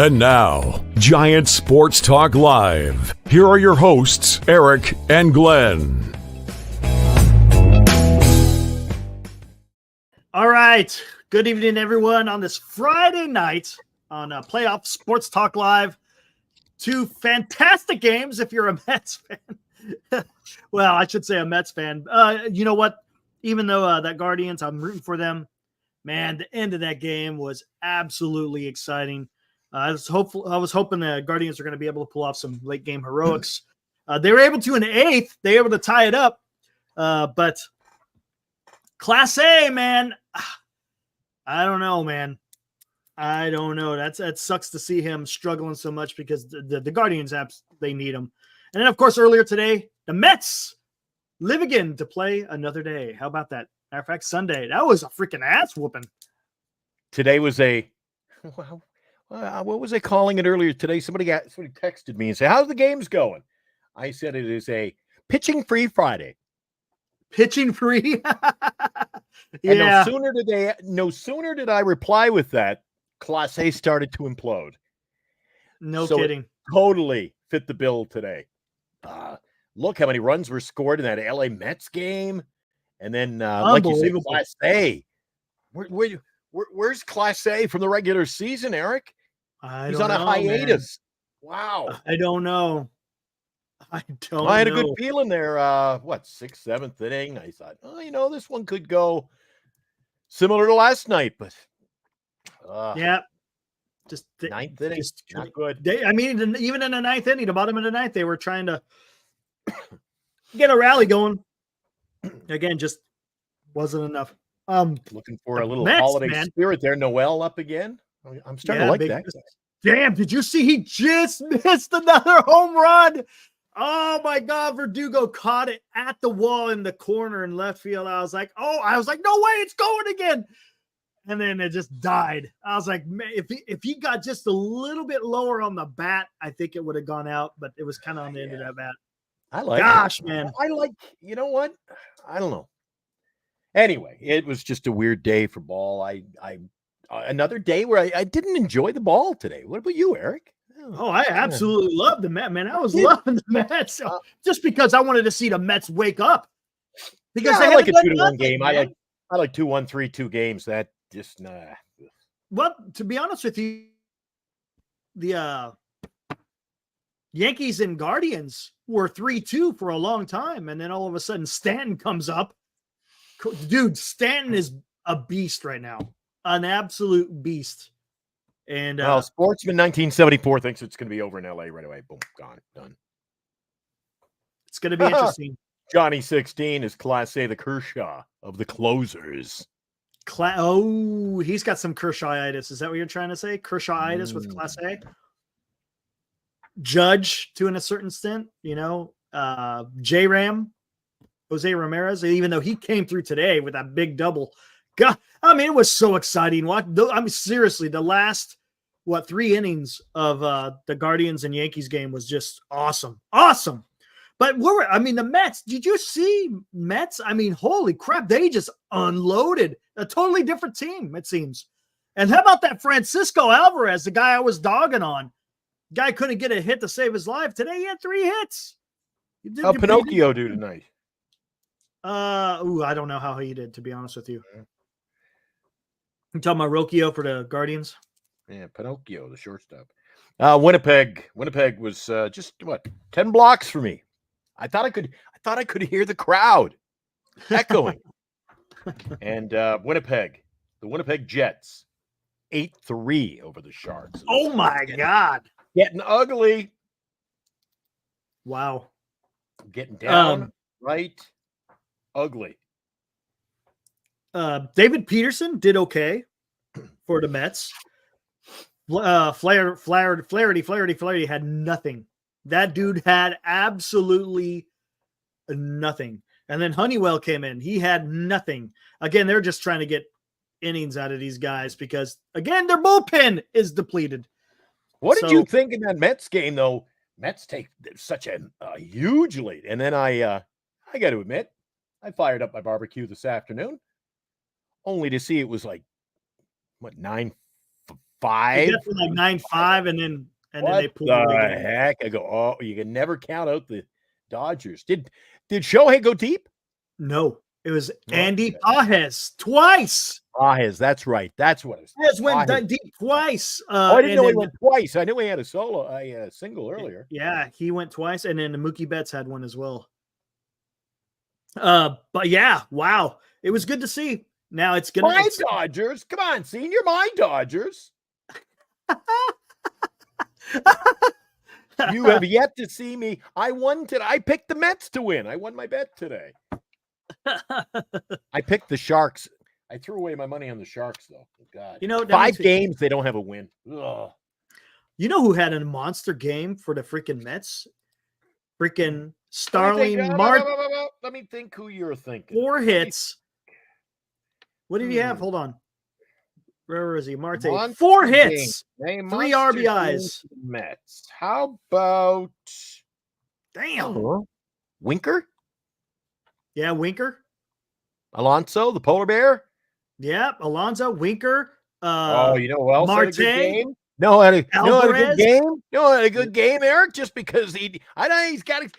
And now, Giant Sports Talk Live. Here are your hosts, Eric and Glenn. All right. Good evening, everyone, on this Friday night on Playoff Sports Talk Live. Two fantastic games if you're a Mets fan. Well, I should say a Mets fan. You know what? Even though that Guardians, I'm rooting for them. Man, the end of that game was absolutely exciting. I was hoping the Guardians are going to be able to pull off some late game heroics. They were able to in the eighth. They were able to tie it up. But Class A, man, I don't know, man. I don't know. That sucks to see him struggling so much because the Guardians, they need him. And then, of course, earlier today, the Mets live again to play another day. How about that? Matter of fact, Sunday. That was a freaking ass whooping. Today was what was I calling it earlier today? Somebody texted me and said, "How's the games going?" I said it is a pitching free Friday. Pitching free. And Yeah. no sooner did I reply with that, Class A started to implode. No So kidding. it totally fit the bill today. Look how many runs were scored in that LA Mets game. And then, like you said, Class A. Where's Class A from the regular season, Eric? He's on a hiatus. Man. Wow. I don't know. I had a good feeling there. 6th, 7th inning. I thought, this one could go similar to last night, but yeah. Just ninth inning, not good. Even in the ninth inning, the bottom of the ninth, they were trying to get a rally going. Again, just wasn't enough. Looking for a little Mets, holiday spirit there. Noel up again. I'm starting to like that. Damn, did you see he just missed another home run? Oh my God, Verdugo caught it at the wall in the corner in left field. I was like, no way, it's going again. And then it just died. I was like, man, if he got just a little bit lower on the bat, I think it would have gone out, but it was kind of on the end of that bat. Man. You know what? I don't know. Anyway, it was just a weird day for ball. Another day where I didn't enjoy the ball today. What about you, Eric? Oh, I absolutely love the Mets, man. I was loving the Mets just because I wanted to see the Mets wake up. Because I like a 2-1 game. Man. I like 2-1, 3-2 games. That just Well, to be honest with you, the Yankees and Guardians were 3-2 for a long time, and then all of a sudden Stanton comes up. Dude, Stanton is a beast right now, an absolute beast. And Sportsman 1974 thinks it's going to be over in LA right away. Boom, gone, done. It's going to be interesting. Johnny 16 is Class A, the Kershaw of the closers. He's got some Kershawitis. Is that what you're trying to say? Kershawitis with Class A? Judge to a certain extent, J-Ram, Jose Ramirez, even though he came through today with that big double. God, it was so exciting. Seriously, the last, 3 innings of the Guardians and Yankees game was just awesome. Awesome. But the Mets, did you see Mets? Holy crap, they just unloaded a totally different team, it seems. And how about that Francisco Alvarez, the guy I was dogging on? Guy couldn't get a hit to save his life. Today he had 3 hits. How'd Pinocchio do tonight? I don't know how he did, to be honest with you. You talking about Rocchio for the Guardians? Yeah, Pinocchio, the shortstop. Winnipeg was just 10 blocks for me. I thought I could hear the crowd echoing. And the Winnipeg Jets, 8-3 over the Sharks. Oh my God. Getting ugly. Wow. Getting down, right? Ugly. David Peterson did okay for the Mets. Flaherty had nothing. That dude had absolutely nothing. And then Honeywell came in. He had nothing. Again, they're just trying to get innings out of these guys because, again, their bullpen is depleted. What did you think in that Mets game, though? Mets take such a huge lead. And then I got to admit, I fired up my barbecue this afternoon, only to see it was like, 9-4 5. They got to like 9-5, and then they pulled the away. heck? I go, oh, you can never count out the Dodgers. Did Shohei go deep? No, it was Andy Okay. Pages twice. Pages, that's right. That's what it was. Pages went that deep twice. I didn't know he went twice. I knew he had a single earlier. Yeah, he went twice, and then the Mookie Betts had one as well. But yeah, wow, it was good to see. Now it's gonna my Dodgers. Come on, senior, my Dodgers. You have yet to see me. I won today. I picked the Mets to win. I won my bet today. I picked the Sharks. I threw away my money on the Sharks, though. God, 5 games they don't have a win. Ugh. You know who had a monster game for the freaking Mets? Freaking Starling Marte. Let me think who you're thinking. 4 hits. What did he have? Hold on. Where is he? Marte. 4 hits. 3 RBIs. Mets. How about damn Winker? Yeah, Winker. Alonso, the polar bear. Yep, Alonso, Winker. You know who else Marte. had a good game? No, had a good game. No, had a good game, Eric. Just because I know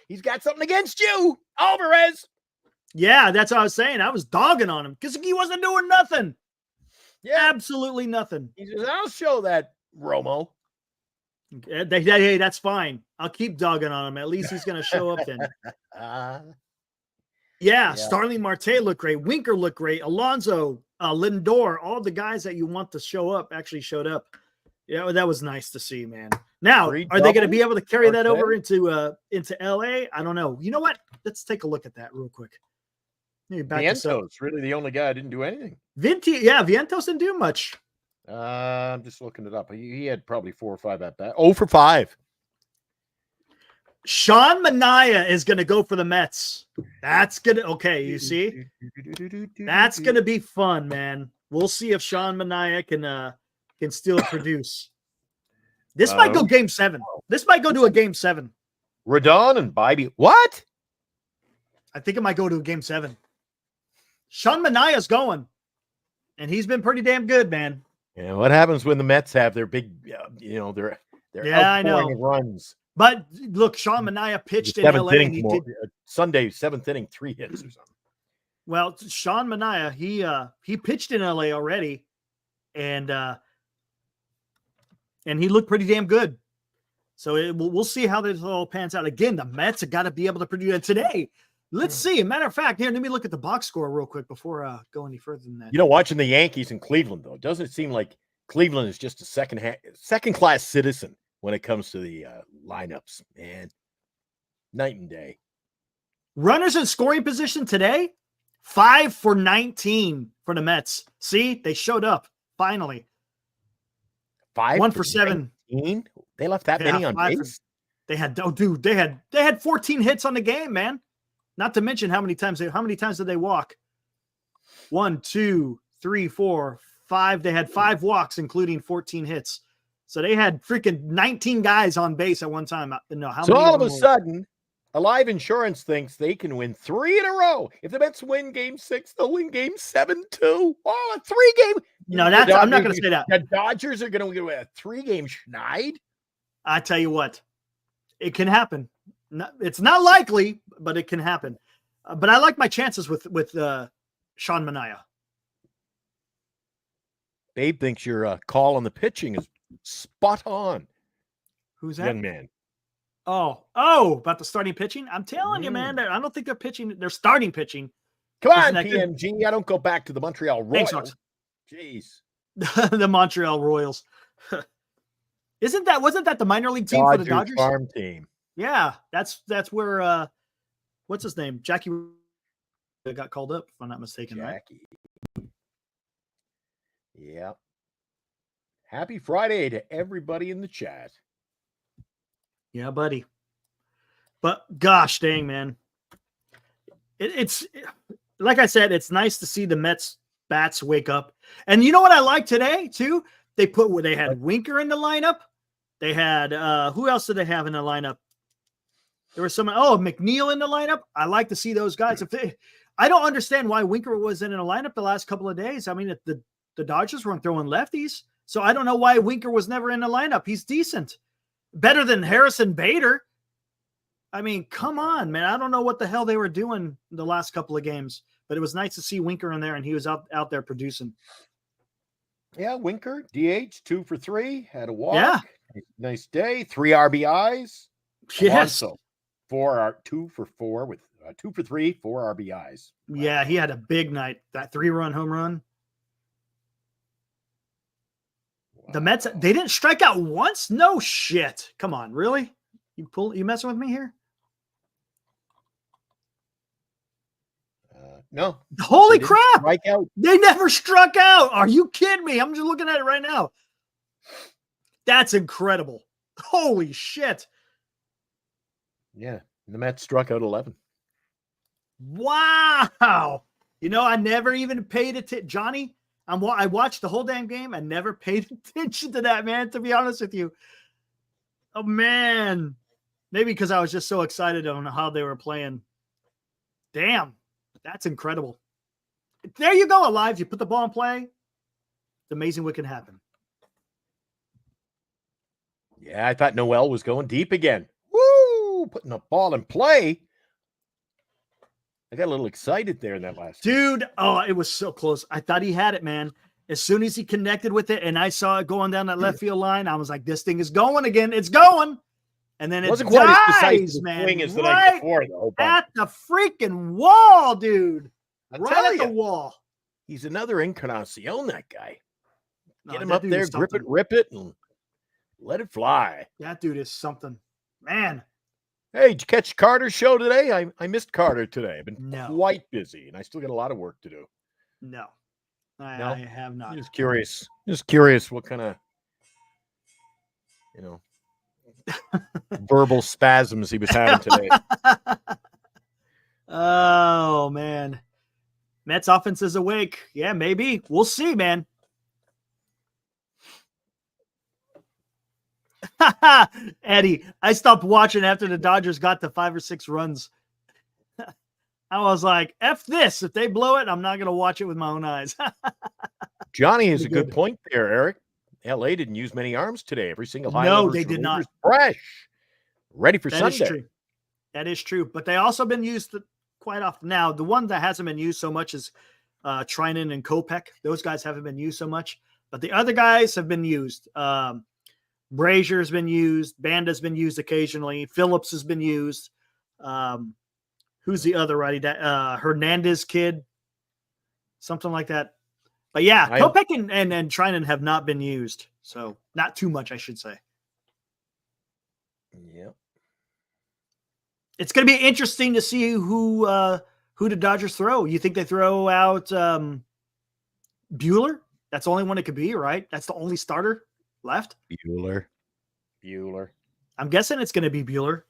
he's got something against you, Alvarez. Yeah, that's what I was saying. I was dogging on him because he wasn't doing nothing. Yeah, absolutely nothing. He says, "I'll show that Romo." Hey, that's fine. I'll keep dogging on him. At least he's going to show up then. Yeah, Starling Marte looked great. Winker looked great. Alonso, Lindor, all the guys that you want to show up actually showed up. Yeah, that was nice to see, man. Now, are they going to be able to carry that over into LA? I don't know. You know what? Let's take a look at that real quick. Vientos, really the only guy that didn't do anything. Vientos didn't do much. I'm just looking it up. He had probably 4 or 5 at bat. 0 for 5. Sean Manaea is going to go for the Mets. That's going to, okay, you see? That's going to be fun, man. We'll see if Sean Manaea can still produce. This might go game 7. This might go to a game 7. Rodon and Bibee. What? I think it might go to a game 7. Sean Manaea's going, and he's been pretty damn good, man. Yeah, what happens when the Mets have their big, their outpouring runs? But look, Sean Manaea pitched in LA. Sunday, 7th inning, 3 hits or something. Well, Sean Manaea, he pitched in LA already, and he looked pretty damn good. So we'll see how this all pans out. Again, the Mets have got to be able to produce it today. Let's see. Matter of fact, here, let me look at the box score real quick before going any further than that. Watching the Yankees in Cleveland, though, doesn't it seem like Cleveland is just a second-class citizen when it comes to the lineups, man? Night and day. Runners in scoring position today, 5 for 19 for the Mets. See, they showed up finally. 1 for 7. 19? They left that many on base. They had 14 hits on the game, man. Not to mention how many times did they walk? 1, 2, 3, 4, 5. They had 5 walks, including 14 hits. So they had freaking 19 guys on base at one time. So all of a sudden, Alive Insurance thinks they can win 3 in a row. If the Mets win game 6, they'll win game 7 too. Oh, a 3-game. No, I'm not going to say that. The Dodgers are going to get a 3-game schneid. I tell you what, it can happen. It's not likely, but it can happen. But I like my chances with Sean Manaea. Babe thinks your call on the pitching is spot on. Who's that? Young man. Oh, about the starting pitching? I'm telling you, man, I don't think they're pitching. They're starting pitching. Come on, PMG. I don't go back to the Montreal Royals. Jeez. The Montreal Royals. Wasn't that the minor league team for the Dodgers? Farm team. Yeah, that's where what's his name? Jackie got called up, if I'm not mistaken, Jackie. Right? Yeah. Happy Friday to everybody in the chat. Yeah, buddy. But gosh dang, man. It's like I said, it's nice to see the Mets bats wake up. And you know what I like today, too? They had Winker in the lineup. They had who else did they have in the lineup? There was McNeil in the lineup. I like to see those guys. I don't understand why Winker wasn't in the lineup the last couple of days. I mean, the Dodgers weren't throwing lefties. So I don't know why Winker was never in the lineup. He's decent. Better than Harrison Bader. I mean, come on, man. I don't know what the hell they were doing the last couple of games, but it was nice to see Winker in there, and he was out there producing. Yeah, Winker, DH, 2 for 3, had a walk. Yeah. Nice day. 3 RBIs. Yes. Alonso, 2 for 4 with 2 for 3, 4 RBIs. Wow. Yeah, he had a big night. That 3-run home run. Wow. The Mets, they didn't strike out once? No shit. Come on, really? You messing with me here? No. Holy crap. Strike out. They never struck out. Are you kidding me? I'm just looking at it right now. That's incredible. Holy shit. Yeah. The Mets struck out 11. Wow. You know, I never even paid attention. Johnny, I watched the whole damn game. I never paid attention to that, man, to be honest with you. Oh, man. Maybe because I was just so excited on how they were playing. Damn. That's incredible. There you go, Alive. You put the ball in play. It's amazing what can happen. Yeah, I thought Noel was going deep again. Woo! Putting the ball in play. I got a little excited there in that last Dude, game. Oh, it was so close. I thought he had it, man. As soon as he connected with it and I saw it going down that left field line, I was like, this thing is going again. It's going. And then it wasn't quite as decisive man, swing as the right night before, though. at the freaking wall, dude. Right at the wall. He's another Encarnacion, that guy. Get him that up dude there, is grip it, something. rip it, and let it fly. That dude is something. Man. Hey, did you catch Carter's show today? I missed Carter today. I've been quite busy, and I still got a lot of work to do. No. I have not. Just curious what kind of, verbal spasms he was having today. Oh, man. Mets offense is awake. Yeah, maybe. We'll see, man. Eddie, I stopped watching after the Dodgers got to 5 or 6 runs. I was like, F this. If they blow it, I'm not going to watch it with my own eyes. Johnny has a good point there, Eric. LA didn't use many arms today. Every single high No, they did not. Fresh. Ready for That Sunday. is true. That is true. But they also been used quite often. Now, the one that hasn't been used so much is Trinan and Kopech. Those guys haven't been used so much. But the other guys have been used. Brazier's been used. Banda's been used occasionally. Phillips has been used. Who's the other righty? Hernandez kid. Something like that. But yeah, Kopech and Trinan have not been used. So not too much, I should say. Yep. It's going to be interesting to see who the Dodgers throw. You think they throw out Buehler? That's the only one it could be, right? That's the only starter left. Buehler. I'm guessing it's going to be Buehler.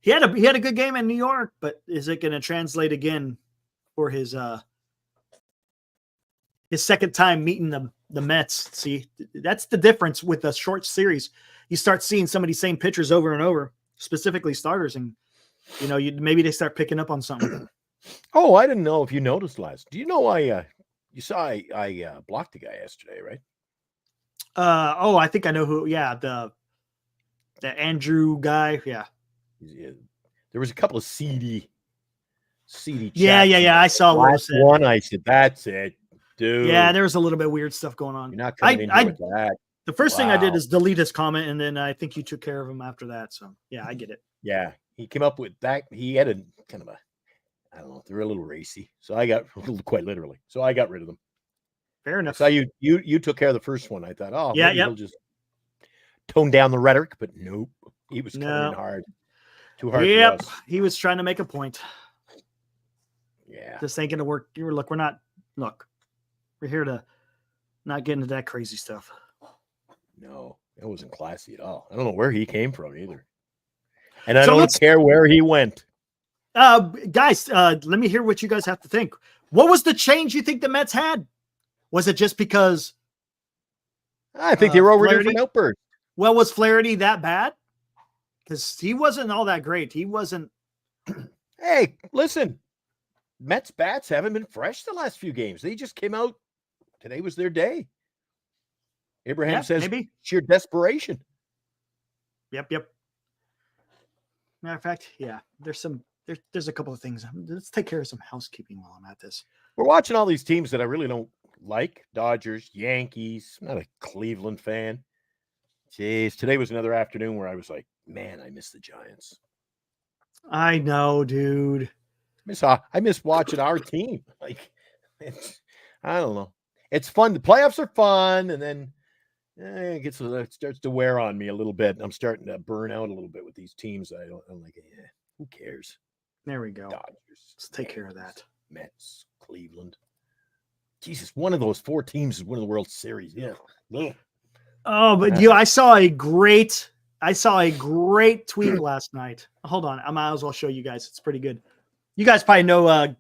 He had a good game in New York, but is it going to translate again for his second time meeting the Mets? See, that's the difference with a short series. You start seeing some of these same pitchers over and over, specifically starters, and maybe they start picking up on something. Oh, I didn't know if you noticed last. Do you know you saw I blocked the guy yesterday, right? I think I know who. Yeah, the Andrew guy. Yeah. There was a couple of seedy. Yeah. I saw last one. I said, that's it, dude. Yeah, there was a little bit weird stuff going on. You're not coming in with that. The first thing I did is delete his comment, and then I think you took care of him after that. So yeah, I get it. Yeah, he came up with that. He had a kind of I don't know. They're a little racy, so I got quite literally. So I got rid of them. Fair enough. So you took care of the first one. I thought, yeah, he'll just tone down the rhetoric, but nope, he was coming hard. Too hard. Yep, he was trying to make a point. Yeah, this ain't gonna work. We're here to not get into that crazy stuff. No, it wasn't classy at all. I don't know where he came from either, and I don't care where he went. Guys, let me hear what you guys have to think. What was the change you think the Mets had? Was it just because? I think they were overdue for an outburst. Well, was Flaherty that bad? Because he wasn't all that great. He wasn't. Hey, listen, Mets bats haven't been fresh the last few games. They just came out. Today was their day. Abraham says maybe. sheer desperation. Yep. Matter of fact, yeah, there's a couple of things. Let's take care of some housekeeping while I'm at this. We're watching all these teams that I really don't like. Dodgers, Yankees. I'm not a Cleveland fan. Jeez, today was another afternoon where I was like, man, I miss the Giants. I know, dude. I miss watching our team. Like, I don't know. It's fun. The playoffs are fun, and then it starts to wear on me a little bit. I'm starting to burn out a little bit with these teams. I'm like, who cares? There we go. Dodgers. Let's take care of that. Mets, Cleveland. Jesus, one of those 4 teams is winning the World Series. Yeah. Oh, but I saw a great tweet last night. Hold on, I might as well show you guys. It's pretty good. You guys probably know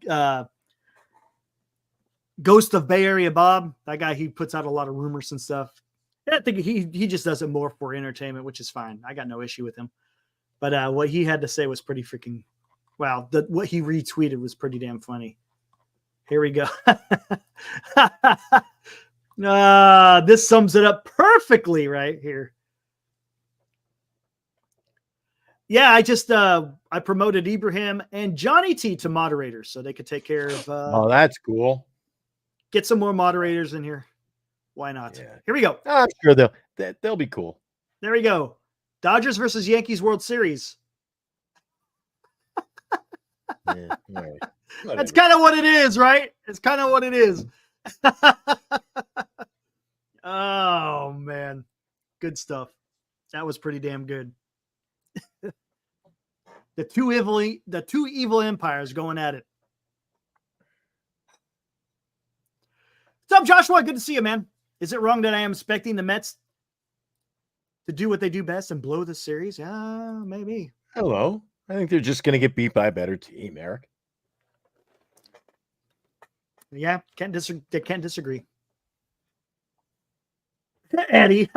Ghost of Bay Area Bob. That guy, he puts out a lot of rumors and stuff. I think he just does it more for entertainment, which is fine. I got no issue with him. But what he had to say was pretty freaking wow. What he retweeted was pretty damn funny. Here we go. This sums it up perfectly right here. Yeah, I promoted Ibrahim and Johnny T to moderators so they could take care of. Oh, that's cool. Get some more moderators in here. Why not? Yeah. Here we go. I'm sure they'll be cool. There we go. Dodgers versus Yankees World Series. Yeah, all right. That's kind of what it is, right? It's kind of what it is. Oh, man. Good stuff. That was pretty damn good. The two evil empires going at it. What's up, Joshua? Good to see you, man. Is it wrong that I am expecting the Mets to do what they do best and blow the series? Yeah, maybe. Hello. I think they're just going to get beat by a better team, Eric. Yeah, can't disagree. Eddie.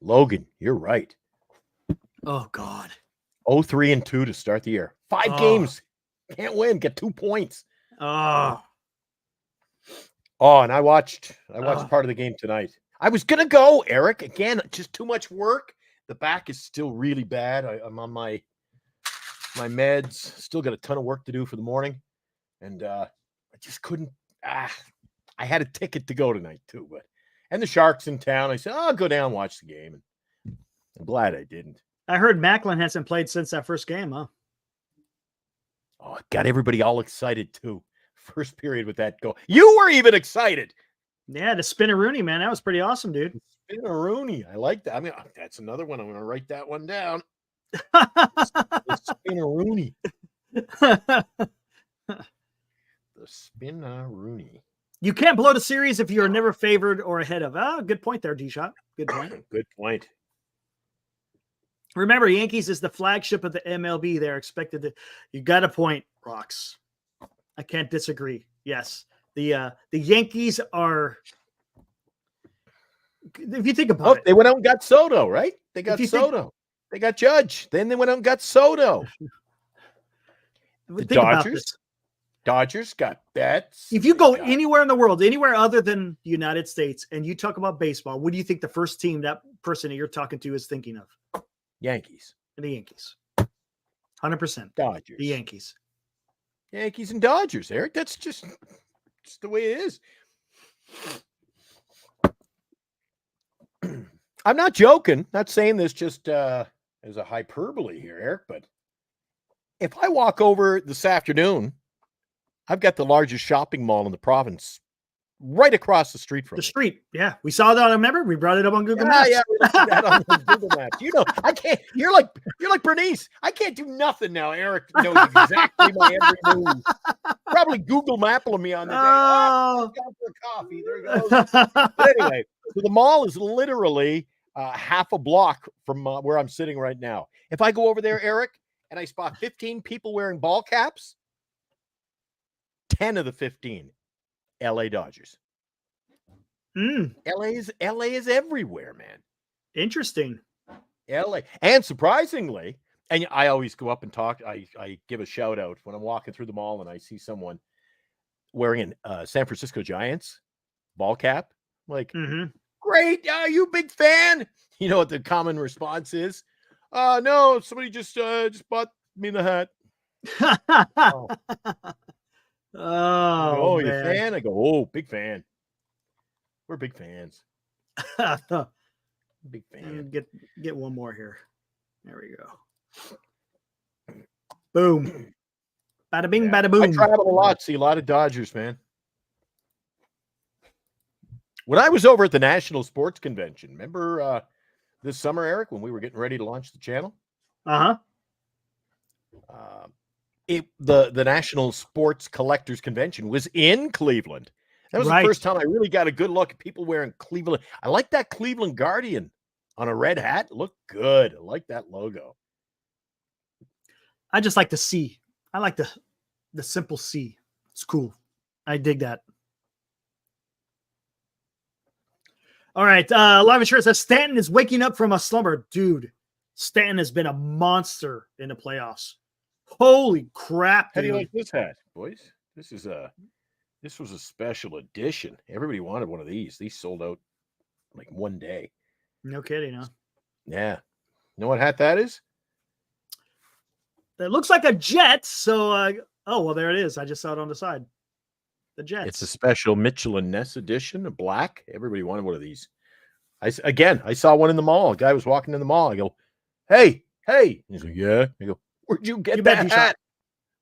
Logan, you're right. Oh, God. 0-3-2 to start the year. 5 games. Can't win. Get 2 points. Oh, and I watched part of the game tonight. I was going to go, Eric. Again, just too much work. The back is still really bad. I'm on my meds. Still got a ton of work to do for the morning. And I just couldn't. I had a ticket to go tonight, too. And the Sharks in town. I said, I'll go down and watch the game. And I'm glad I didn't. I heard Macklin hasn't played since that first game, huh? Oh, it got everybody all excited, too. First period with that goal. You were even excited. Yeah, the Spinaroonie, man. That was pretty awesome, dude. Spinaroonie. I like that. I mean, that's another one. I'm going to write that one down. The Spinaroonie. The Spinaroonie. You can't blow the series if you're never favored or ahead of. Oh, good point there, D-Shot. Good point. Good point. Remember, Yankees is the flagship of the MLB. They're expected to. You got a point, Rocks. I can't disagree. Yes, the Yankees are. If you think about it, they went out and got Soto, right? They got Soto. They got Judge. Then they went out and got Soto. The Dodgers got Betts. If you go anywhere in the world, anywhere other than the United States, and you talk about baseball, what do you think the first team that person that you're talking to is thinking of? Yankees. The Yankees. 100%. Dodgers. The Yankees. Yankees and Dodgers, Eric. That's just the way it is. I'm not joking. Not saying this just as a hyperbole here, Eric, but if I walk over this afternoon, I've got the largest shopping mall in the province right across the street from the street. Yeah, we saw that. I remember we brought it up on Google Maps. Yeah, we looked at that on Google Maps. You know, I can't. You're like Bernice. I can't do nothing now. Eric knows exactly my every move. Probably Google Mapping me on the day. Oh, go for a coffee. There he goes. But anyway, so the mall is literally half a block from where I'm sitting right now. If I go over there, Eric, and I spot 15 people wearing ball caps, 10 of the 15. LA Dodgers. LA is everywhere, man. Interesting. LA. And surprisingly, and I always go up and talk. I give a shout out when I'm walking through the mall and I see someone wearing a San Francisco Giants ball cap. Like, Mm-hmm. great. You big fan? You know what the common response is? No, somebody just bought me the hat. Oh. Oh, Oh, you a man. fan? I go, oh, big fan. We're big fans. Big fan. Get one more here. There we go. Boom. Bada bing, bada I boom. travel a lot, see a lot of Dodgers, man. When I was over at the National Sports Convention, remember this summer, Eric, when we were getting ready to launch the channel? Uh-huh. The National Sports Collectors Convention was in Cleveland. That was the first time I really got a good look at people wearing Cleveland. I like that Cleveland Guardian on a red hat. Looked good. I like that logo. I just like the C. I like the simple C. It's cool. I dig that. All right. Live Insurance says Stanton is waking up from a slumber. Dude, Stanton has been a monster in the playoffs. Holy crap, dude. How do you like this hat, boys? This was a special edition. Everybody wanted one of these. These sold out like one day. No kidding, huh? Yeah. You know what hat that is? It looks like a jet. So, oh, well, there it is. I just saw it on the side. The Jets. It's a special Mitchell and Ness edition, a black. Everybody wanted one of these. I saw one in the mall. A guy was walking in the mall. I go, hey. He's like, yeah. I go, where'd you get that hat?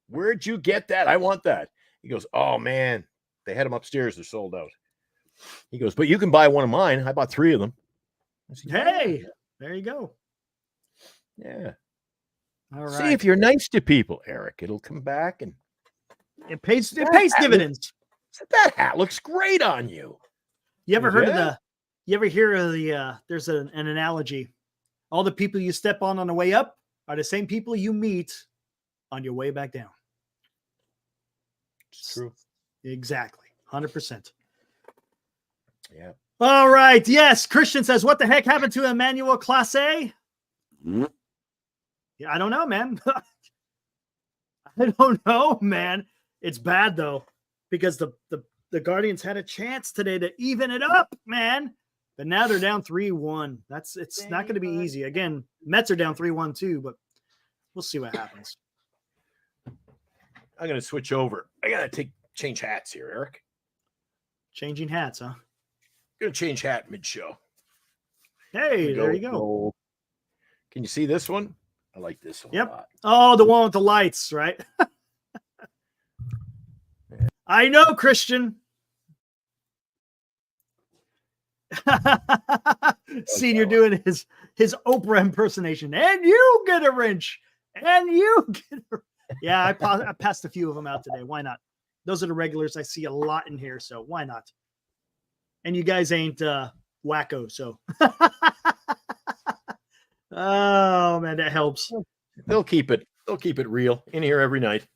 Where'd you get that? I want that. He goes, oh, man. They had them upstairs. They're sold out. He goes, but you can buy one of mine. I bought 3 of them. I said, hey, there you go. Yeah. All right. See if you're nice to people, Eric. It'll come back and it pays dividends. That hat looks great on you. You ever heard of you ever hear of there's an analogy. All the people you step on the way up are the same people you meet on your way back down. It's true. Exactly. 100%. Yeah. All right. Yes. Christian says, what the heck happened to Emmanuel Clase? Mm-hmm. Yeah, I don't know, man. I don't know, man. It's bad though, because the Guardians had a chance today to even it up, man. But now they're down 3-1. It's not going to be easy. Again, Mets are down 3-1 too, but we'll see what happens. I'm going to switch over. I got to change hats here, Eric. Changing hats, huh? Going to change hat mid-show. Hey, there you go. Can you see this one? I like this one a lot. Oh, the one with the lights, right? I know, Christian. Senior doing his Oprah impersonation. And you get a wrench. And you get a... Yeah, I passed a few of them out today. Why not? Those are the regulars. I see a lot in here, so why not? And you guys ain't wacko, so. Oh, man, that helps. They'll keep it real in here every night.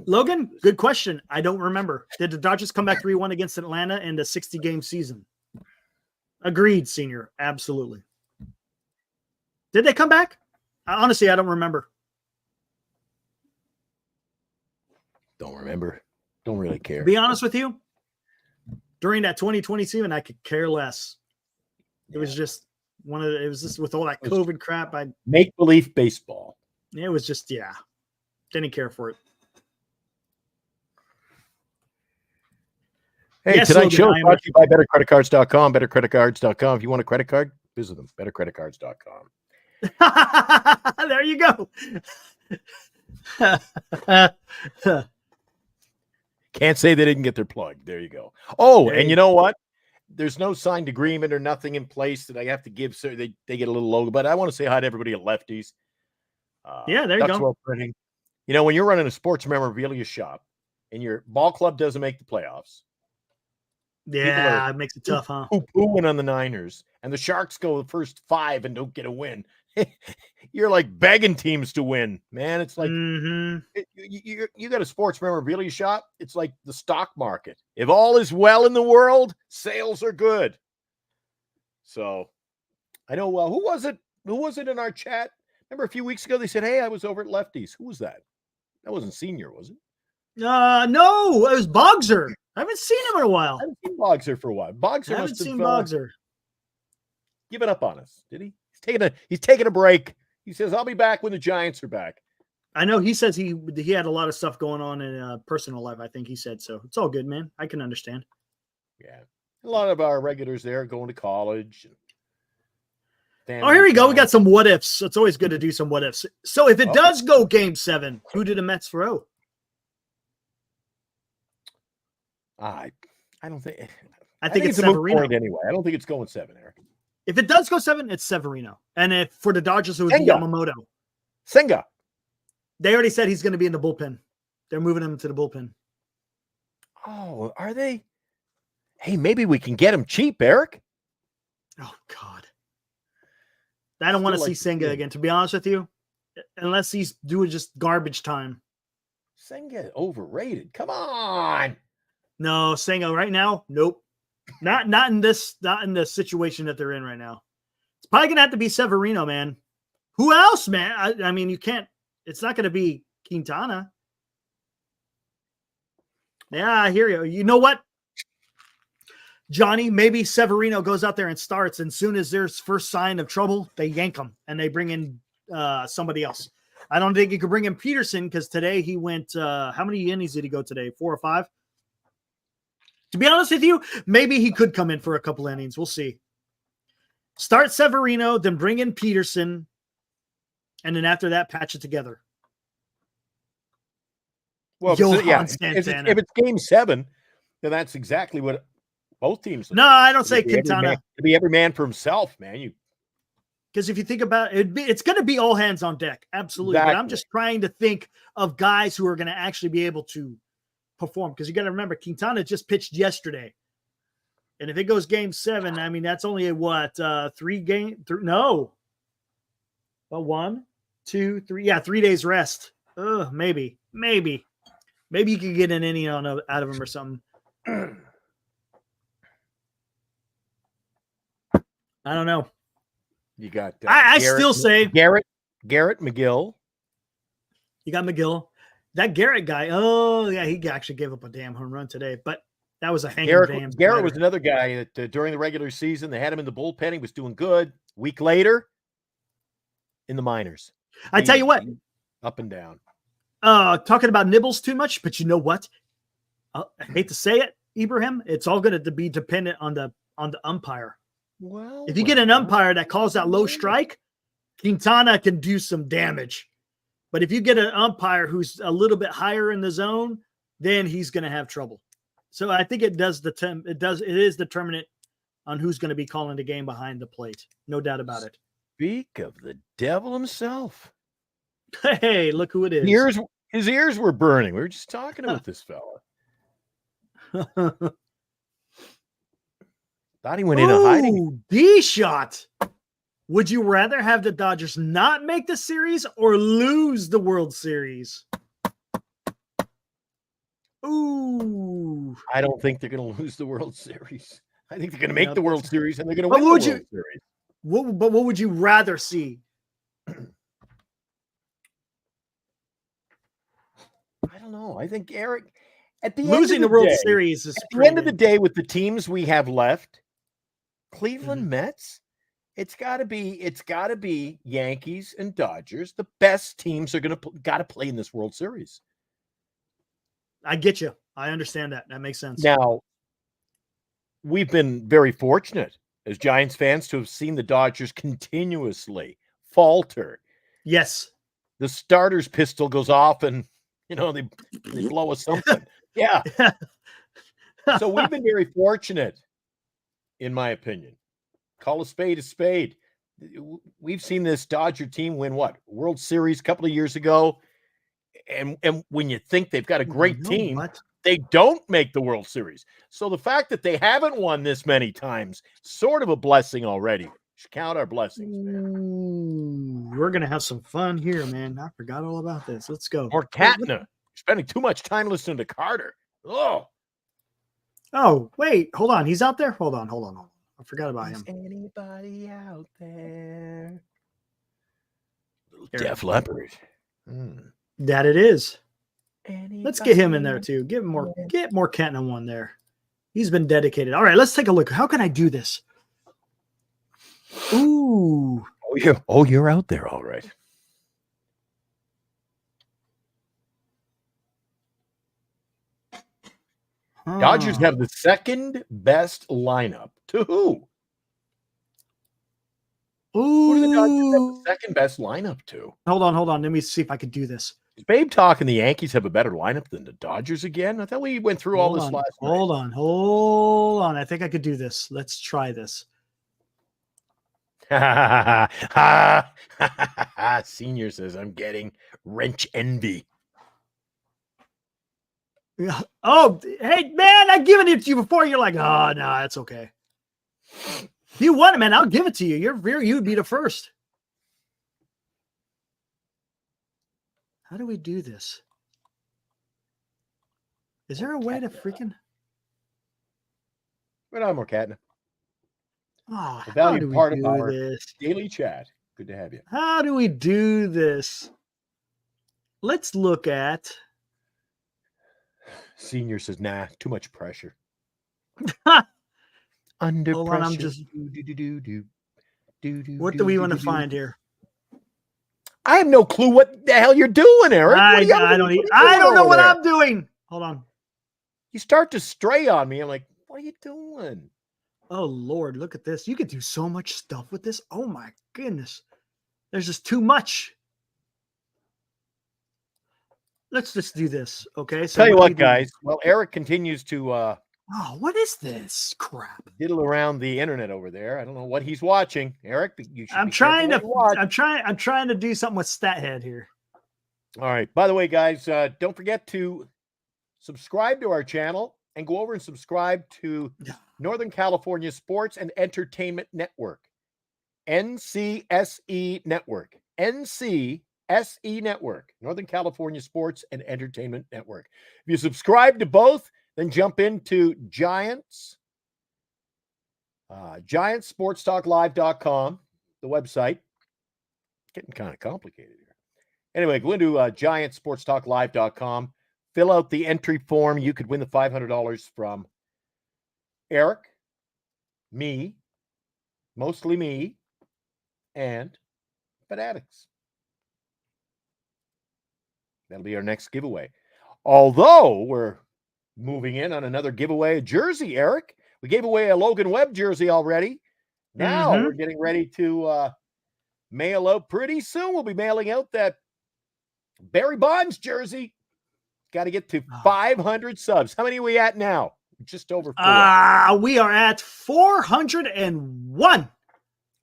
Logan, good question. I don't remember. Did the Dodgers come back 3-1 against Atlanta in the 60-game season? Agreed, Senior. Absolutely. Did they come back? Honestly, I don't remember. Don't remember. Don't really care. To be honest with you, during that 2020 season, I could care less. It was just it was just with all that COVID crap. Make-believe baseball. It was just, didn't care for it. Hey, yes, tonight's show is brought to you by bettercreditcards.com. Bettercreditcards.com. If you want a credit card, visit them. Bettercreditcards.com. There you go. Can't say they didn't get their plug. There you go. Oh, hey. And you know what? There's no signed agreement or nothing in place that I have to give. So they get a little logo. But I want to say hi to everybody at Lefties. There you go. Printing. You know, when you're running a sports memorabilia shop and your ball club doesn't make the playoffs. Yeah, it makes it tough, huh? Poo-pooing on the Niners, and the Sharks go the first 5 and don't get a win. You're like begging teams to win, man. It's like you got a sports memorabilia shop. It's like the stock market. If all is well in the world, sales are good. So I know. Well, who was it? Who was it in our chat? Remember a few weeks ago they said, "Hey, I was over at Lefties." Who was that? That wasn't Senior, was it? No, it was Bogser. I haven't seen him in a while. I haven't seen Bogser for a while. Bogser I haven't must have seen Bogser. given up on us. Did he? He's taking a break. He says, "I'll be back when the Giants are back." I know he says he had a lot of stuff going on in personal life. I think he said so. It's all good, man. I can understand. Yeah, a lot of our regulars there are going to college. Oh, here we go. We got some what ifs. It's always good to do some what ifs. So if it does go Game 7, who do the Mets throw? I don't think. I think it's a moot Severino. point anyway. I don't think it's going 7, Eric. If it does go 7, it's Severino. And if for the Dodgers, it would be Yamamoto. Senga. They already said he's going to be in the bullpen. They're moving him to the bullpen. Oh, are they? Hey, maybe we can get him cheap, Eric. Oh, God. I don't want to see Senga again, to be honest with you, unless he's doing just garbage time. Senga overrated. Come on. No, Senga right now, nope. Not in the situation that they're in right now. It's probably gonna have to be Severino, man. Who else, man? I mean, you can't. It's not gonna be Quintana. Yeah, I hear you. You know what, Johnny? Maybe Severino goes out there and starts, and soon as there's first sign of trouble, they yank him and they bring in somebody else. I don't think you could bring in Peterson because today he went. How many innings did he go today? 4 or 5? To be honest with you, maybe he could come in for a couple innings. We'll see. Start Severino, then bring in Peterson, and then after that, patch it together. Well, if it's Game 7, then that's exactly what both teams. No, I don't say Quintana. To be every man for himself, man. Because if you think about it, it's going to be all hands on deck. Absolutely. Exactly. But I'm just trying to think of guys who are going to actually be able to perform, because you got to remember Quintana just pitched yesterday, and if it goes Game 7, I mean that's only a 3 game. No, well, 1, 2, 3. 3 days rest. Maybe you could get an inning out of him or something. I don't know. You got. I still say Garrett McGill. You got McGill. That Garrett guy, oh, yeah, he actually gave up a damn home run today, but that was a hanging Garrett was another guy that during the regular season, they had him in the bullpen. He was doing good. Week later, in the minors. I tell you what. Up and down. Talking about nibbles too much, but you know what? I hate to say it, Ibrahim, it's all going to be dependent on the umpire. Well, if you get an umpire that calls that low strike, Quintana can do some damage. But if you get an umpire who's a little bit higher in the zone, then he's going to have trouble. So I think it is determinant on who's going to be calling the game behind the plate. No doubt about it. Speak of the devil himself. Hey, look who it is. His ears were burning. We were just talking about this fella. Thought he went into hiding. D-shot. Would you rather have the Dodgers not make the series or lose the World Series? Ooh. I don't think they're going to lose the World Series. I think they're going to make the World Series and they're going to win the World Series. But what would you rather see? I don't know. I think, Eric, at the losing end of the World Series is at the end of the day with the teams we have left, Cleveland Mets, it's got to be Yankees and Dodgers. The best teams are got to play in this World Series. I get you. I understand that. That makes sense. Now, we've been very fortunate as Giants fans to have seen the Dodgers continuously falter. Yes. The starter's pistol goes off and, they blow us something. Yeah. So we've been very fortunate, in my opinion. Call a spade a spade. We've seen this Dodger team win World Series a couple of years ago. And when you think they've got a great team, they don't make the World Series. So the fact that they haven't won this many times, sort of a blessing already. Should count our blessings, man. Ooh, we're going to have some fun here, man. I forgot all about this. Let's go. Or Katna. Spending too much time listening to Carter. Oh, wait. Hold on. He's out there? Hold on. I forgot about him. Anybody out there? Little Def Leppard. That it is. Let's get him in there too. Get more Kenton on one there. He's been dedicated. All right, let's take a look. How can I do this? Ooh. You're out there, all right. Dodgers have the second best lineup. To who? Ooh. Who do the Dodgers have the second best lineup to? Hold on. Let me see if I can do this. Is Babe talking the Yankees have a better lineup than the Dodgers again? I thought we went through all this last night. Hold on. I think I could do this. Let's try this. Senior says, I'm getting wrench envy. Oh, hey, man, I've given it to you before. You're like, oh, no, that's okay. You want it, man. I'll give it to you. You'd be the first. How do we do this? Is there a way to freaking... Right on, Morcatna. Oh, The how valued do we part of do our this? daily chat. Good to have you. How do we do this? Let's look at... Senior says, nah, too much pressure. Ha! Under Hold pressure. on, I'm just... What do we want to find here? I have no clue what the hell you're doing, Eric. I don't know what I'm doing. Hold on. You start to stray on me. I'm like, what are you doing? Oh, Lord, look at this. You could do so much stuff with this. Oh, my goodness. There's just too much. Let's just do this, okay? So Tell you what, guys. Well, Eric continues to oh, what is this crap? diddle around the internet over there. I don't know what he's watching, Eric. But you should I'm trying to do something with StatHead here. All right. By the way, guys, don't forget to subscribe to our channel and go over and subscribe to Northern California Sports and Entertainment Network, NCSE Network, NCSE Network, Northern California Sports and Entertainment Network. If you subscribe to both, then jump into GiantsSportsTalkLive.com, the website. Getting kind of complicated here. Anyway, go into GiantsSportsTalkLive.com. Fill out the entry form. You could win the $500 from Eric, me, mostly me, and Fanatics. That'll be our next giveaway. Although we're moving in on another giveaway, a jersey, Eric. We gave away a Logan Webb jersey already. Now we're getting ready to mail out pretty soon. We'll be mailing out that Barry Bonds jersey. Got to get to 500 subs. How many are we at now? Just over 4. We are at 401.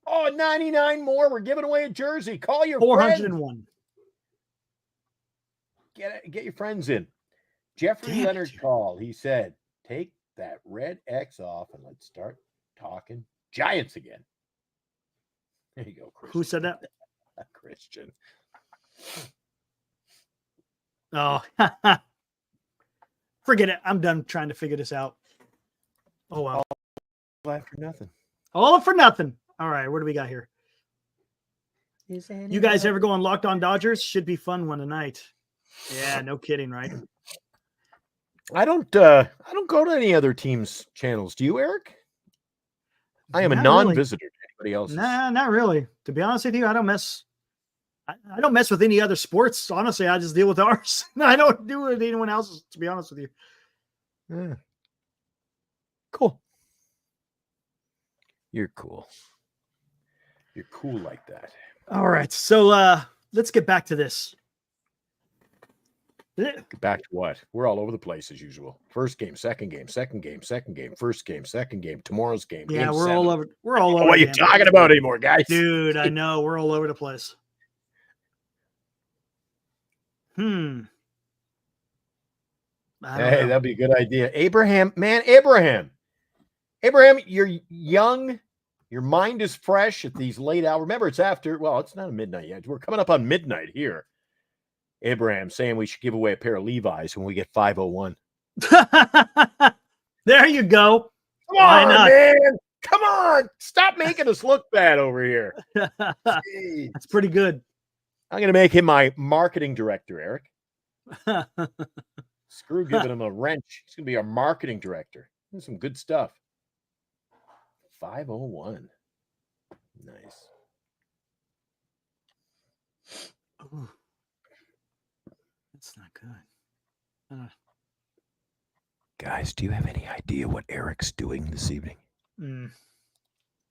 Oh, 99 more. We're giving away a jersey. Call your 401. Friends. Get your friends in. Jeffrey Leonard called. He said, take that red X off and let's start talking Giants again. There you go, Christian. Who said that? Christian. Oh, forget it. I'm done trying to figure this out. Oh, wow. All for nothing. All for nothing. All right. What do we got here? You guys ever go on Locked On Dodgers? Should be fun one tonight. Yeah, no kidding, right? I don't go to any other teams' channels. Do you, Eric? I am a non-visitor to anybody else's. Nah, not really. To be honest with you, I don't mess with any other sports. Honestly, I just deal with ours. I don't do it with anyone else's, to be honest with you. Yeah. Cool. You're cool. You're cool like that. All right. So let's get back to this. Get back to what? We're all over the place as usual. First game, second game, second game, second game, first game, second game, tomorrow's game. Yeah, game we're 7. all over. We're all over. What are you talking about anymore, guys? Dude, I know. We're all over the place. Hey, that'd be a good idea. Abraham, you're young. Your mind is fresh at these late hours. Remember, it's after, well, it's not midnight yet. We're coming up on midnight here. Abraham saying we should give away a pair of Levi's when we get 501. There you go. Come on, man. Come on. Stop making us look bad over here. That's pretty good. I'm going to make him my marketing director, Eric. Screw giving him a wrench. He's going to be our marketing director. That's some good stuff. 501. Nice. Ooh, that's not good. Guys, do you have any idea what Eric's doing this evening?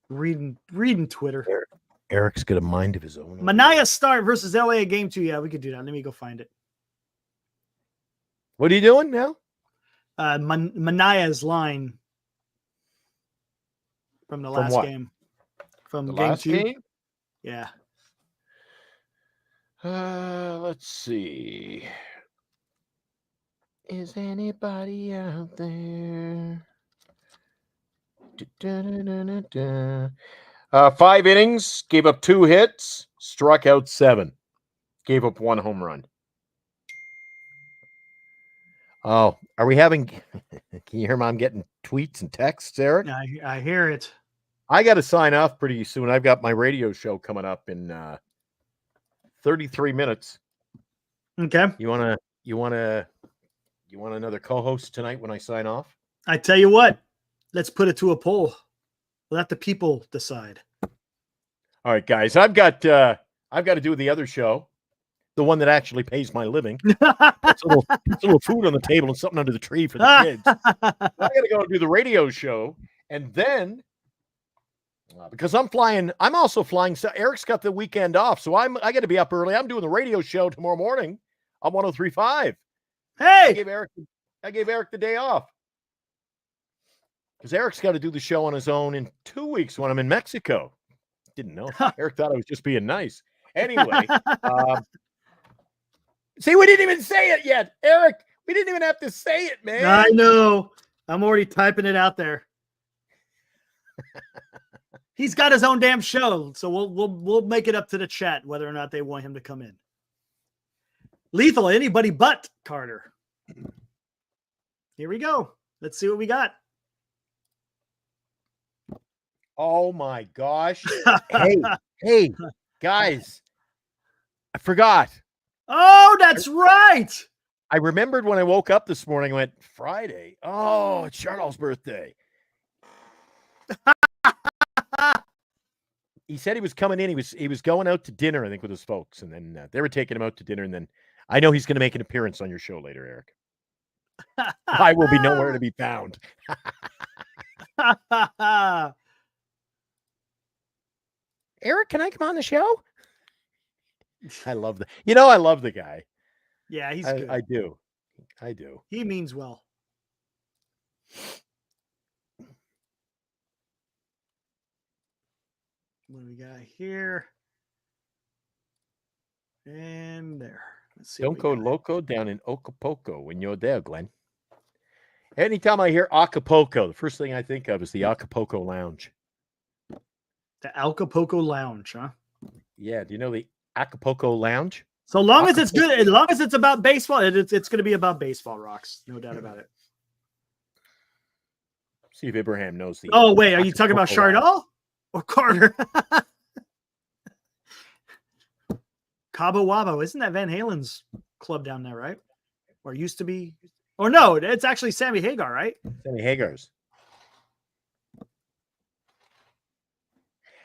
Reading Twitter. Eric's got a mind of his own. Mania start versus LA game 2. Yeah, we could do that. Let me go find it. What are you doing now? Mania's line from the last game. From the game last 2. Game? Yeah. Let's see. Is anybody out there? 5 innings, gave up 2 hits, struck out 7, gave up 1 home run. Oh, are we having? Can you hear Mom getting tweets and texts, Eric? I hear it. I got to sign off pretty soon. I've got my radio show coming up in 33 minutes. Okay. You want another co-host tonight when I sign off? I tell you what, let's put it to a poll. Let the people decide. All right, guys. I've got to do the other show, the one that actually pays my living. Puts a little food on the table and something under the tree for the kids. I got to go do the radio show, and then because I'm also flying. So Eric's got the weekend off, so I got to be up early. I'm doing the radio show tomorrow morning on 103.5. Hey, I gave Eric the day off because Eric's got to do the show on his own in 2 weeks when I'm in Mexico. Didn't know. Eric thought I was just being nice. Anyway, see, we didn't even say it yet, Eric. We didn't even have to say it, man. I know. I'm already typing it out there. He's got his own damn show, so we'll make it up to the chat whether or not they want him to come in. Lethal, anybody but Carter. Here we go. Let's see what we got. Oh my gosh. Hey, guys. I forgot. Oh, that's right. I remembered when I woke up this morning, I went, Friday. Oh, it's Charles' birthday. He said he was coming in. He was going out to dinner, I think, with his folks. And then they were taking him out to dinner. And then I know he's going to make an appearance on your show later, Eric. I will be nowhere to be found. Eric, can I come on the show? I love I love the guy. Yeah, he's good. I do. He means well. What do we got here? And there. Let's see. Don't go loco down in Acapulco when you're there, Glenn. Anytime I hear Acapulco, the first thing I think of is the Acapulco Lounge. The Acapulco Lounge, huh? Yeah. Do you know the Acapulco Lounge? So long as it's good, as long as it's about baseball, it's going to be about baseball, Rocks. No doubt about it. See if Abraham knows the. Oh, wait. Are you talking about Chardal or Carter? Cabo Wabo. Isn't that Van Halen's club down there, right? Or used to be? Or no, it's actually Sammy Hagar, right? Sammy Hagar's.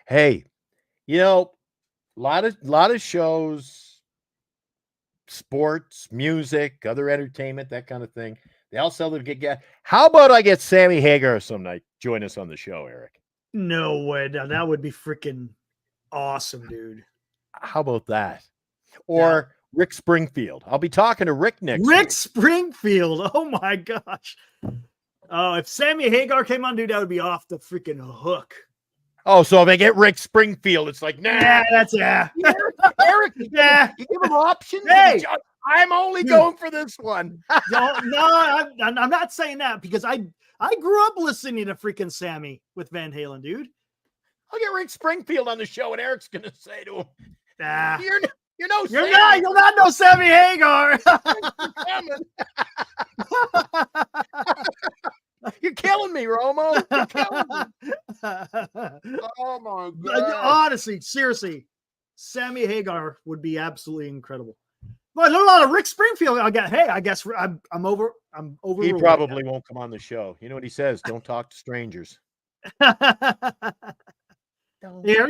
Hey, a lot of shows, sports, music, other entertainment, that kind of thing. They all sell to get. How about I get Sammy Hagar some night? Join us on the show, Eric. No way. Now, that would be freaking awesome, dude. How about that? Or Rick Springfield. I'll be talking to Rick next week. Springfield. Oh my gosh. Oh, if Sammy Hagar came on, dude, that would be off the freaking hook. Oh, so if I get Rick Springfield, it's like, nah. Yeah, Eric, yeah. You give him options? Hey. I'm only going for this one. No, I'm not saying that because I grew up listening to freaking Sammy with Van Halen, dude. I'll get Rick Springfield on the show, and Eric's going to say to him, You're not no Sammy Hagar. You're killing me, Romo. You're killing me. Oh my God. Honestly, seriously, Sammy Hagar would be absolutely incredible. Well, a lot of Rick Springfield. I guess I'm over. He probably won't come on the show. You know what he says? Don't talk to strangers. There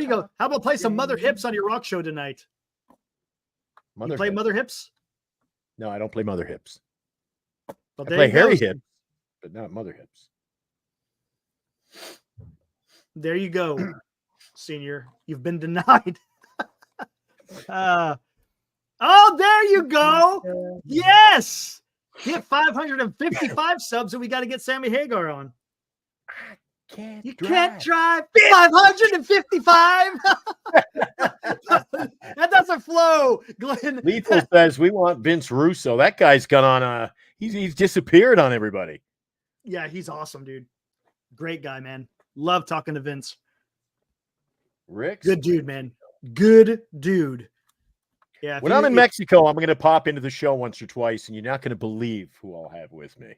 you go. How about play some Mother Hips on your rock show tonight? You play Mother Hips? No, I don't play Mother Hips. Well, I play Harry Hips, but not Mother Hips. There you go, Senior. You've been denied. Oh, there you go. Yes. Get 555 subs, and we got to get Sammy Hagar on. Can't drive 555. That doesn't flow, Glenn. Lethal says we want Vince Russo. That guy's gone on he's disappeared on everybody. Yeah, he's awesome, dude. Great guy, man. Love talking to Vince. Rick, good dude, man. Good dude. Yeah. When I'm in Mexico, I'm going to pop into the show once or twice, and you're not going to believe who I'll have with me.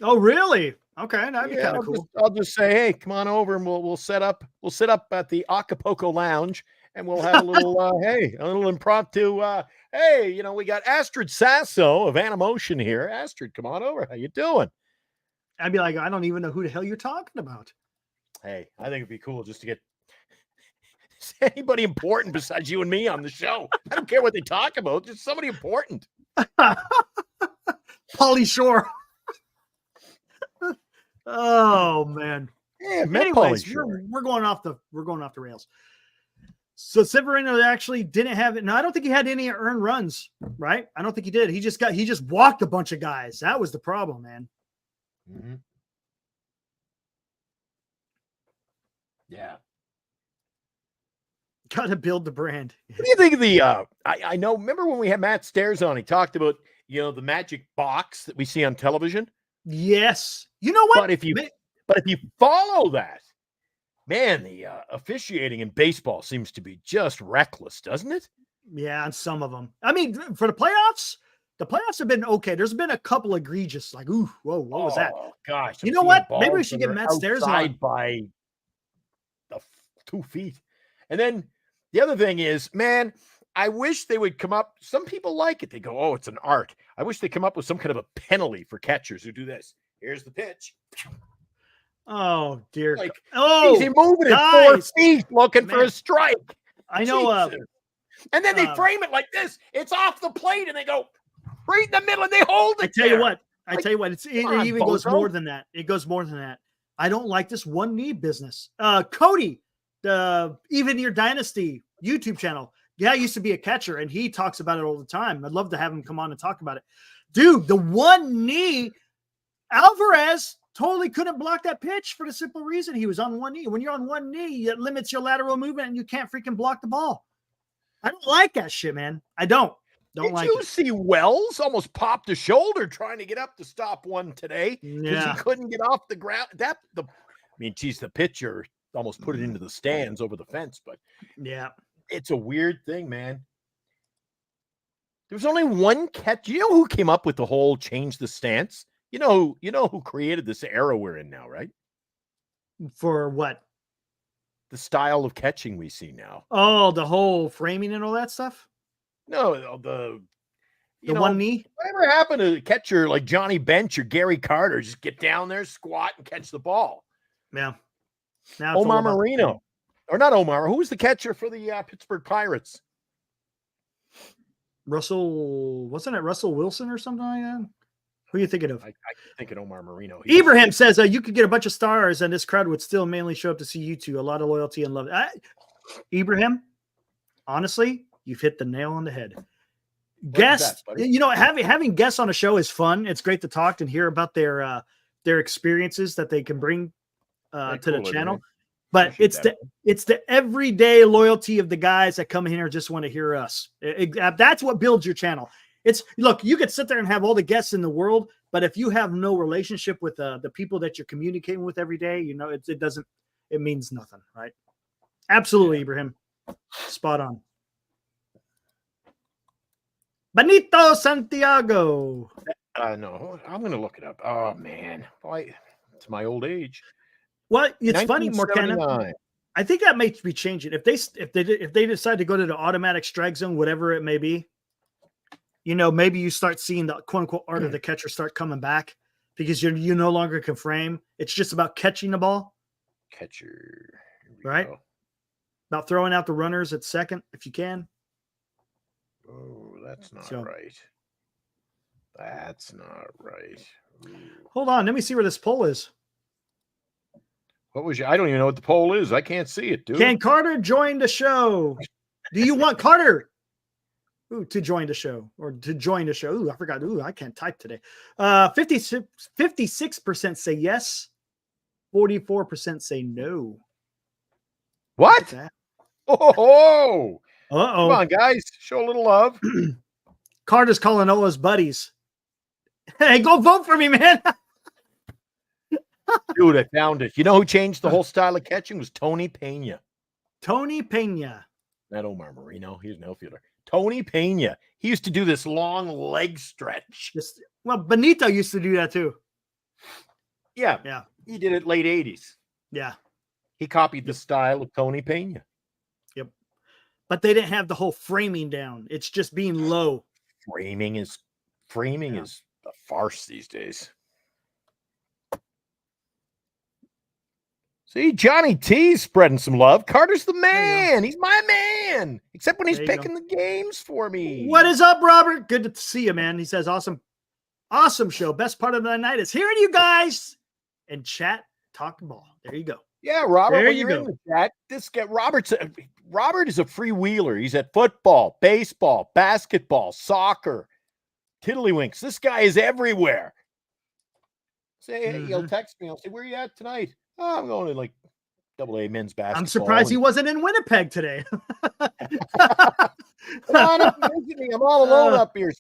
Oh, really? Okay, that'd be kind of cool. I'll just say, hey, come on over, and we'll sit up at the Acapulco Lounge, and we'll have a little a little impromptu. Hey, we got Astrid Sasso of Animotion here. Astrid, come on over. How you doing? I'd be like, I don't even know who the hell you're talking about. Hey, I think it'd be cool just to get anybody important besides you and me on the show. I don't care what they talk about, just somebody important. Pauly Shore. Oh man. Yeah, anyways, we're going off the rails. So Severino actually didn't have it. No, I don't think he had any earned runs, right? I don't think he did. He just walked a bunch of guys. That was the problem, man. Mm-hmm. Yeah. Got to build the brand. What do you think of the I know, remember when we had Matt Stairs on, he talked about, the magic box that we see on television? Yes. You know what? But if you follow that, man, the officiating in baseball seems to be just reckless, doesn't it? Yeah, on some of them. I mean, for the playoffs have been okay. There's been a couple egregious, like, ooh, whoa, what was that? Gosh. You know what? Maybe we should get Matt Stairs on. By 2 feet. And then the other thing is, man, I wish they would come up. Some people like it. They go, oh, it's an art. I wish they come up with some kind of a penalty for catchers who do this. Here's the pitch. Oh, dear. Like, oh, he's moving at 4 feet looking for a strike. I know. And then they frame it like this. It's off the plate, and they go right in the middle, and they hold it. I tell you what. It even goes more than that. It goes more than that. I don't like this one knee business. Cody, the Even Your Dynasty YouTube channel. Yeah, I used to be a catcher, and he talks about it all the time. I'd love to have him come on and talk about it. Dude, the one knee, Alvarez totally couldn't block that pitch for the simple reason he was on one knee. When you're on one knee, it limits your lateral movement, and you can't freaking block the ball. I don't like that shit, man. I don't. Did you see Wells almost popped a shoulder trying to get up to stop one today because he couldn't get off the ground? The pitcher almost put it into the stands over the fence, but yeah, it's a weird thing, man. There's only one catch. You know who came up with the whole change the stance? You know who created this era we're in now, right? For what? The style of catching we see now. Oh, the whole framing and all that stuff? No, the one knee? Whatever happened to a catcher like Johnny Bench or Gary Carter? Just get down there, squat, and catch the ball. Yeah. Now Omar Marino. Or not Omar. Who was the catcher for the Pittsburgh Pirates? Wasn't it Russell Wilson or something like that? Who are you thinking of? I think of Omar Marino. Ibrahim says you could get a bunch of stars and this crowd would still mainly show up to see you two. A lot of loyalty and love. Ibrahim, honestly, you've hit the nail on the head. Guests, having guests on a show is fun. It's great to talk and hear about their experiences that they can bring to the channel. But it's the everyday loyalty of the guys that come in here and just want to hear us. That's what builds your channel. Look, you could sit there and have all the guests in the world, but if you have no relationship with the people that you're communicating with every day, it means nothing, right? Absolutely, Ibrahim. Spot on. Benito Santiago. No, I'm going to look it up. Oh, man. Boy, it's my old age. Well, it's funny, Morcana. I think that may be changing. If they decide to go to the automatic strike zone, whatever it may be, maybe you start seeing the quote unquote art of the catcher start coming back because you no longer can frame. It's just about catching the ball. Catcher. Right? Go. About throwing out the runners at second if you can. Oh, that's not right. That's not right. Ooh. Hold on. Let me see where this poll is. What was I don't even know what the poll is. I can't see it, dude. Can Carter join the show? Do you want Carter to join the show or to join the show? Ooh, I forgot. Ooh, I can't type today. 56% say yes. 44% say no. What? Oh, uh-oh. Come on, guys. Show a little love. Carter's calling all his buddies. Hey, go vote for me, man. Dude, I found it. You know who changed the whole style of catching? Was Tony Pena. Tony Pena. Not Omar Marino. He's an outfielder. Tony Pena. He used to do this long leg stretch. Benito used to do that too. Yeah. He did it late 80s. Yeah. He copied the style of Tony Pena. Yep. But they didn't have the whole framing down. It's just being low. Framing is a farce these days. See, Johnny T's spreading some love. Carter's the man. He's my man. Except when he's picking the games for me. What is up, Robert? Good to see you, man. He says, awesome show. Best part of the night is hearing you guys and chat talk ball. There you go. Yeah, Robert, there when you you're go. in the chat, this guy, Robert is a freewheeler. He's at football, baseball, basketball, soccer, tiddlywinks. This guy is everywhere. Say, hey, he'll text me. I'll say, where are you at tonight? Oh, I'm going to like AA men's basketball. I'm surprised he wasn't in Winnipeg today. Come on up and visit me. I'm all alone up here.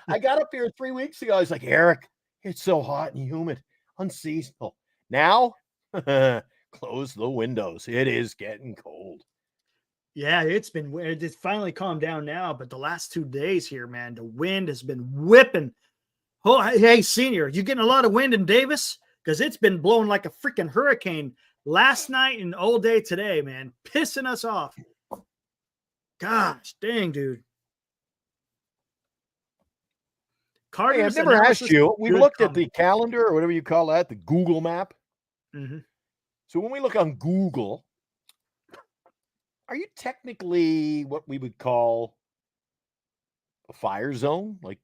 I got up here 3 weeks ago. I was like, Eric, it's so hot and humid, unseasonal. Now, close the windows. It is getting cold. Yeah, it's finally calmed down now, but the last 2 days here, man, the wind has been whipping. Oh, hey, senior, you getting a lot of wind in Davis? Because it's been blowing like a freaking hurricane last night and all day today, man. Pissing us off. Gosh, dang, dude. Hey, I've never asked you. We looked at the calendar or whatever you call that, the Google map. Mm-hmm. So when we look on Google, are you technically what we would call a fire zone? Like,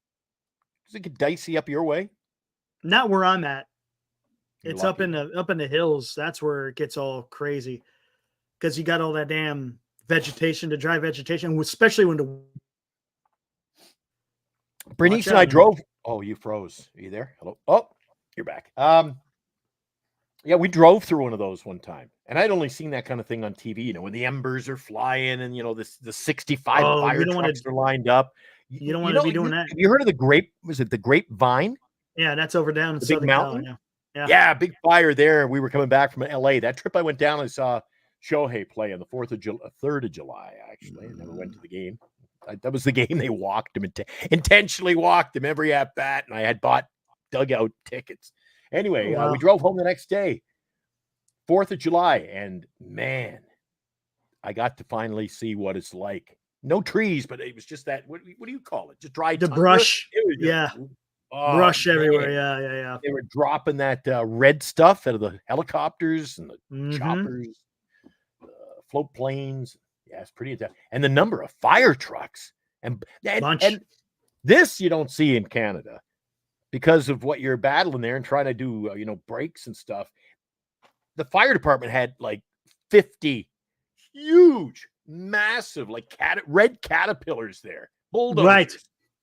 does it get dicey up your way? Not where I'm at. You're it's lucky. up in the hills. That's where it gets all crazy because you got all that damn vegetation, to dry vegetation, especially when the Bernice and I drove. Oh, you froze. Are you there? Hello. Oh, you're back. Yeah, we drove through one of those one time, and I'd only seen that kind of thing on TV. When the embers are flying and the 65 fire trucks are lined up. You don't want to be doing that. Have you heard of the grape? Was it the Grapevine? Yeah, that's over down in the Southern big mountain. Cal, Yeah, big fire there. We were coming back from LA. That trip I went down and saw Shohei play on the 3rd of July, actually. I never went to the game. That was the game they walked him, intentionally walked him every at bat, and I had bought dugout tickets. Anyway, we drove home the next day, 4th of July, and man, I got to finally see what it's like. No trees, but it was just that, what do you call it? Just dry the tundra? brush. Yeah. Brush everywhere. Yeah. They were dropping that red stuff out of the helicopters and the choppers, float planes. Yeah, it's pretty intense. And the number of fire trucks and this you don't see in Canada because of what you're battling there and trying to do, breaks and stuff. The fire department had like 50 huge, massive, like red caterpillars there. Bulldozers. Right.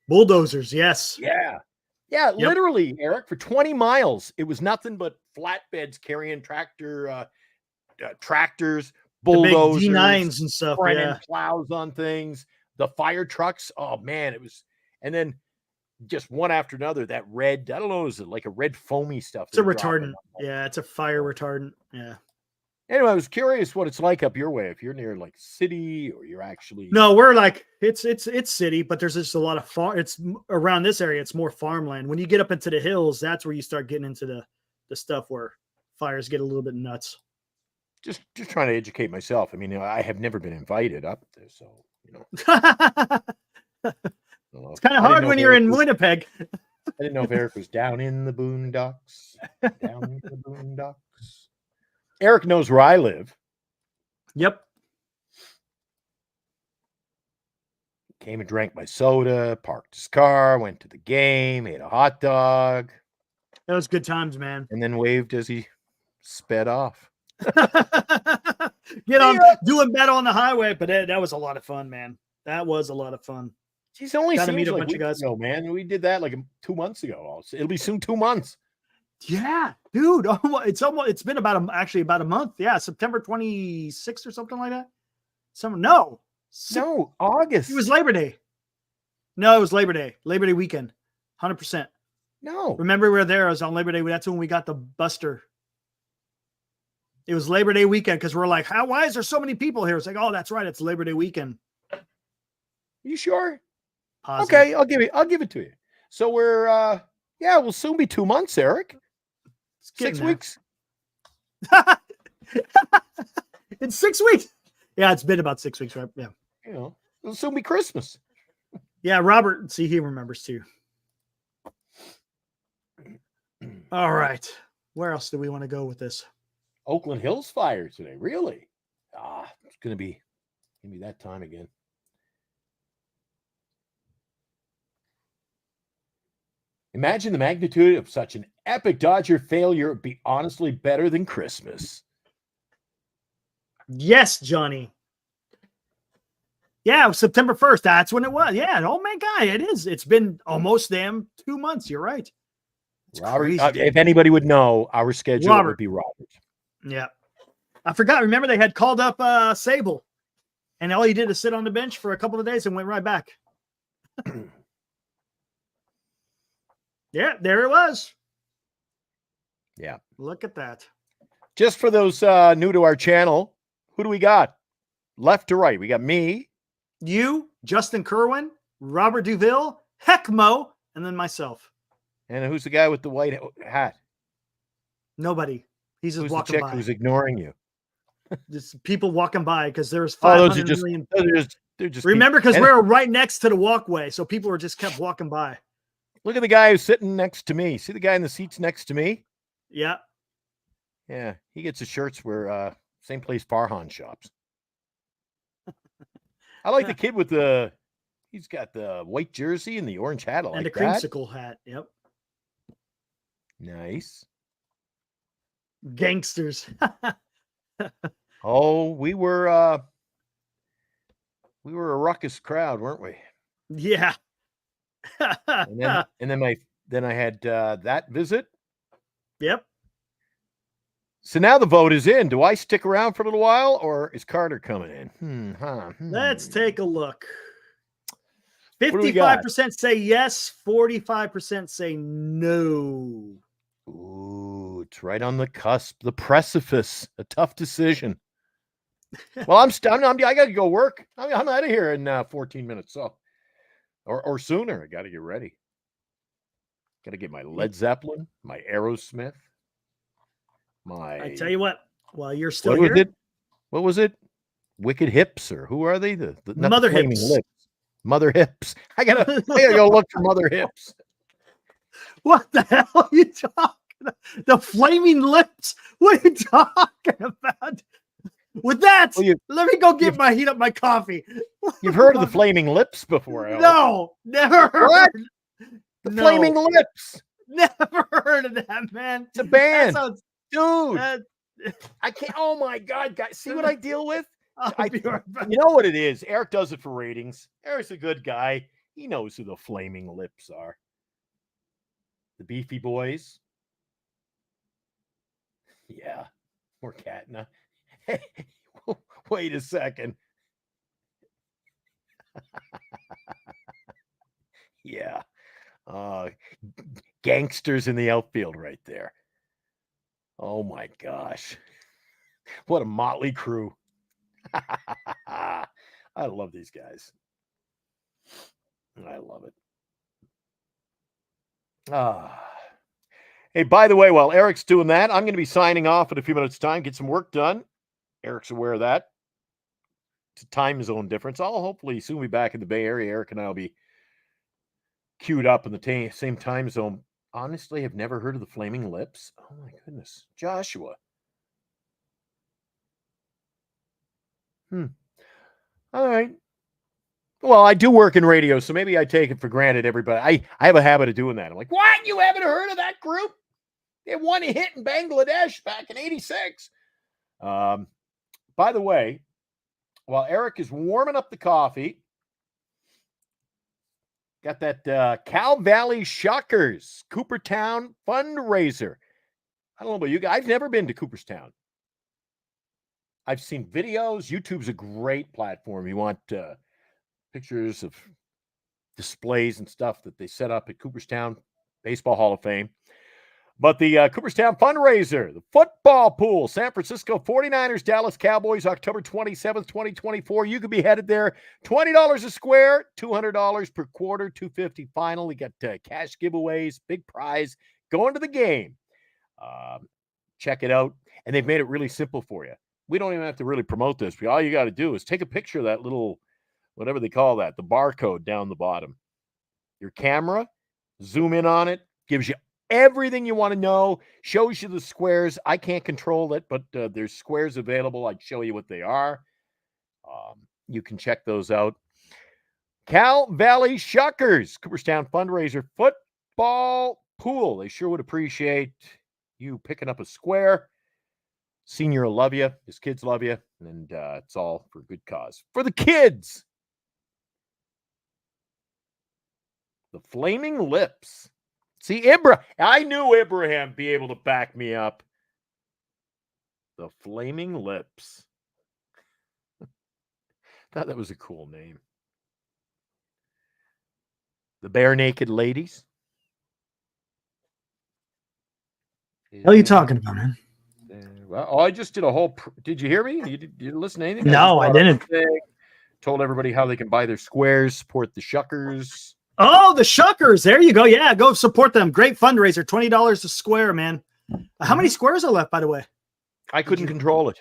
Bulldozers. Yes. Yeah. Yeah, yep. Literally, Eric, for 20 miles, it was nothing but flatbeds carrying tractors, bulldozers, D9s and stuff, plows on things, the fire trucks. Oh man, it was, and then just one after another. That red, I don't know, is it like a red foamy stuff? It's a retardant. Yeah, it's a fire retardant. Yeah. Anyway, I was curious what it's like up your way. If you're near like city, or you're actually we're like it's city, but there's just a lot of farm. It's around this area. It's more farmland. When you get up into the hills, that's where you start getting into the stuff where fires get a little bit nuts. Just trying to educate myself. I mean, I have never been invited up there, so It's kind of hard when you're in Winnipeg. I didn't know if Eric was down in the boondocks. Down in the boondocks. Eric knows where I live. Yep. Came and drank my soda, parked his car, went to the game, ate a hot dog. That was good times, man. And then waved as he sped off. Get on doing better on the highway, but that was a lot of fun, man. That was a lot of fun. He's only Got to seems meet a like bunch of weeks guys. ago, man. We did that like 2 months ago. It'll be soon 2 months. Yeah, dude. It's been about a month. Yeah, September 26th or something like that. No, August. It was Labor Day. No, it was Labor Day. Labor Day weekend. 100%. No. Remember we were there. It was on Labor Day. That's when we got the Buster. It was Labor Day weekend because we're like, why is there so many people here? It's like, oh, that's right. It's Labor Day weekend. You sure? Positive. Okay, I'll give it to you. So we're we'll soon be 2 months, Eric. 6 weeks. In 6 weeks. Yeah, it's been about 6 weeks, right? Yeah. It'll soon be Christmas. Yeah, Robert, see, he remembers too. All right. Where else do we want to go with this? Oakland Hills fire today. Really? It's gonna be that time again. Imagine the magnitude of such an epic Dodger failure. It'd be honestly better than Christmas. Yes, Johnny. Yeah, September 1st. That's when it was. Yeah. Oh my God, it is. It's been almost 2 months. You're right. It's Robert, crazy. if anybody would know, our schedule would be Robert. Yeah. I forgot. Remember, they had called up Sable, and all he did is sit on the bench for a couple of days and went right back. Yeah, there it was. Yeah. Look at that. Just for those new to our channel, who do we got? Left to right. We got me. You, Justin Kerwin, Robert Duville, Heckmo, and then myself. And who's the guy with the white hat? Nobody. He's just who's walking the chick by. Who's ignoring you? Just people walking by because there's 500 million. They're just remember, because we were right next to the walkway, so people were just kept walking by. Look at the guy who's sitting next to me. See the guy in the seats next to me? Yeah. Yeah. He gets his shirts where same place Farhan shops. I like the kid with he's got the white jersey and the orange hat. And the creamsicle hat. Yep. Nice. Gangsters. Oh, we were a ruckus crowd, weren't we? Yeah. and then I had that visit. Yep. So now the vote is in. Do I stick around for a little while, or is Carter coming in? Let's take a look. What do we 55% say yes, 45% say no. Ooh, it's right on the cusp, the precipice, a tough decision. Well, I got to go work. I'm out of here in 14 minutes, so or sooner. I got to get ready. Got to get my Led Zeppelin, my Aerosmith, I tell you what, while you're still here. What was it? Wicked Hips, or who are they? The Mother Hips. Lips. Mother Hips. I gotta go look for Mother Hips. What the hell are you talking about? The Flaming Lips? What are you talking about? With that, let me go heat up my coffee. You've heard of the Flaming Lips before? No, never heard. What? The Flaming Lips. Never heard of that, man. It's a band. Dude, I can't. Oh my God, guys, see what I deal with? You know what it is? Eric does it for ratings. Eric's a good guy. He knows who the Flaming Lips are. The Beefy Boys. Yeah, we're catting. Hey, wait a second. Yeah, gangsters in the outfield right there. Oh my gosh. What a motley crew. I love these guys. I love it. Hey, by the way, while Eric's doing that, I'm going to be signing off in a few minutes' time, get some work done. Eric's aware of that. It's a time zone difference. I'll hopefully soon be back in the Bay Area. Eric and I will be queued up in the same time zone. Honestly, I've never heard of the Flaming Lips. Oh my goodness. Joshua. All right. Well, I do work in radio, so maybe I take it for granted, everybody. I have a habit of doing that. I'm like, what? You haven't heard of that group? They won a hit in Bangladesh back in 86. By the way, while Eric is warming up the coffee, got that Cal Valley Shockers Cooperstown fundraiser. I don't know about you guys. I've never been to Cooperstown. I've seen videos. YouTube's a great platform. You want pictures of displays and stuff that they set up at Cooperstown Baseball Hall of Fame. But the Cooperstown fundraiser, the football pool, San Francisco 49ers, Dallas Cowboys, October 27th, 2024. You could be headed there. $20 a square, $200 per quarter, $250 final. You got cash giveaways, big prize. Going to the game. Check it out. And they've made it really simple for you. We don't even have to really promote this. But all you got to do is take a picture of that little, whatever they call that, the barcode down the bottom. Your camera, zoom in on it, gives you everything you want to know, shows you the squares. I can't control it, but there's squares available. I'd show you what they are. You can check those out. Cal Valley Shockers, Cooperstown fundraiser, football pool. They sure would appreciate you picking up a square. Senior will love you. His kids love you. And it's all for a good cause. For the kids. The Flaming Lips. See, I knew Ibrahim be able to back me up. The Flaming Lips. Thought that was a cool name. The Bare Naked Ladies. What are you talking about, man? Well, I just did a whole. Did you hear me? You didn't listen to anything? No, I didn't. Told everybody how they can buy their squares, support the Shuckers. Oh, the Shuckers. There you go. Yeah, go support them. Great fundraiser. $20 a square, man. How many squares are left, by the way? I couldn't control it.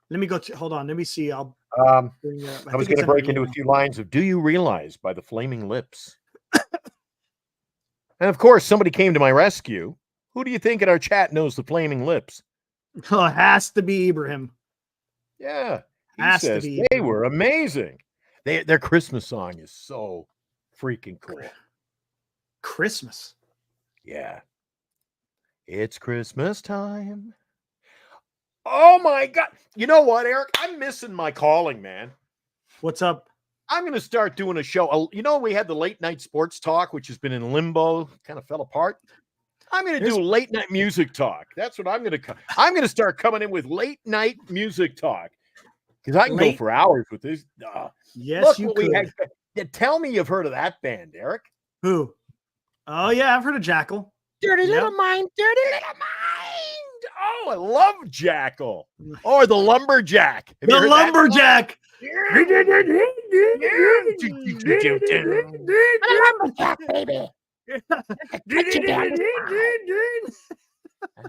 Let me go. Hold on. Let me see. I was going to break into a few lines of "Do you realize?" by the Flaming Lips. And of course, somebody came to my rescue. Who do you think in our chat knows the Flaming Lips? Oh, it has to be Ibrahim. Yeah. Has to be. They were amazing. Their Christmas song is so freaking cool. Christmas. Yeah. It's Christmas time. Oh my God. You know what, Eric? I'm missing my calling, man. What's up? I'm going to start doing a show. You know, we had the late night sports talk, which has been in limbo, kind of fell apart. I'm going to do late night music talk. That's what I'm going to start coming in with late night music talk. Because I can go for hours with this. Yes, look you what could. We had. Yeah, tell me you've heard of that band, Eric. Who? Oh, yeah, I've heard of Jackal. Dirty Little Mind, Dirty Little Mind. Oh, I love Jackal. Or the Lumberjack. The Lumberjack. The Lumberjack, baby.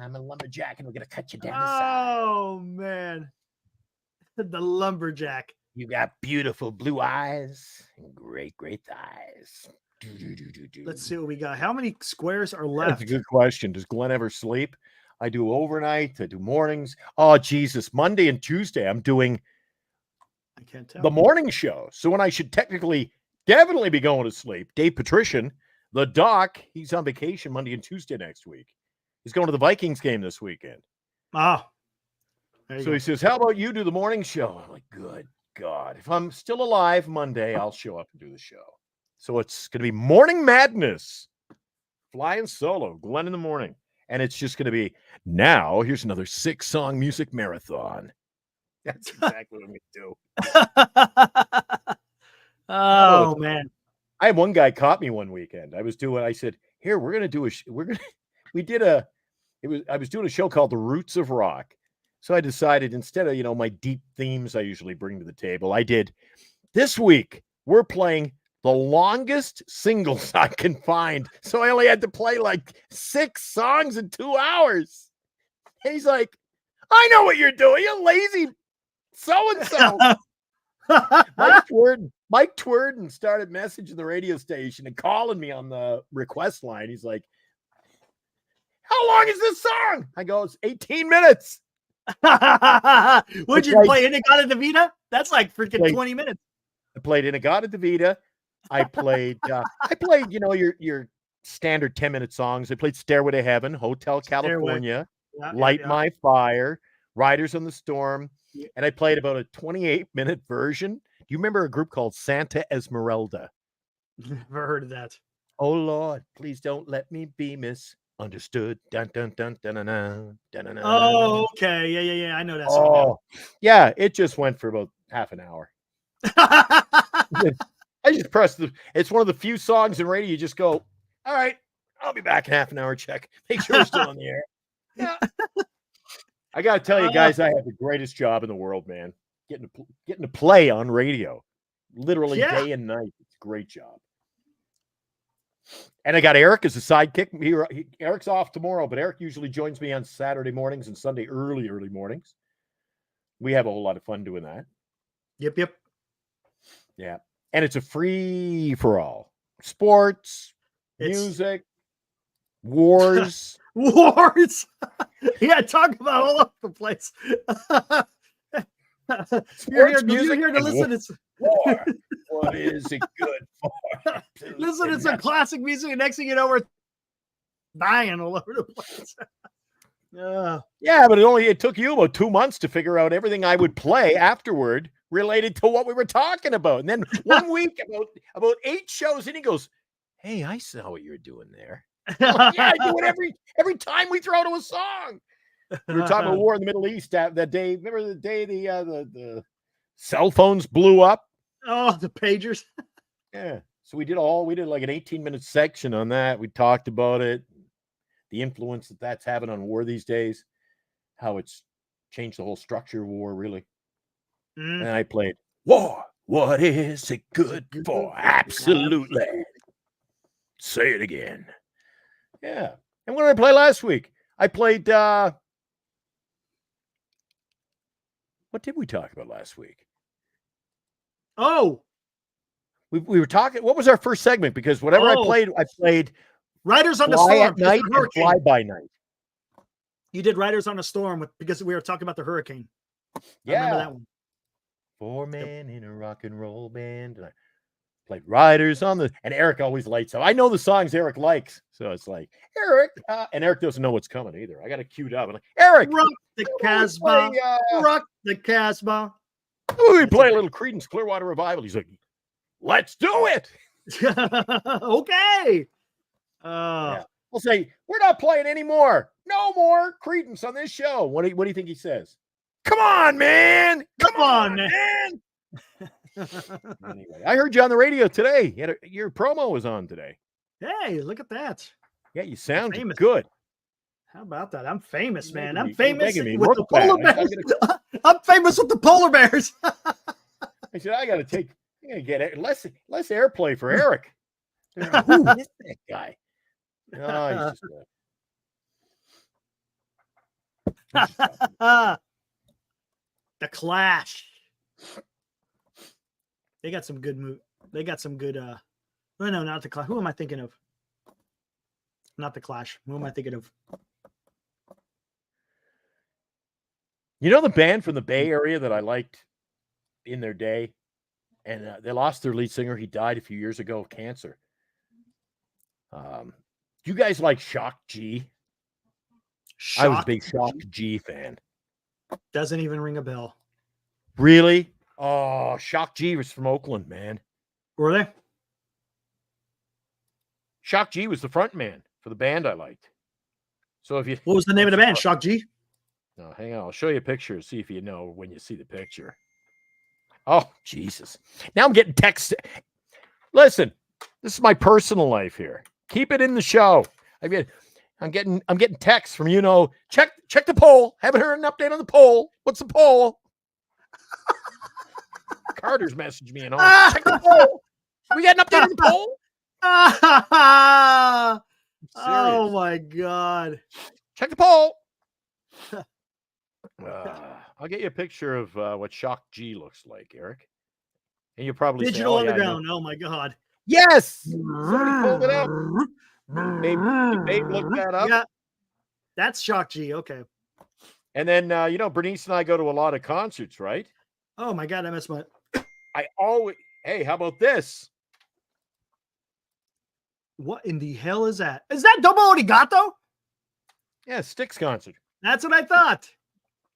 I'm a lumberjack and we're going to cut you down the side. Oh, man. The Lumberjack. You got beautiful blue eyes and great, great thighs. Let's see what we got. How many squares are left? That's a good question. Does Glenn ever sleep? I do overnight. I do mornings. Oh, Jesus. Monday and Tuesday, I'm doing I can't tell. the morning show. So when I should definitely be going to sleep, Dave Patrician, the doc, he's on vacation Monday and Tuesday next week. He's going to the Vikings game this weekend. Oh. So he says, how about you do the morning show? I'm like, good God. If I'm still alive Monday, I'll show up and do the show. So it's going to be Morning Madness. Flying solo, Glenn in the morning. And it's just going to be, now here's another 6-song music marathon. That's exactly what I'm going to do. Oh, man. I had one guy caught me one weekend. I said, here, we're going to do I was doing a show called The Roots of Rock. So I decided instead of, my deep themes I usually bring to the table, I did this week. We're playing the longest singles I can find. So I only had to play like 6 songs in 2 hours. And he's like, I know what you're doing. You lazy so-and-so. Nice word. Mike Twerden started messaging the radio station and calling me on the request line. He's like, how long is this song? I go, it's 18 minutes. Would you play Inagata Davida? That's like freaking 20 minutes. I played Inagata Davida. I played, your standard 10-minute songs. I played Stairway to Heaven, Hotel California, Light My Fire, Riders on the Storm, and I played about a 28-minute version. Do you remember a group called Santa Esmeralda? Never heard of that. Oh, Lord, please don't let me be misunderstood. Dun, dun, dun, dun, dun, dun, dun, dun, dun. Oh, okay. Yeah. I know that song. Oh, yeah. It just went for about half an hour. I just pressed it's one of the few songs in radio you just go, all right, I'll be back in half an hour. Check. Make sure we're still on the air. Yeah. I got to tell you guys, I have the greatest job in the world, man. Getting to play on radio, literally day and night. It's a great job. And I got Eric as a sidekick. Eric's off tomorrow, but Eric usually joins me on Saturday mornings and Sunday early mornings. We have a whole lot of fun doing that. Yep. Yeah. And it's a free for all. Sports, music, wars. Wars. Yeah, talk about all over the place. Sports, music, you're here to listen. It's war. What is it good for? Listen to some classic music, and next thing you know, we're dying all over the place. Yeah, but it took you about 2 months to figure out everything I would play afterward related to what we were talking about. And then 1 week, about 8 shows, and he goes, hey, I saw what you're doing there. Like, yeah, I do it every time we throw to a song. We were talking about war in the Middle East that day. Remember the day the cell phones blew up? Oh, the pagers. Yeah. So we did like an 18-minute section on that. We talked about it, the influence that's having on war these days, how it's changed the whole structure of war, really. And I played War. What is it good for? Absolutely. Say it again. Yeah. And what did I play last week? I played, what did we talk about last week? Oh. We were talking, what was our first segment? Because whatever I played Riders on the Storm. At Night and Fly By Night. You did Riders on the Storm because we were talking about the hurricane. Yeah. I remember that one. 4 men in a rock and roll band. And I played Riders on the, and Eric always lights up. I know the songs Eric likes. So it's like, Eric, and Eric doesn't know what's coming either. I got it queued up. I'm like, Eric, rock the Casbah. Rock the Casbah. We play a little Creedence Clearwater Revival. He's like, let's do it. Okay. Yeah. We'll say, we're not playing anymore. No more Creedence on this show. What do you think he says? Come on, man. Come on, man. Anyway, I heard you on the radio today. Your promo was on today. Hey, look at that. Yeah, you sound good. How about that? I'm famous, man. I'm famous with the polar bears. I'm famous with the polar bears. I said, I gotta get less airplay for Eric. Who is that guy? Oh, he's just The Clash. They got some good They got some good no, not the Clash. Who am I thinking of? Not the Clash. Who am I thinking of? You know the band from the Bay Area that I liked in their day, and they lost their lead singer. He died a few years ago of cancer. Do you guys like Shock G? I was a big Shock G fan. Doesn't even ring a bell. Really? Oh, Shock G was from Oakland, man. Were they? Shock G was the front man for the band I liked. So what was the name of the band? Shock G? No, hang on. I'll show you a picture. See if you know when you see the picture. Oh, Jesus. Now I'm getting text. Listen, this is my personal life here. Keep it in the show. I'm getting texts from, check the poll. Haven't heard an update on the poll. What's the poll? Carter's messaged me and all. Check the poll. We got an update on the poll? Oh my God. Check the poll. I'll get you a picture of what Shock G looks like, Eric. And you're probably saying, Digital "Oh yeah, I know." Underground. Oh my God. Yes, somebody pulled it up. Did Babe look that up? Yeah, that's Shock G. Okay. And then Bernice and I go to a lot of concerts, right? Oh my God, I missed my. Hey, how about this? What in the hell is that? Is that Dobo Arigato? Yeah, Styx concert. That's what I thought.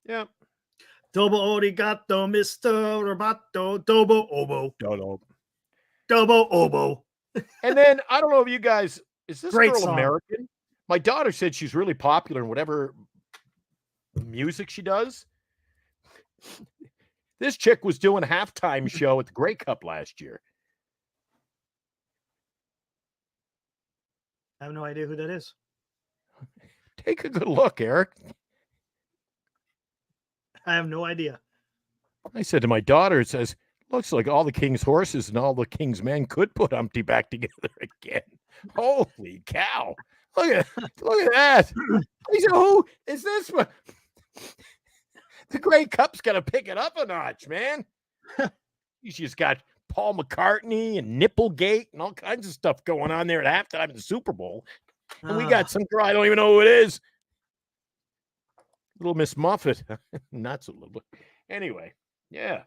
Yeah. Dobo Arigato, Mr. Roboto, Dobo Obo. Dodo. Dobo Obo. And then I don't know if you guys, is this Great girl song. American? My daughter said she's really popular in whatever music she does. This chick was doing a halftime show at the Grey Cup last year. I have no idea who that is. Take a good look, Eric. I have no idea. I said to my daughter, it says, looks like all the king's horses and all the king's men could put Humpty back together again. Holy cow. Look at that. I said, who is this one? The Grey Cup's got to pick it up a notch, man. She's got Paul McCartney and Nipplegate and all kinds of stuff going on there at halftime in the Super Bowl. And we got some girl, I don't even know who it is. Little Miss Muffet. Not so little. Anyway, yeah.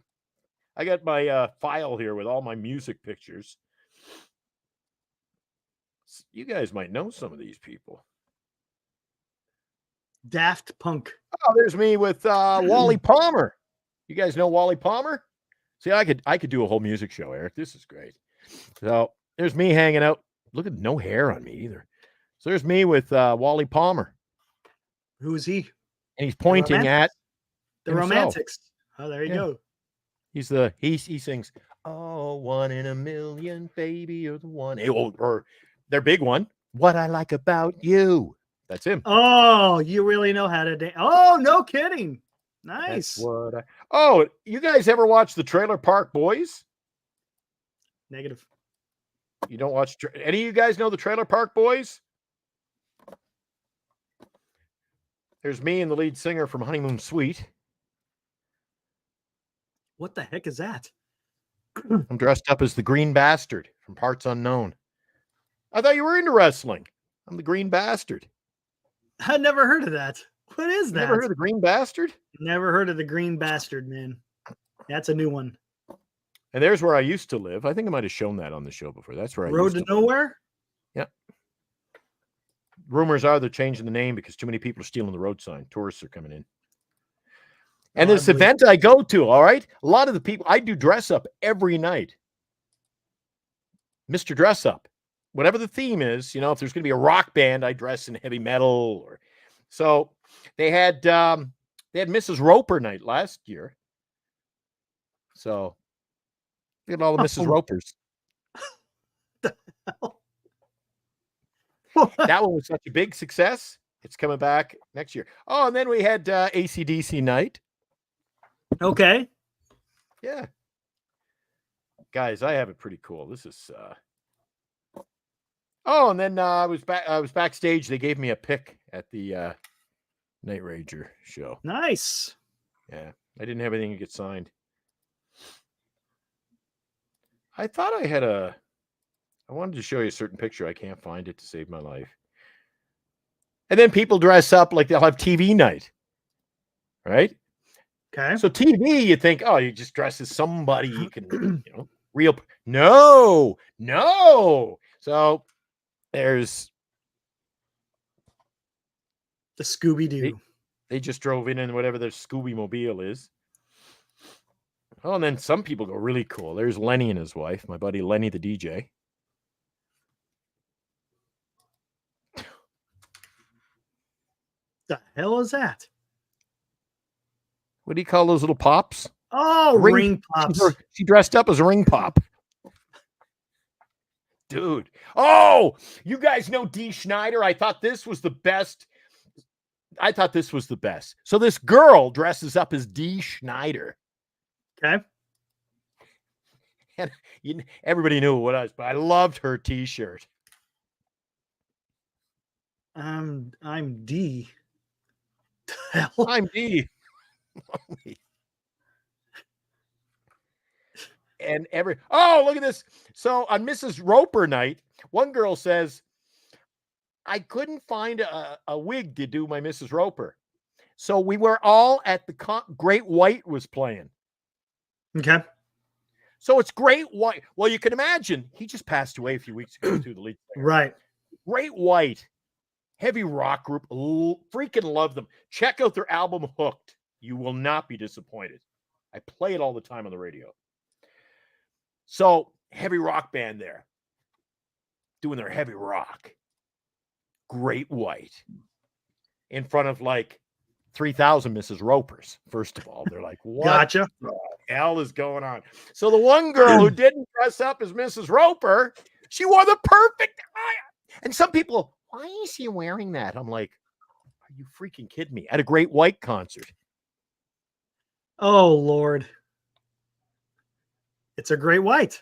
I got my file here with all my music pictures. You guys might know some of these people. Daft Punk. Oh, there's me with Wally Palmer. You guys know Wally Palmer? See, I could do a whole music show, Eric. This is great. So there's me hanging out. Look at no hair on me either. So there's me with Wally Palmer. Who is he? And he's pointing at the himself. Romantics. Oh, there you go. He's he sings, "Oh, 1 in a million, baby, you're the one." Or their big one, "What I Like About You." That's him. Oh, you really know how to dance. Oh, no kidding. Nice. Oh, you guys ever watch the Trailer Park Boys? Negative. You don't watch any of you guys know the Trailer Park Boys? There's me and the lead singer from Honeymoon Suite. What the heck is that? I'm dressed up as the Green Bastard from Parts Unknown. I thought you were into wrestling. I'm the Green Bastard. I never heard of that. What is that? Never heard of the Green Bastard? Never heard of the Green Bastard, man. That's a new one. And there's where I used to live. I think I might have shown that on the show before. That's where I Road used to Nowhere? Yeah. Rumors are they're changing the name because too many people are stealing the road sign. Tourists are coming in. And this event I go to, all right, a lot of the people, I do dress up every night. Mr. Dress Up. Whatever the theme is, if there's going to be a rock band, I dress in heavy metal. So they had Mrs. Roper night last year. So look at all the Mrs. Ropers. That one was such a big success. It's coming back next year. Oh, and then we had AC/DC night. Okay. Yeah. Guys, I have it pretty cool. This is Oh, and then I was backstage. They gave me a pick at the Night Ranger show. Nice. Yeah. I didn't have anything to get signed. I thought I wanted to show you a certain picture. I can't find it to save my life. And then people dress up like they'll have TV night. Right? Okay. So TV, you think, oh, you just dress as somebody you can, real. No. So there's the Scooby-Doo. They just drove in whatever their Scooby Mobile is. Oh, and then some people go really cool. There's Lenny and his wife, my buddy Lenny the DJ. The hell is that? What do you call those little pops? Oh, ring pops. She dressed up as a ring pop. Dude. Oh, you guys know Dee Schneider? I thought this was the best. So this girl dresses up as Dee Schneider. Okay. And everybody knew what it was, but I loved her T-shirt. I'm D. Hell? I'm D. And look at this. So on Mrs. Roper night, one girl says, I couldn't find a wig to do my Mrs. Roper. So we were all at the Great White was playing. Okay. So it's Great White. Well, you can imagine he just passed away a few weeks ago too, the lead singer. Right. Great White, heavy rock group. Freaking love them. Check out their album Hooked. You will not be disappointed. I play it all the time on the radio. So heavy rock band there doing their heavy rock. Great White in front of like 3,000 Mrs. Ropers. First of all, they're like, what Gotcha. the hell is going on? So the one girl who didn't dress up as Mrs. Roper, she wore the perfect. And some people, why is he wearing that? I'm like, are you freaking kidding me? At a Great White concert. Oh, Lord. It's a Great White.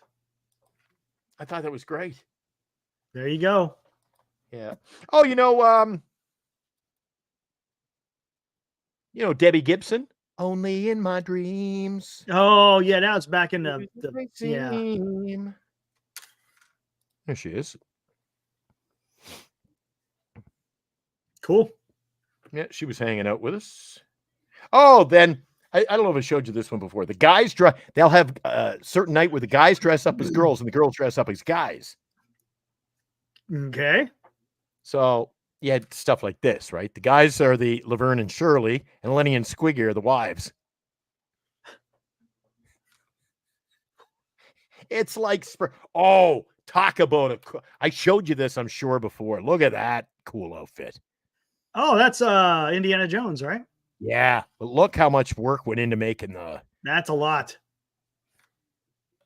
I thought that was great. There you go. Yeah. Oh, Debbie Gibson. Only in my dreams. Oh, yeah. Now it's back in the yeah. There she is. Cool. Yeah, she was hanging out with us. Oh, then I don't know if I showed you this one before. The guys they'll have a certain night where the guys dress up as girls and the girls dress up as guys. Okay. So you had stuff like this, right? The guys are the Laverne and Shirley, and Lenny and Squiggy are the wives. It's like talk about it. I showed you this, I'm sure, before. Look at that cool outfit. Oh, that's Indiana Jones, right? Yeah, but look how much work went into making That's a lot.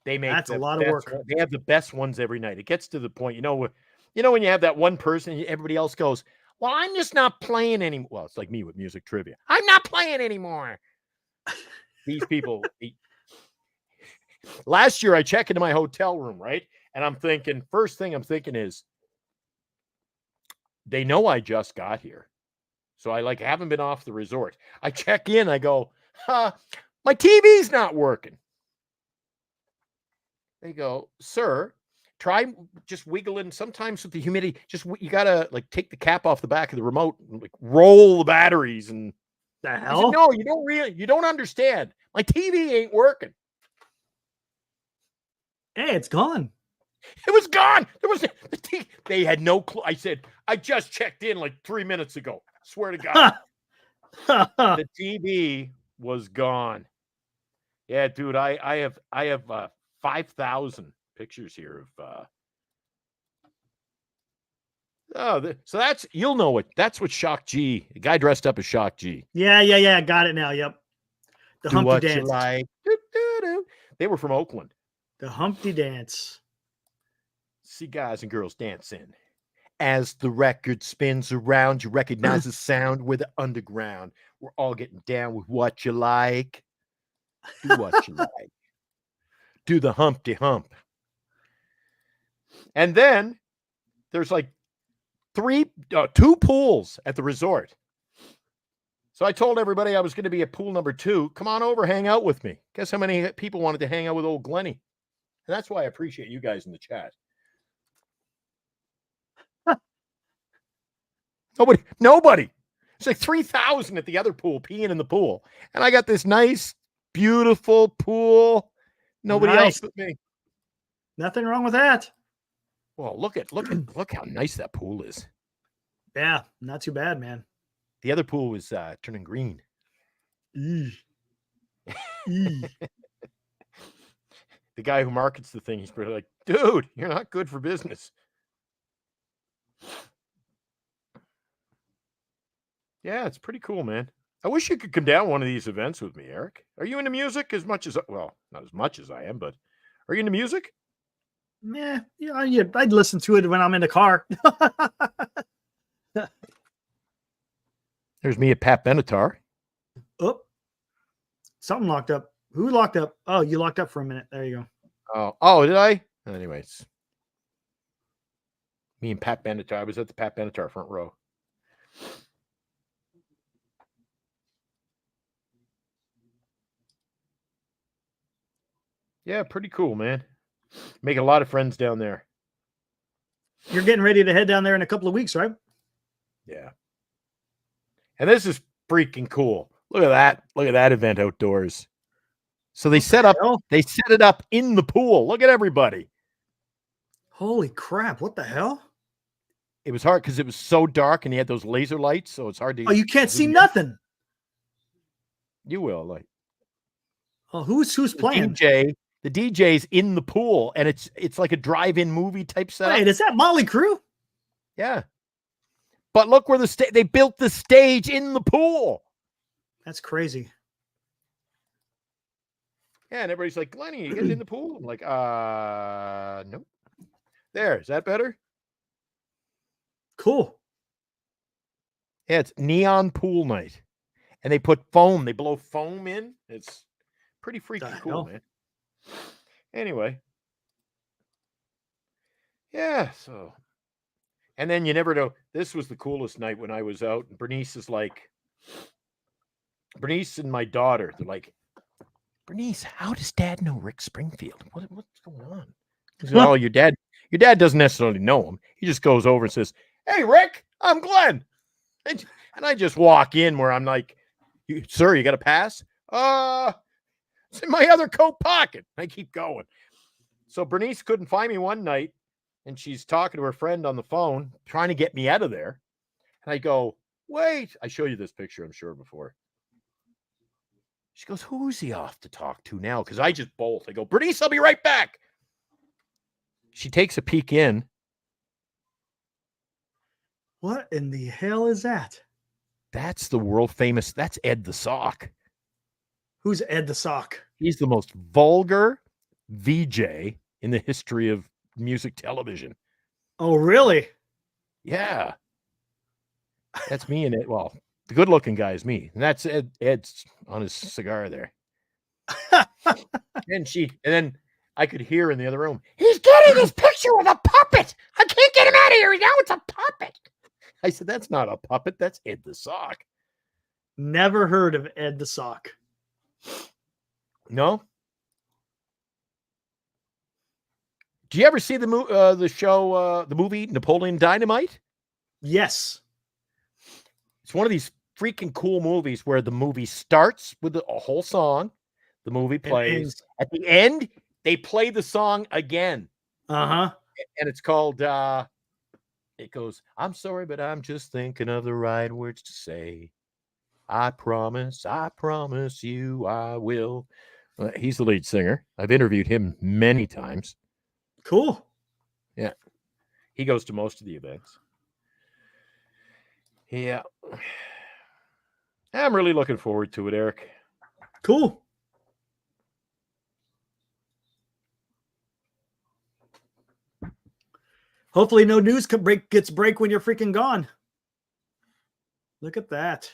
That's a lot of work. They have the best ones every night. It gets to the point, when you have that one person, everybody else goes, well, I'm just not playing anymore. Well, it's like me with music trivia. I'm not playing anymore. These people. Last year, I check into my hotel room, right? And I'm thinking, first thing I'm thinking is, they know I just got here. So I haven't been off the resort. I check in, I go, my TV's not working. They go, sir, try just wiggling. Sometimes with the humidity, you gotta take the cap off the back of the remote, and, roll the batteries. And the hell? I said, no, you don't understand. My TV ain't working. Hey, it's gone. It was gone. They had no clue. I said, I just checked in 3 minutes ago. I swear to God. The TV was gone. Yeah, dude, I have 5,000 pictures here of so that's, you'll know it. That's what Shock G, the guy dressed up as Shock G. Yeah. Got it now. Yep. The Do Humpty what Dance. You like. They were from Oakland. The Humpty Dance. See guys and girls dancing. As the record spins around, you recognize the sound. We're the underground. We're all getting down with what you like. Do what you like. Do the Humpty Hump. And then there's 2 pools at the resort. So I told everybody I was going to be at pool number 2. Come on over, hang out with me. Guess how many people wanted to hang out with old Glenny? And that's why I appreciate you guys in the chat. Nobody. It's 3,000 at the other pool, peeing in the pool. And I got this nice, beautiful pool. Nobody else but me. Nothing wrong with that. Well, look how nice that pool is. Yeah, not too bad, man. The other pool was turning green. The guy who markets the thing, he's pretty like, dude, you're not good for business. Yeah, it's pretty cool, man. I wish you could come down one of these events with me, Eric. Are you into music as much as, well, not as much as I am, but are you into music? Yeah, I'd listen to it when I'm in the car. There's me at Pat Benatar. Oh, something locked up. Who locked up? Oh, you locked up for a minute. There you go. Oh, did I? Anyways. Me and Pat Benatar. I was at the Pat Benatar front row. Yeah, pretty cool, man. Make a lot of friends down there. You're getting ready to head down there in a couple of weeks, right? Yeah. And this is freaking cool. Look at that. Look at that event outdoors. So they set it up in the pool. Look at everybody. Holy crap. What the hell? It was hard because it was so dark and he had those laser lights, so it's hard to. Oh, you can't see nothing. You will, like. Oh, who's playing? The DJ's in the pool, and it's like a drive-in movie type setup. Wait, is that Motley Crue? Yeah. But look where they built the stage in the pool. That's crazy. Yeah, and everybody's like, Glennie, you getting in the pool? I'm like, nope. There, is that better? Cool. Yeah, it's neon pool night. And they put foam, they blow foam in. It's pretty freaking cool, man. Anyway. Yeah, so. And then you never know. This was the coolest night when I was out. And Bernice and my daughter, they're like, Bernice, how does Dad know Rick Springfield? What's going on? Oh, your dad doesn't necessarily know him. He just goes over and says, hey, Rick, I'm Glenn. And I just walk in where I'm like, sir, you got a pass? It's in my other coat pocket. I keep going. So Bernice couldn't find me one night, and she's talking to her friend on the phone, trying to get me out of there. And I go, wait. I show you this picture, I'm sure, before. She goes, who's he off to talk to now? Because I just bolt. I go, Bernice, I'll be right back. She takes a peek in. What in the hell is that? That's the world famous. That's Ed the Sock. Who's Ed the Sock? He's the most vulgar VJ in the history of music television. Oh, really? Yeah. That's me and it. Well, the good looking guy is me. And that's Ed's on his cigar there. and then I could hear in the other room, he's getting his picture with a puppet. I can't get him out of here. Now it's a puppet. I said, that's not a puppet. That's Ed the Sock. Never heard of Ed the Sock. No? Do you ever see the movie Napoleon Dynamite? Yes. It's one of these freaking cool movies where the movie starts with a whole song. The movie plays. At the end, they play the song again. Uh-huh. And it's called, it goes, I'm sorry, but I'm just thinking of the right words to say. I promise you I will. He's the lead singer. I've interviewed him many times. Cool. Yeah. He goes to most of the events. Yeah. I'm really looking forward to it, Eric. Cool. Hopefully no news gets break when you're freaking gone. Look at that.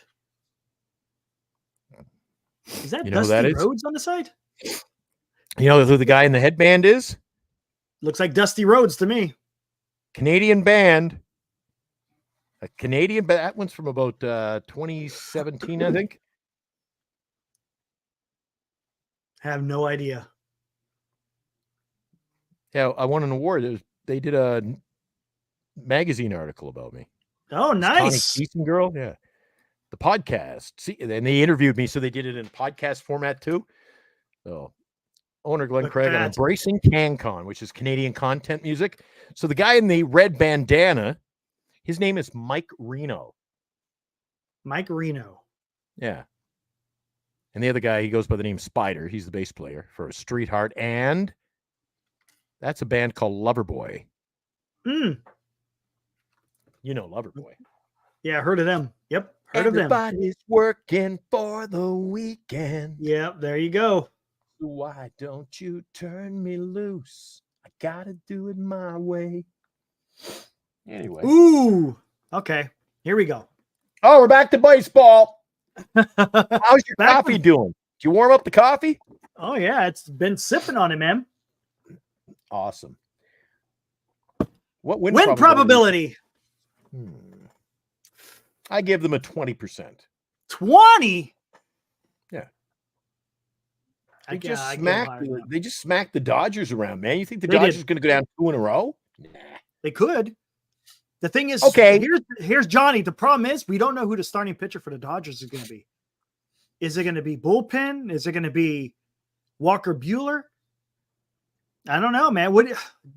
Is that Dusty Rhodes on the side? You know who the guy in the headband is? Looks like Dusty Rhodes to me. Canadian band. A Canadian, but that one's from about 2017, I think. Have no idea. Yeah, I won an award. They did a magazine article about me. Oh, nice. Connie girl, yeah. The podcast. See, and they interviewed me, so they did it in podcast format too. So, owner Glenn Craig on Embracing CanCon, which is Canadian content music. So the guy in the red bandana, his name is Mike Reno. Mike Reno. Yeah. And the other guy, he goes by the name Spider. He's the bass player for Street Heart. And that's a band called Loverboy. Mm. You know Loverboy. Yeah, heard of them. Yep, heard of them. Everybody's working for the weekend. Yep, there you go. Why don't you turn me loose? I gotta do it my way. Anyway. Ooh. Okay. Here we go. Oh, we're back to baseball. How's your coffee doing? Did you warm up the coffee? Oh, yeah. It's been sipping on it, man. Awesome. What win probability? I give them a 20%. 20? Yeah. They just I go higher than that. they just smacked the Dodgers around, man. You think the They Dodgers did. are going to go down 2 in a row? Nah. They could. The thing is, Okay. here's Johnny. The problem is we don't know who the starting pitcher for the Dodgers is going to be. Is it going to be bullpen? Is it going to be Walker Buehler? I don't know, man.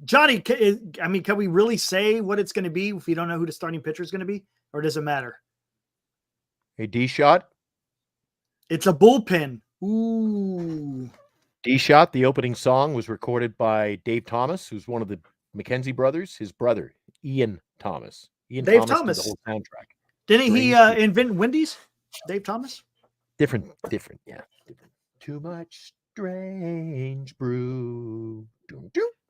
Johnny? Can we really say what it's going to be if we don't know who the starting pitcher is going to be, or does it matter? Hey, D-Shot. It's a bullpen. Ooh. D-Shot, the opening song was recorded by Dave Thomas, who's one of the McKenzie brothers, his brother, Ian Thomas. Dave Thomas Thomas. did the whole soundtrack. Didn't he invent Wendy's? Dave Thomas? Different, yeah. Different. Too much strange brew.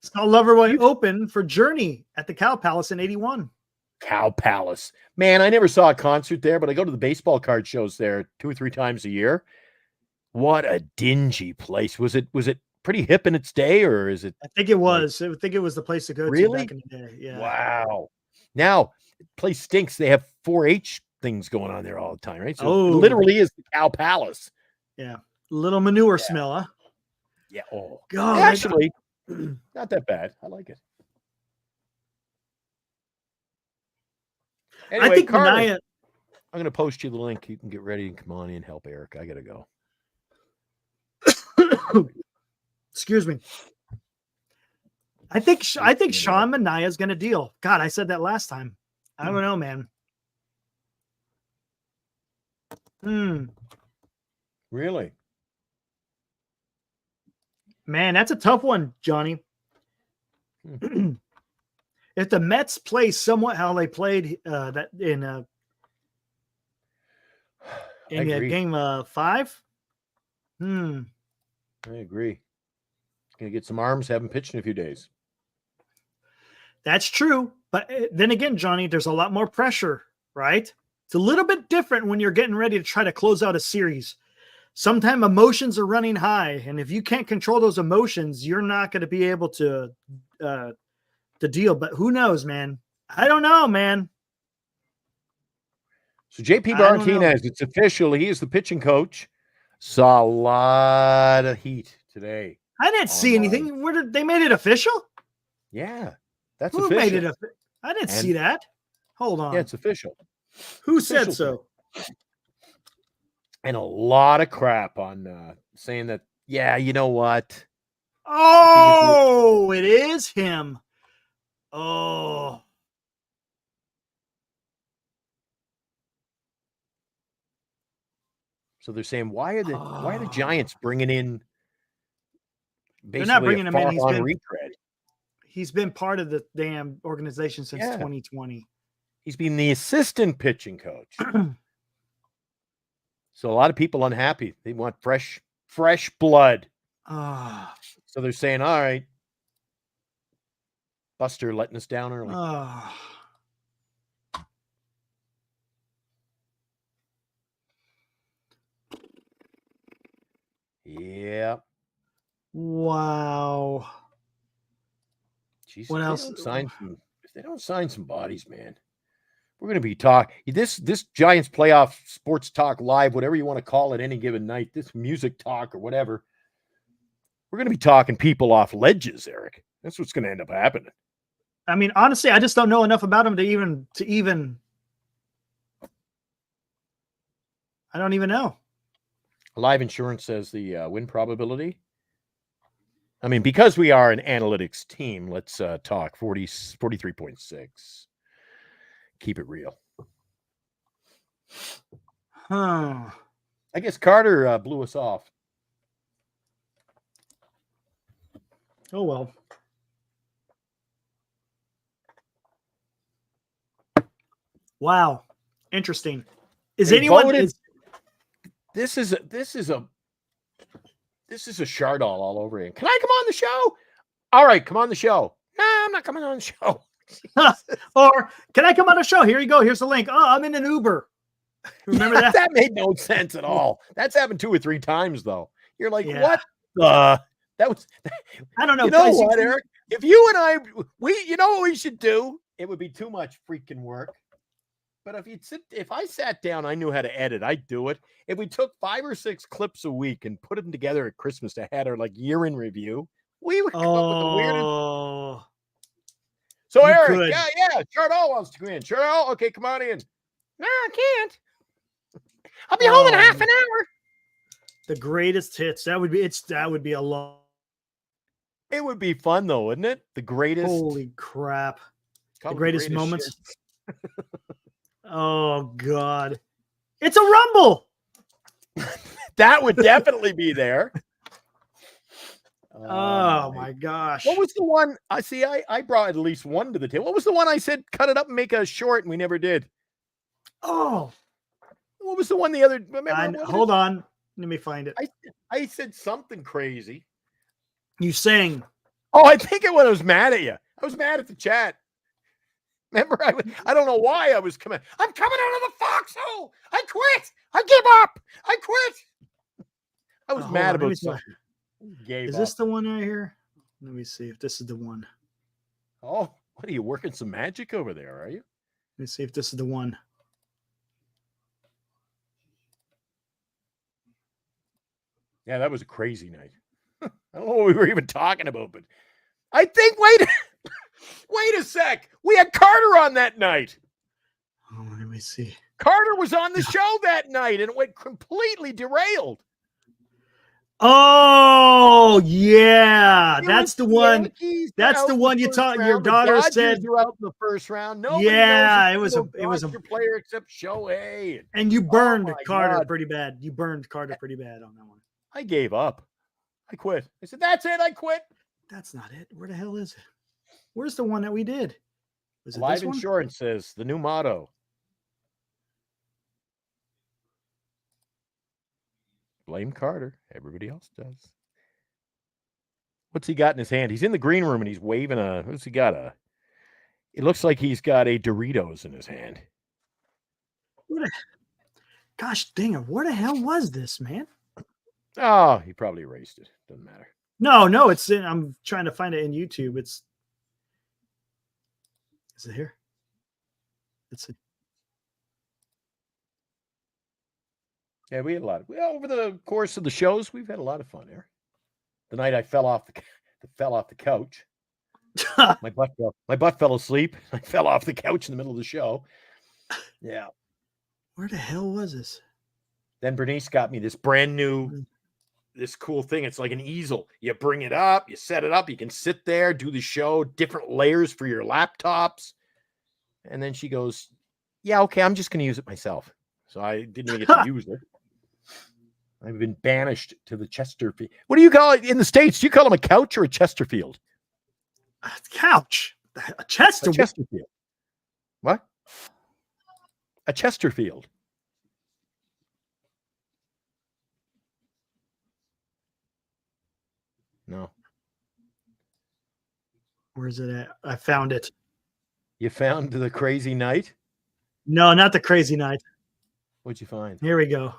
Saw Loverboy open for Journey at the Cow Palace in 81. Cow Palace. Man, I never saw a concert there, but I go to the baseball card shows there 2 or 3 times a year. What a dingy place. Was it pretty hip in its day, or is it? I think it was. I think it was the place to go to back in the day. Yeah. Wow. Now, the place stinks. They have 4-H things going on there all the time, right? So it literally is the Cow Palace. Yeah. Little manure smell, huh? Yeah. Oh, God. actually, not that bad. I like it. Anyway, I think Carter, Mania. I'm going to post you the link. You can get ready and come on in and help Eric. I got to go. Excuse me. I think Sean Mania is going to deal. God, I said that last time. I don't know, man. Really? Man, that's a tough one, Johnny. If the Mets play somewhat how they played that in game 5, I agree. Gonna get some arms. Haven't pitched in a few days. That's true, but then again, Johnny, there's a lot more pressure, right? It's a little bit different when you're getting ready to try to close out a series. Sometimes emotions are running high, and if you can't control those emotions, you're not going to be able to deal. But who knows, man? I don't know, man. So JP Martinez, it's official. He is the pitching coach. Saw a lot of heat today. I didn't see anything. Where did they made it official? Yeah, that's Who official. made it? I didn't see that. Hold on. Yeah, it's official. Who said so? And a lot of crap on saying that. Yeah, you know what? Oh, it is him. Oh. So they're saying, why are the Giants bringing in? Basically, they're not bringing him in. He's been part of the damn organization since 2020. He's been the assistant pitching coach. So a lot of people unhappy. They want fresh blood. So they're saying, all right, Buster letting us down early. Yeah. Wow. Jeez, what else? If they don't sign some bodies, man, we're going to be talking. This Giants playoff sports talk live, whatever you want to call it, any given night, this music talk or whatever, we're going to be talking people off ledges, Eric. That's what's going to end up happening. I mean, honestly, I just don't know enough about him to even. I don't even know. Live Insurance says the win probability. I mean, because we are an analytics team, let's talk 43.6. Keep it real. I guess Carter blew us off. Oh, well. Wow. Interesting. Is they anyone voted, This is a Chardol all over again. Can I come on the show? All right, come on the show. No, I'm not coming on the show. Or can I come on the show? Here you go. Here's the link. Oh, I'm in an Uber. Remember that? That made no sense at all. That's happened 2 or 3 times though. You're like, what? That was. I don't know. You know what, Eric? If you and I, you know what we should do? It would be too much freaking work. But if I sat down, I knew how to edit. I'd do it. If we took 5 or 6 clips a week and put them together at Christmas to have our year in review, we would come up with the weirdest. Oh, So you Eric, could. yeah, Charles wants to go in. Charles, okay, come on in. No, I can't. I'll be home in half an hour. The greatest hits. That would be a lot. It would be fun though, wouldn't it? The greatest. Holy crap! The greatest moments. Oh God! It's a rumble. That would definitely be there. Oh my gosh! What was the one? I brought at least one to the table. What was the one I said cut it up and make a short, and we never did? Oh, what was the one the other? Remember, hold on, let me find it. I said something crazy. You sang. Oh, I think it was mad at you. I was mad at the chat. Remember, I don't know why I was coming. I'm coming out of the foxhole. I quit. I give up. I quit. I was mad about something. Is this the one right here? Let me see if this is the one. Oh, what are you working some magic over there? Are you? Let me see if this is the one. Yeah, that was a crazy night. I don't know what we were even talking about, but I think, wait a sec. We had Carter on that night. Oh, let me see. Carter was on the show that night and it went completely derailed. Oh, yeah. That's the one. That's the one you taught. Your daughter said you're out in the first round. Nobody yeah, it was a player except Shohei. And you burned Carter pretty bad. You burned Carter pretty bad on that one. I gave up. I quit. I said, that's it. I quit. That's not it. Where the hell is it? Where's the one that we did? Was it Live this one? Insurance says the new motto. Blame Carter. Everybody else does. What's he got in his hand? He's in the green room and he's waving what's he got? It looks like he's got a Doritos in his hand. Gosh dang it. Where the hell was this, man? Oh, he probably erased it. Doesn't matter. No, it's in. I'm trying to find it in YouTube. Is it here? Let's see. Yeah, we had a lot. Over the course of the shows, we've had a lot of fun here. The night I fell off the couch. my butt fell asleep. I fell off the couch in the middle of the show. Yeah. Where the hell was this? Then Bernice got me this brand new, this cool thing. It's like an easel. You bring it up, you set it up, you can sit there, do the show, different layers for your laptops. And then she goes, yeah, okay, I'm just going to use it myself. So I didn't even get to use it. I've been banished to the Chesterfield. What do you call it in the States? Do you call them a couch or a Chesterfield? A couch. A Chesterfield. What? A Chesterfield. No. Where's it at? I found it. You found the crazy night? No, not the crazy night. What'd you find? Here we go.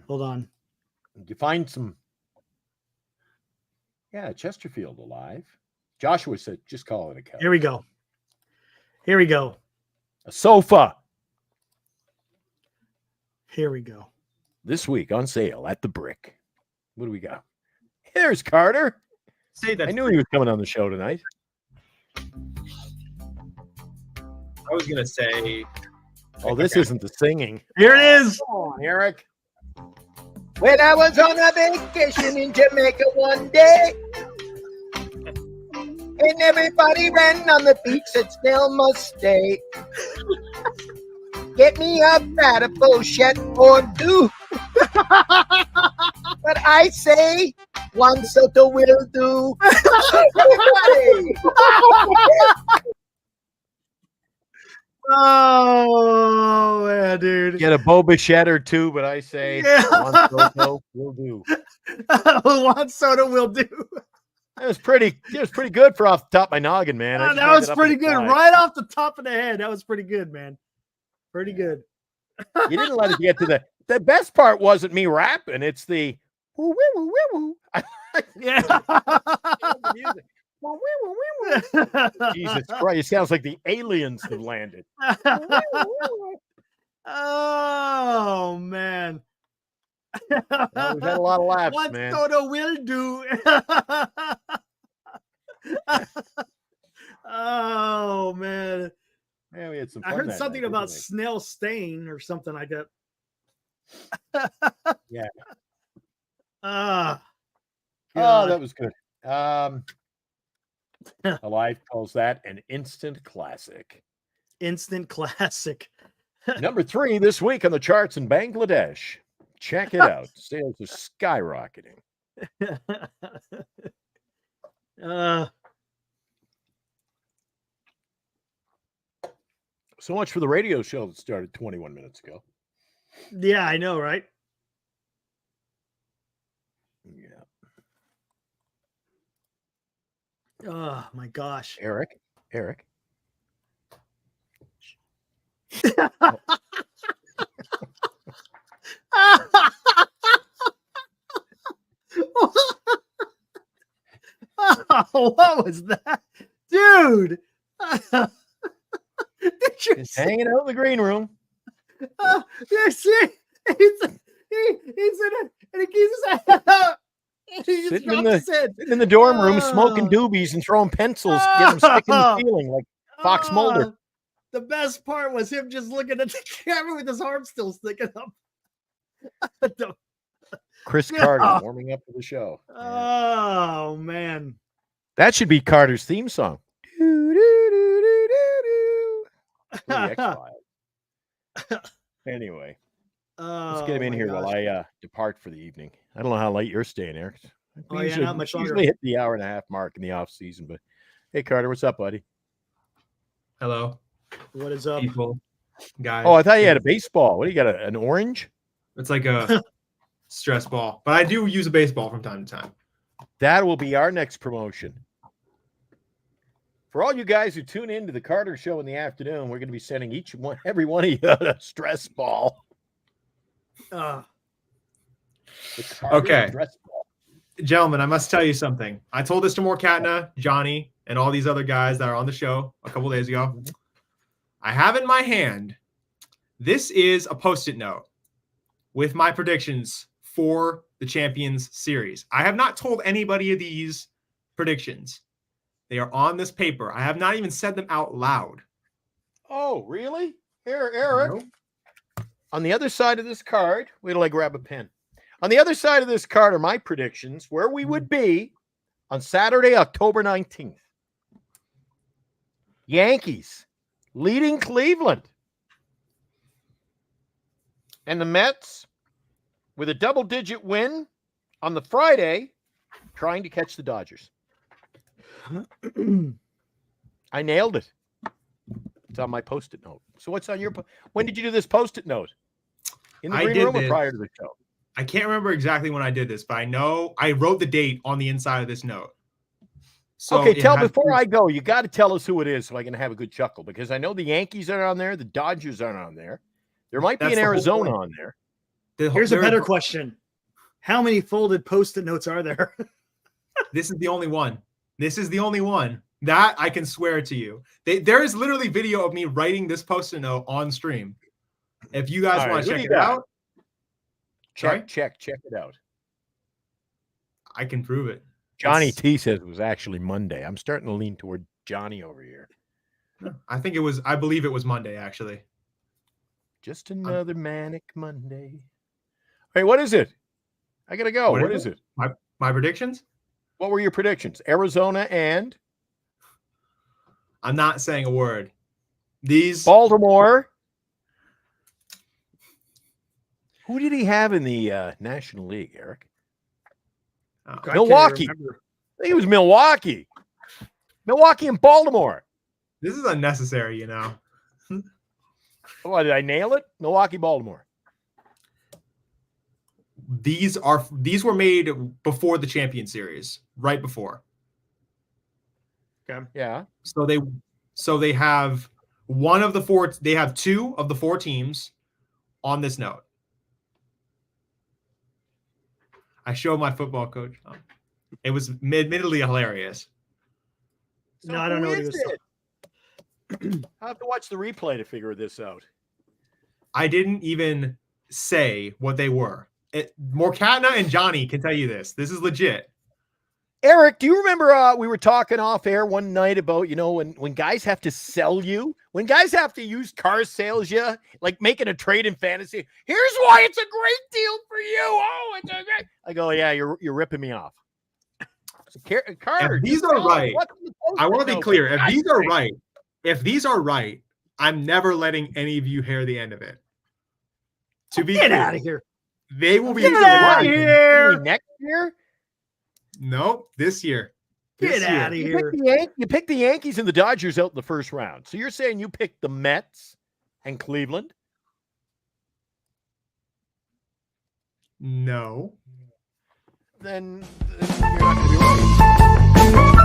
Hold on. Did you find some? Yeah, Chesterfield alive. Joshua said, just call it a couch. Here we go. Here we go. A sofa. Here we go. This week on sale at the Brick. What do we got? There's Carter. Say that. I knew he was coming on the show tonight. I was going to say. Oh, this isn't the singing. Here it is. Come on, Eric. When I was on a vacation in Jamaica one day, and everybody ran on the beach that still must stay. Get me a fat a pochette or two. But I say one soda will do. Oh, man, dude. Get a Boba Shed or two, but I say one soda will do. One soda will do. It was pretty good for off the top of my noggin, man. That was pretty good. Right off the top of the head. That was pretty good, man. Pretty good. You didn't let it get to the best part wasn't me rapping. It's the woo woo woo woo. Yeah. The music. Jesus Christ! It sounds like the aliens have landed. Oh man. Well, we've had a lot of laughs, What man. Toto will do. Oh man. Yeah, we had some I fun heard that something night, about didn't snail stain or something like that. we? Yeah. Ah, Oh, God. that was good. Alive calls that an instant classic. Instant classic. Number 3 this week on the charts in Bangladesh. Check it out. Sales are skyrocketing. So much for the radio show that started 21 minutes ago. Yeah, I know, right? Yeah. Oh my gosh. Eric. Oh, what was that? Dude. Did you Just see? hanging out in the green room. You see? He's in it, and he keeps his head out. And he just Sitting in drops his head. Sitting in the dorm room, smoking doobies and throwing pencils, get them sticking in the ceiling like Fox Mulder. The best part was him just looking at the camera with his arm still sticking up. Chris Carter warming up for the show. Oh man. That should be Carter's theme song. For the X-Files. Anyway, let's get him in here while I depart for the evening. I don't know how late you're staying, Eric. Not much longer. Usually hit the hour and a half mark in the off season, but hey, Carter, what's up, buddy? Hello, What is up? people, guys. Oh, I thought you had a baseball. What do you got? An orange? It's like a stress ball, but I do use a baseball from time to time. That will be our next promotion. For all you guys who tune in to the Carter Show in the afternoon, we're going to be sending every one of you a stress ball. Okay. Stress ball. Gentlemen, I must tell you something. I told this to Morkatna, Johnny, and all these other guys that are on the show a couple days ago. I have in my hand, this is a Post-it note with my predictions for the Champions Series. I have not told anybody of these predictions. They are on this paper. I have not even said them out loud. Oh, really? Here, Eric. Nope. On the other side of this card, wait till I grab a pen. On the other side of this card are my predictions where we would be on Saturday, October 19th. Yankees leading Cleveland. And the Mets with a double-digit win on the Friday trying to catch the Dodgers. I nailed it. It's on my Post-it note. So what's on your when did you do this Post-it note? In the green room or prior to the show? I can't remember exactly when I did this, but I know I wrote the date on the inside of this note. So okay, before I go, you got to tell us who it is so I can have a good chuckle, because I know the Yankees are on there, the Dodgers aren't on there. There might be an Arizona on there. Here's a better question. How many folded Post-it notes are there? This is the only one. This is the only one. That I can swear to you. There is literally video of me writing this Post-it note on stream. If you guys want to check it out. Check it out. I can prove it. Johnny T says it was actually Monday. I'm starting to lean toward Johnny over here. I believe it was Monday, actually. Just another manic Monday. Hey, what is it? I got to go. What is it? My predictions? What were your predictions? Arizona and? I'm not saying a word. Baltimore. Who did he have in the National League, Eric? Milwaukee. I think it was Milwaukee. Milwaukee and Baltimore. This is unnecessary, you know. Oh, did I nail it? Milwaukee, Baltimore. These were made before the Champion Series, right before. Okay. Yeah. So they have one of the four. They have two of the four teams on this note. I showed my football coach. It was admittedly hilarious. So No, I don't know what he who was is talking. it? I have to watch the replay to figure this out. I didn't even say what they were. Morkatna and Johnny can tell you this. This is legit. Eric, do you remember we were talking off air one night about, when guys have to sell you, when guys have to use car sales you, like making a trade in fantasy? Here's why it's a great deal for you. Oh, it's a great. I go, yeah, you're ripping me off. Carter, If these are right, I want to be clear. If these are right, I'm never letting any of you hear the end of it. To be Get clear, out of here. they will be Get out of here. Next year? Nope, this year. Get out of here. You picked the Yankees and the Dodgers out in the first round. So you're saying you picked the Mets and Cleveland? No. Then you're not going to be right.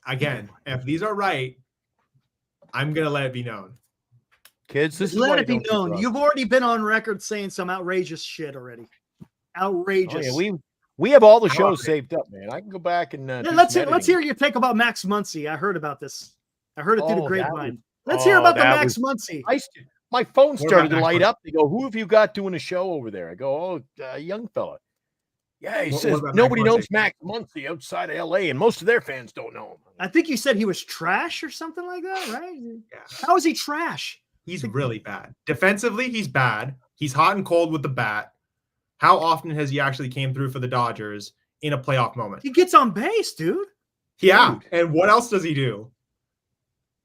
Again, if these are right, I'm going to let it be known. Kids, this is Let why it be you don't known. keep You've already been on record saying some outrageous shit already. Outrageous. Oh, yeah, we have all the shows saved up, man. I can go back and Yeah, let's hear your take about Max Muncy. I heard about this. I heard it through the grapevine. Let's hear about the Max Muncy. My phone started to Max light Muncy? up. They go, "Who have you got doing a show over there?" I go, "Oh, young fella." Yeah, he What says about nobody Max Muncy? knows Max Muncy outside of LA, and most of their fans don't know him. I think you said he was trash or something like that, right? Yeah. How is he trash? He's really bad. Defensively, he's bad. He's hot and cold with the bat. How often has he actually came through for the Dodgers in a playoff moment? He gets on base, dude. Yeah. And what else does he do?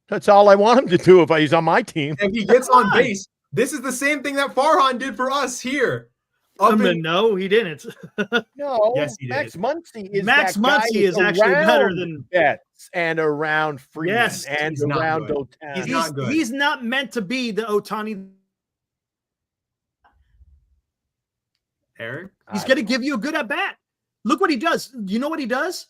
That's all I want him to do if he's on my team. If he gets on base, this is the same thing that Farhan did for us here. No, he didn't. No, Yes, he did. Max Muncy is Max that guy Muncy is actually better than Betts and around Freeman Yes, and he's not around good. Otani. He's not good. He's not meant to be the Otani. Eric? He's going to give you a good at bat. Look what he does. You know what he does?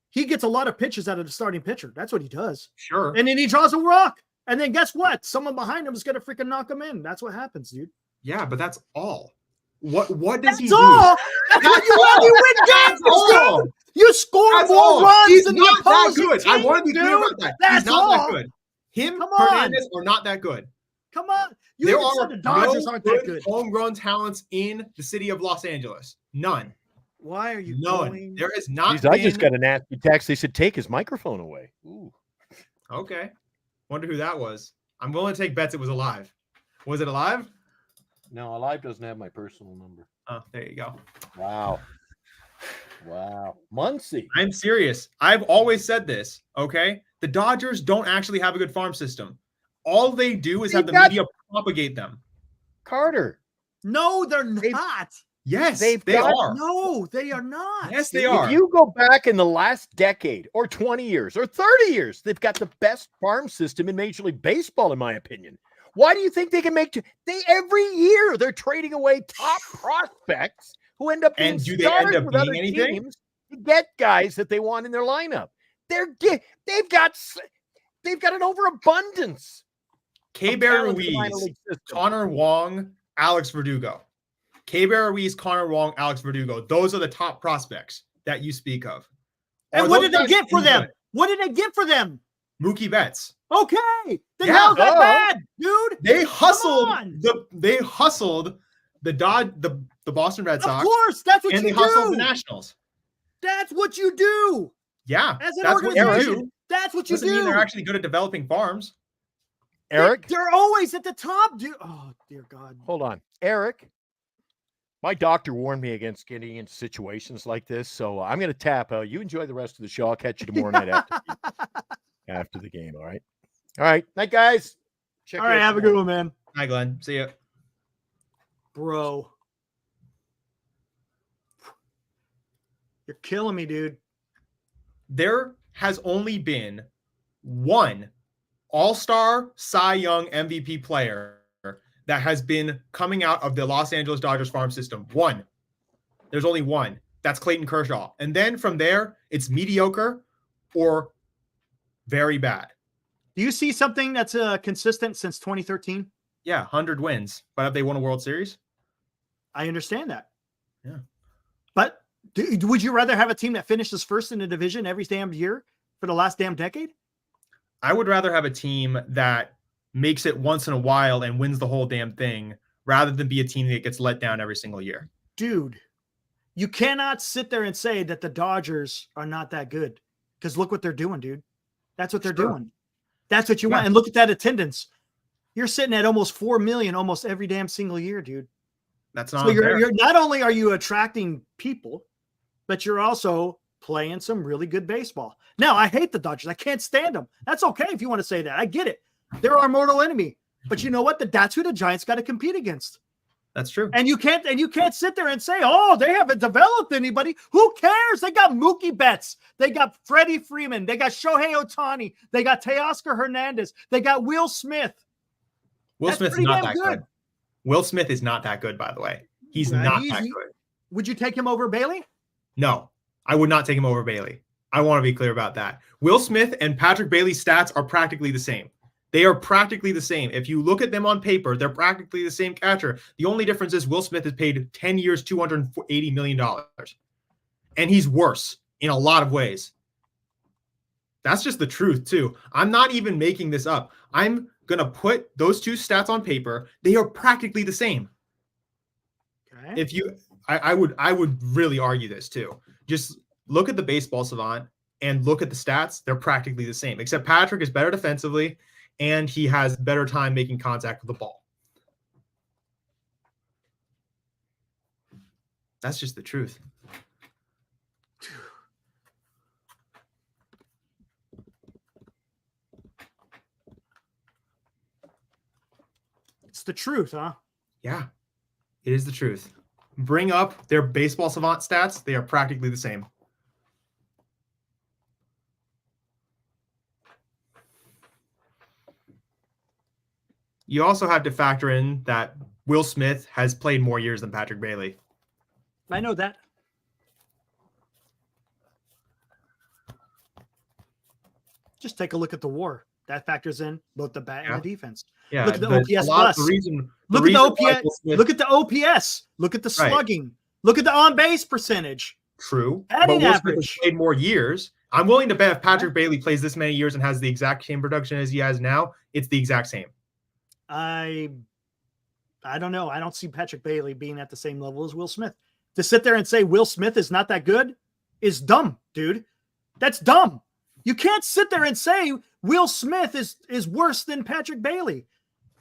He gets a lot of pitches out of the starting pitcher. That's what he does. Sure. And then he draws a walk. And then guess what? Someone behind him is going to freaking knock him in. That's what happens, dude. Yeah, but that's all. What does he That's do? all. That's what you want. You win games, all. dude. You score That's more all. runs He's than not the that opposing good. I team, want to be clear dude. about that. That's He's not all. that good. Him, Come on. Hernandez are not that good. Come on. You There even are said the Dodgers no aren't that good. homegrown talents in the city of Los Angeles. None. Why are you None. going? There is not. Jeez, I just got a nasty text. They said take his microphone away. Ooh. Okay. Wonder who that was. I'm willing to take bets it was alive. Was it alive? No, Alive doesn't have my personal number. Oh, there you go. Wow. Wow. Muncy. I'm serious. I've always said this, okay? The Dodgers don't actually have a good farm system. All they do is have the media propagate them. Carter. No, they're not. Yes, They've they got- are. No, they are not. Yes, they dude. are. If you go back in the last decade or 20 years or 30 years, they've got the best farm system in Major League Baseball, in my opinion. Why do you think they can make every year they're trading away top prospects who end up being And do they end stars up with being other anything? teams to get guys that they want in their lineup? They've got an overabundance. K-Bear of talent in the minor Ruiz, league system. Connor Wong, Alex Verdugo. K-Bear Ruiz, Connor Wong, Alex Verdugo. Those are the top prospects that you speak of. And Are what those did they guys get for any them? good? What did they get for them? Mookie Betts. Okay. Then Yeah, how's that duh. bad, dude? They hustled on. the Boston Red Of Sox, course, that's what and you they hustled the do. Nationals. That's what you do. Yeah, As an that's what you organization, do. that's what you Doesn't do. mean they're actually good at developing farms. Eric, They're always at the top, dude. Oh, dear God. hold on. Eric, my doctor warned me against getting into situations like this, so I'm going to tap out. You enjoy the rest of the show. I'll catch you tomorrow night after the game, all right? All right. Night, guys. Check All right, you out have a tomorrow. good one, man. Hi, Glenn. See ya. Bro. You're killing me, dude. There has only been one All-Star Cy Young MVP player that has been coming out of the Los Angeles Dodgers farm system. One. There's only one. That's Clayton Kershaw. And then from there, it's mediocre or very bad. Do you see something that's consistent since 2013? Yeah, 100 wins. But have they won a World Series? I understand that. Yeah. But would you rather have a team that finishes first in the division every damn year for the last damn decade? I would rather have a team that makes it once in a while and wins the whole damn thing rather than be a team that gets let down every single year. Dude, you cannot sit there and say that the Dodgers are not that good because look what they're doing, dude. That's what they're doing. That's what you want. And look at that attendance. You're sitting at almost 4 million almost every damn single year, dude. That's not so you're not only are you attracting people, but you're also playing some really good baseball. Now, I hate the Dodgers. I can't stand them. That's okay if you want to say that. I get it. They're our mortal enemy. But you know what? That's who the Giants got to compete against. That's true. And you can't sit there and say, oh, they haven't developed anybody. Who cares? They got Mookie Betts. They got Freddie Freeman. They got Shohei Ohtani. They got Teoscar Hernandez. They got Will Smith. Will Smith's not that good. Will Smith is not that good, by the way. He's not that good. Would you take him over Bailey? No, I would not take him over Bailey. I want to be clear about that. Will Smith and Patrick Bailey's stats are practically the same. They are practically the same. If you look at them on paper, they're practically the same catcher. The only difference is Will Smith is paid 10 years, $280 million. And he's worse in a lot of ways. That's just the truth, too. I'm not even making this up. I'm going to put those two stats on paper. They are practically the same. Okay. If you, I would really argue this, too. Just look at the baseball savant and look at the stats. They're practically the same, except Patrick is better defensively. And he has better time making contact with the ball. That's just the truth. It's the truth, huh? Yeah, it is the truth. Bring up their baseball savant stats. They are practically the same. You also have to factor in that Will Smith has played more years than Patrick Bailey. I know that. Just take a look at the WAR. That factors in both the bat and the defense. Yeah, look at the OPS plus. Look at the OPS. Look at the OPS. Look at the slugging. Right. Look at the on-base percentage. True. Batting but Will average. Smith has played more years. I'm willing to bet if Patrick Bailey plays this many years and has the exact same production as he has now, it's the exact same. I don't know. I don't see Patrick Bailey being at the same level as Will Smith. To sit there and say Will Smith is not that good is dumb, dude. That's dumb. You can't sit there and say Will Smith is worse than Patrick Bailey.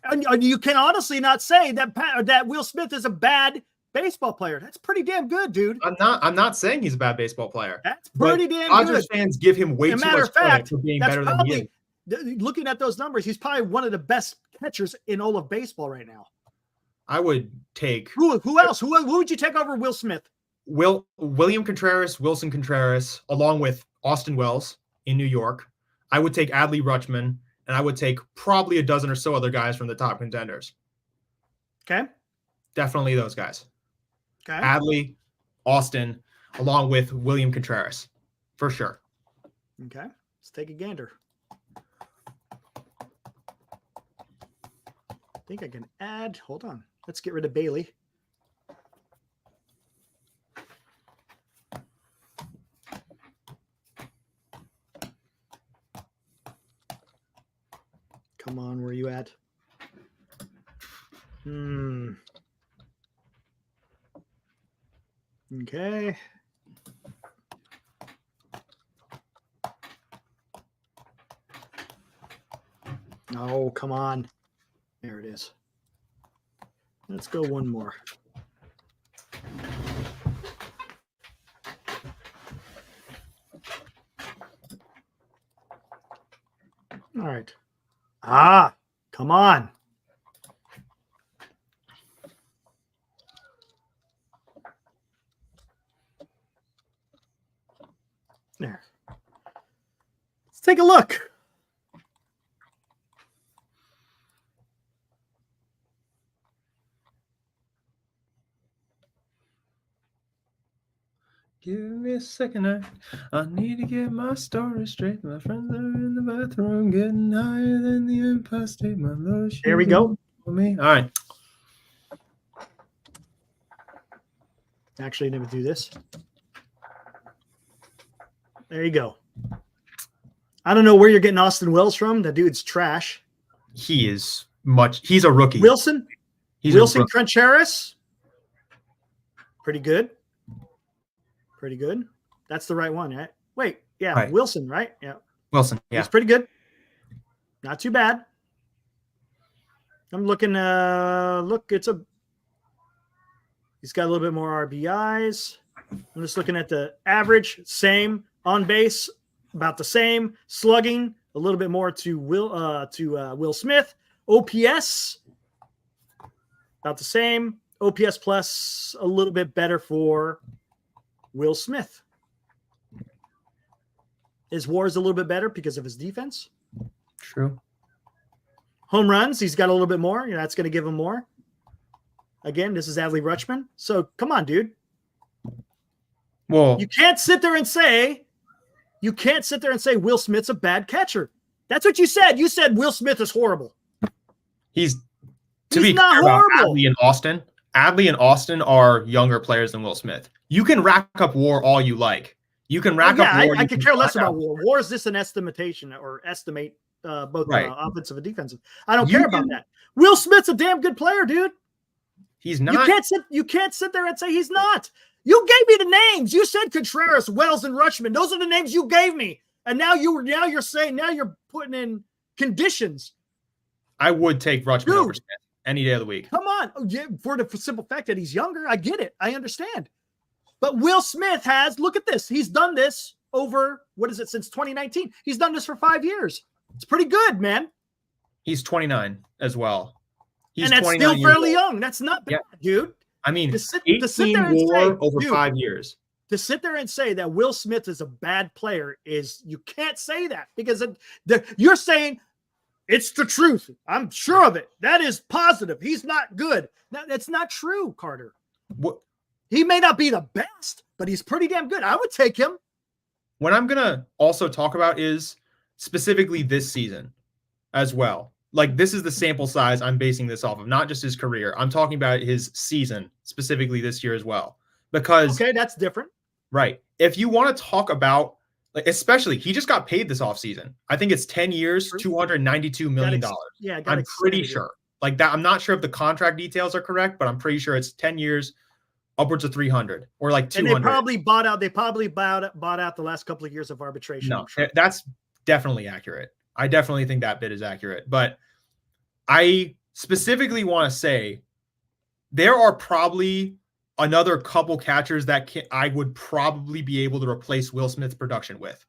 And you can honestly not say that Will Smith is a bad baseball player. That's pretty damn good, dude. I'm not saying he's a bad baseball player. That's pretty damn good. Dodgers fans give him way too much credit for being better than he is. Looking at those numbers, he's probably one of the best catchers in all of baseball right now. I would take who else? Who would you take over Will Smith? William Contreras, Wilson Contreras, along with Austin Wells in New York. I would take Adley Rutschman, and I would take probably a dozen or so other guys from the top contenders. Okay. Definitely those guys. Okay. Adley, Austin, along with William Contreras, for sure. Okay. Let's take a gander. I think I can add. Hold on. Let's get rid of Bailey. Come on, where are you at? Okay. Oh, come on. There it is. Let's go one more. All right. Come on. There. Let's take a look. Give me a second. I need to get my story straight. My friends are in the bathroom getting higher than the Empire State. My love, There we go. for me. All right. Actually, never do this. There you go. I don't know where you're getting Austin Wells from. That dude's trash. He's a rookie. Wilson He's Contreras. Pretty good. Pretty good. That's the right one, right? Wait, yeah, Right. Wilson, right? Yeah. Wilson. Yeah. He's pretty good. Not too bad. I'm looking he's got a little bit more RBIs. I'm just looking at the average, same on base, about the same, slugging, a little bit more to Will Smith. OPS about the same. OPS plus a little bit better for Will Smith. His WAR is a little bit better because of his defense. True. Home runs, he's got a little bit more. That's going to give him more. Again, this is Adley Rutschman. So come on, dude. Well, You can't sit there and say Will Smith's a bad catcher. That's what you said. You said Will Smith is horrible. he's He's not horrible. Adley and Austin. Adley and Austin are younger players than Will Smith. You can rack up WAR all you like. You can rack up WAR. I could care less about WAR. WAR is just an estimation or estimate both Right. offensive and defensive. I don't care about that. Will Smith's a damn good player, dude. He's not. You can't sit there and say he's not. You gave me the names. You said Contreras, Wells, and Rutschman. Those are the names you gave me. And now you're putting in conditions. I would take Rutschman over Smith any day of the week. Come on. Oh, yeah, for the simple fact that he's younger, I get it. I understand. But Will Smith look at this. He's done this over, since 2019. He's done this for 5 years. It's pretty good, man. He's 29 as well. And that's still fairly young. That's not bad, dude. I mean, To sit 18 there and WAR say, over dude, 5 years. To sit there and say that Will Smith is a bad player you can't say that because you're saying it's the truth. I'm sure of it. That is positive. He's not good. That's not true, Carter. What? He may not be the best, but he's pretty damn good. I would take him. What I'm going to also talk about is specifically this season as well. Like, this is the sample size I'm basing this off of, not just his career. I'm talking about his season, specifically this year as well. Because okay, that's different. Right. If you want to talk about, like, especially, he just got paid this offseason. I think it's 10 years, $292 million. Yeah, I'm pretty sure. Like that, I'm not sure if the contract details are correct, but I'm pretty sure it's 10 years, upwards of 300 or like 200. And they probably bought out the last couple of years of arbitration. No, that's definitely accurate. I definitely think that bit is accurate. But I specifically want to say there are probably another couple catchers that I would probably be able to replace Will Smith's production with.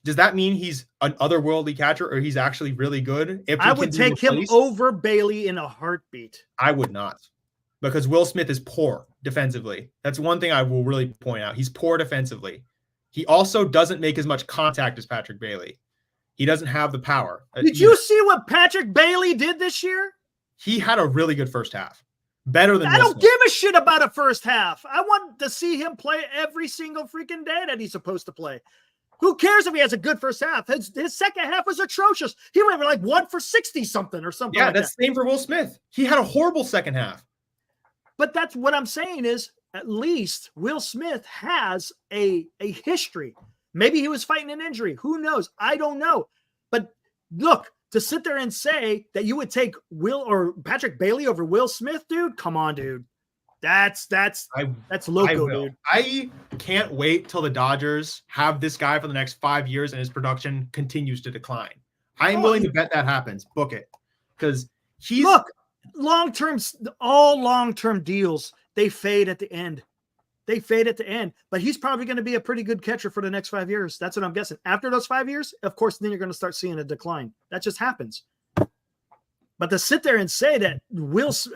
Does that mean he's an otherworldly catcher or he's actually really good? I would take him over Bailey in a heartbeat. I would not, because Will Smith is poor defensively. That's one thing I will really point out. He's poor defensively. He also doesn't make as much contact as Patrick Bailey. He doesn't have the power. Did you see what Patrick Bailey did this year? He had a really good first half. Better than I don't give a shit about a first half. I want to see him play every single freaking day that he's supposed to play. Who cares if he has a good first half? His second half was atrocious. He went like 1 for 60 something or something. Yeah, like that's the same for Will Smith. He had a horrible second half. But that's what I'm saying is at least Will Smith has a history. Maybe he was fighting an injury. Who knows? I don't know. But look, to sit there and say that you would take Will or Patrick Bailey over Will Smith, dude, come on, dude. That's loco, dude. I can't wait till the Dodgers have this guy for the next 5 years and his production continues to decline. I am willing to bet that happens. Book it. Because all long-term deals, they fade at the end. But he's probably going to be a pretty good catcher for the next 5 years. That's what I'm guessing. After those 5 years, of course, then you're going to start seeing a decline. That just happens. But to sit there and say that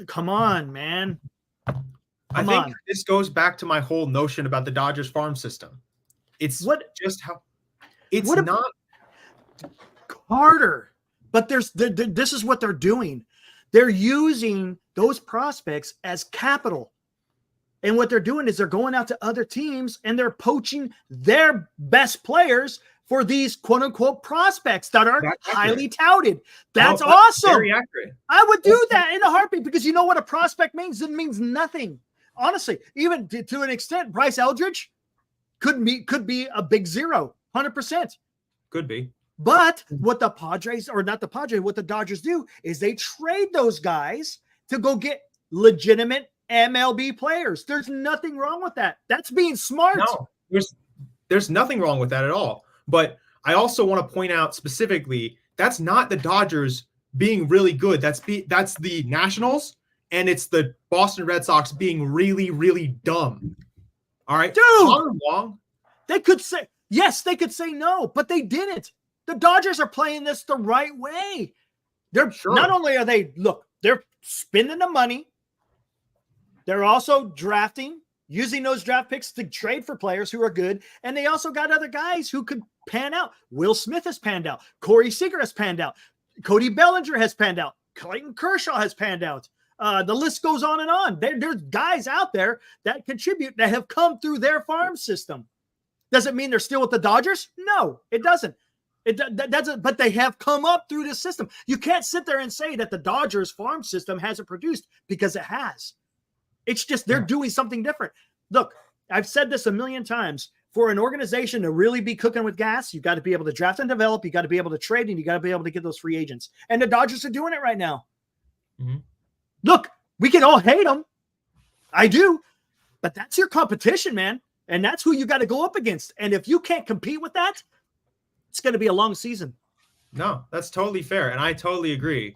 come on, man. I think this goes back to my whole notion about the Dodgers farm system. It's not Carter. But this is what they're doing. They're using those prospects as capital. And what they're doing is they're going out to other teams and they're poaching their best players for these quote unquote prospects that are highly touted. That's awesome. Very accurate. I would do that in a heartbeat, because you know what a prospect means? It means nothing. Honestly, even to an extent, Bryce Eldridge could be a big zero, 100%. Could be. But what the Padres, or not the Padres, what the Dodgers do is they trade those guys to go get legitimate MLB players. There's nothing wrong with that. That's being smart. No, there's nothing wrong with that at all. But I also want to point out specifically, that's not the Dodgers being really good. That's the Nationals, and it's the Boston Red Sox being really, really dumb. All right, dude. Wrong. They could say yes, they could say no, but they didn't. The Dodgers are playing this the right way. They're not only are they're spending the money. They're also drafting, using those draft picks to trade for players who are good. And they also got other guys who could pan out. Will Smith has panned out. Corey Seager has panned out. Cody Bellinger has panned out. Clayton Kershaw has panned out. The list goes on and on. There's guys out there that contribute, that have come through their farm system. Does it mean they're still with the Dodgers? No, it doesn't. It doesn't, but they have come up through this system. You can't sit there and say that the Dodgers farm system hasn't produced, because it has. It's just they're doing something different. Look, I've said this a million times. For an organization to really be cooking with gas, you got to be able to draft and develop. You got to be able to trade, and you got to be able to get those free agents. And the Dodgers are doing it right now. Mm-hmm. Look, we can all hate them. I do. But that's your competition, man. And that's who you got to go up against. And if you can't compete with that, it's going to be a long season. No, that's totally fair. And I totally agree.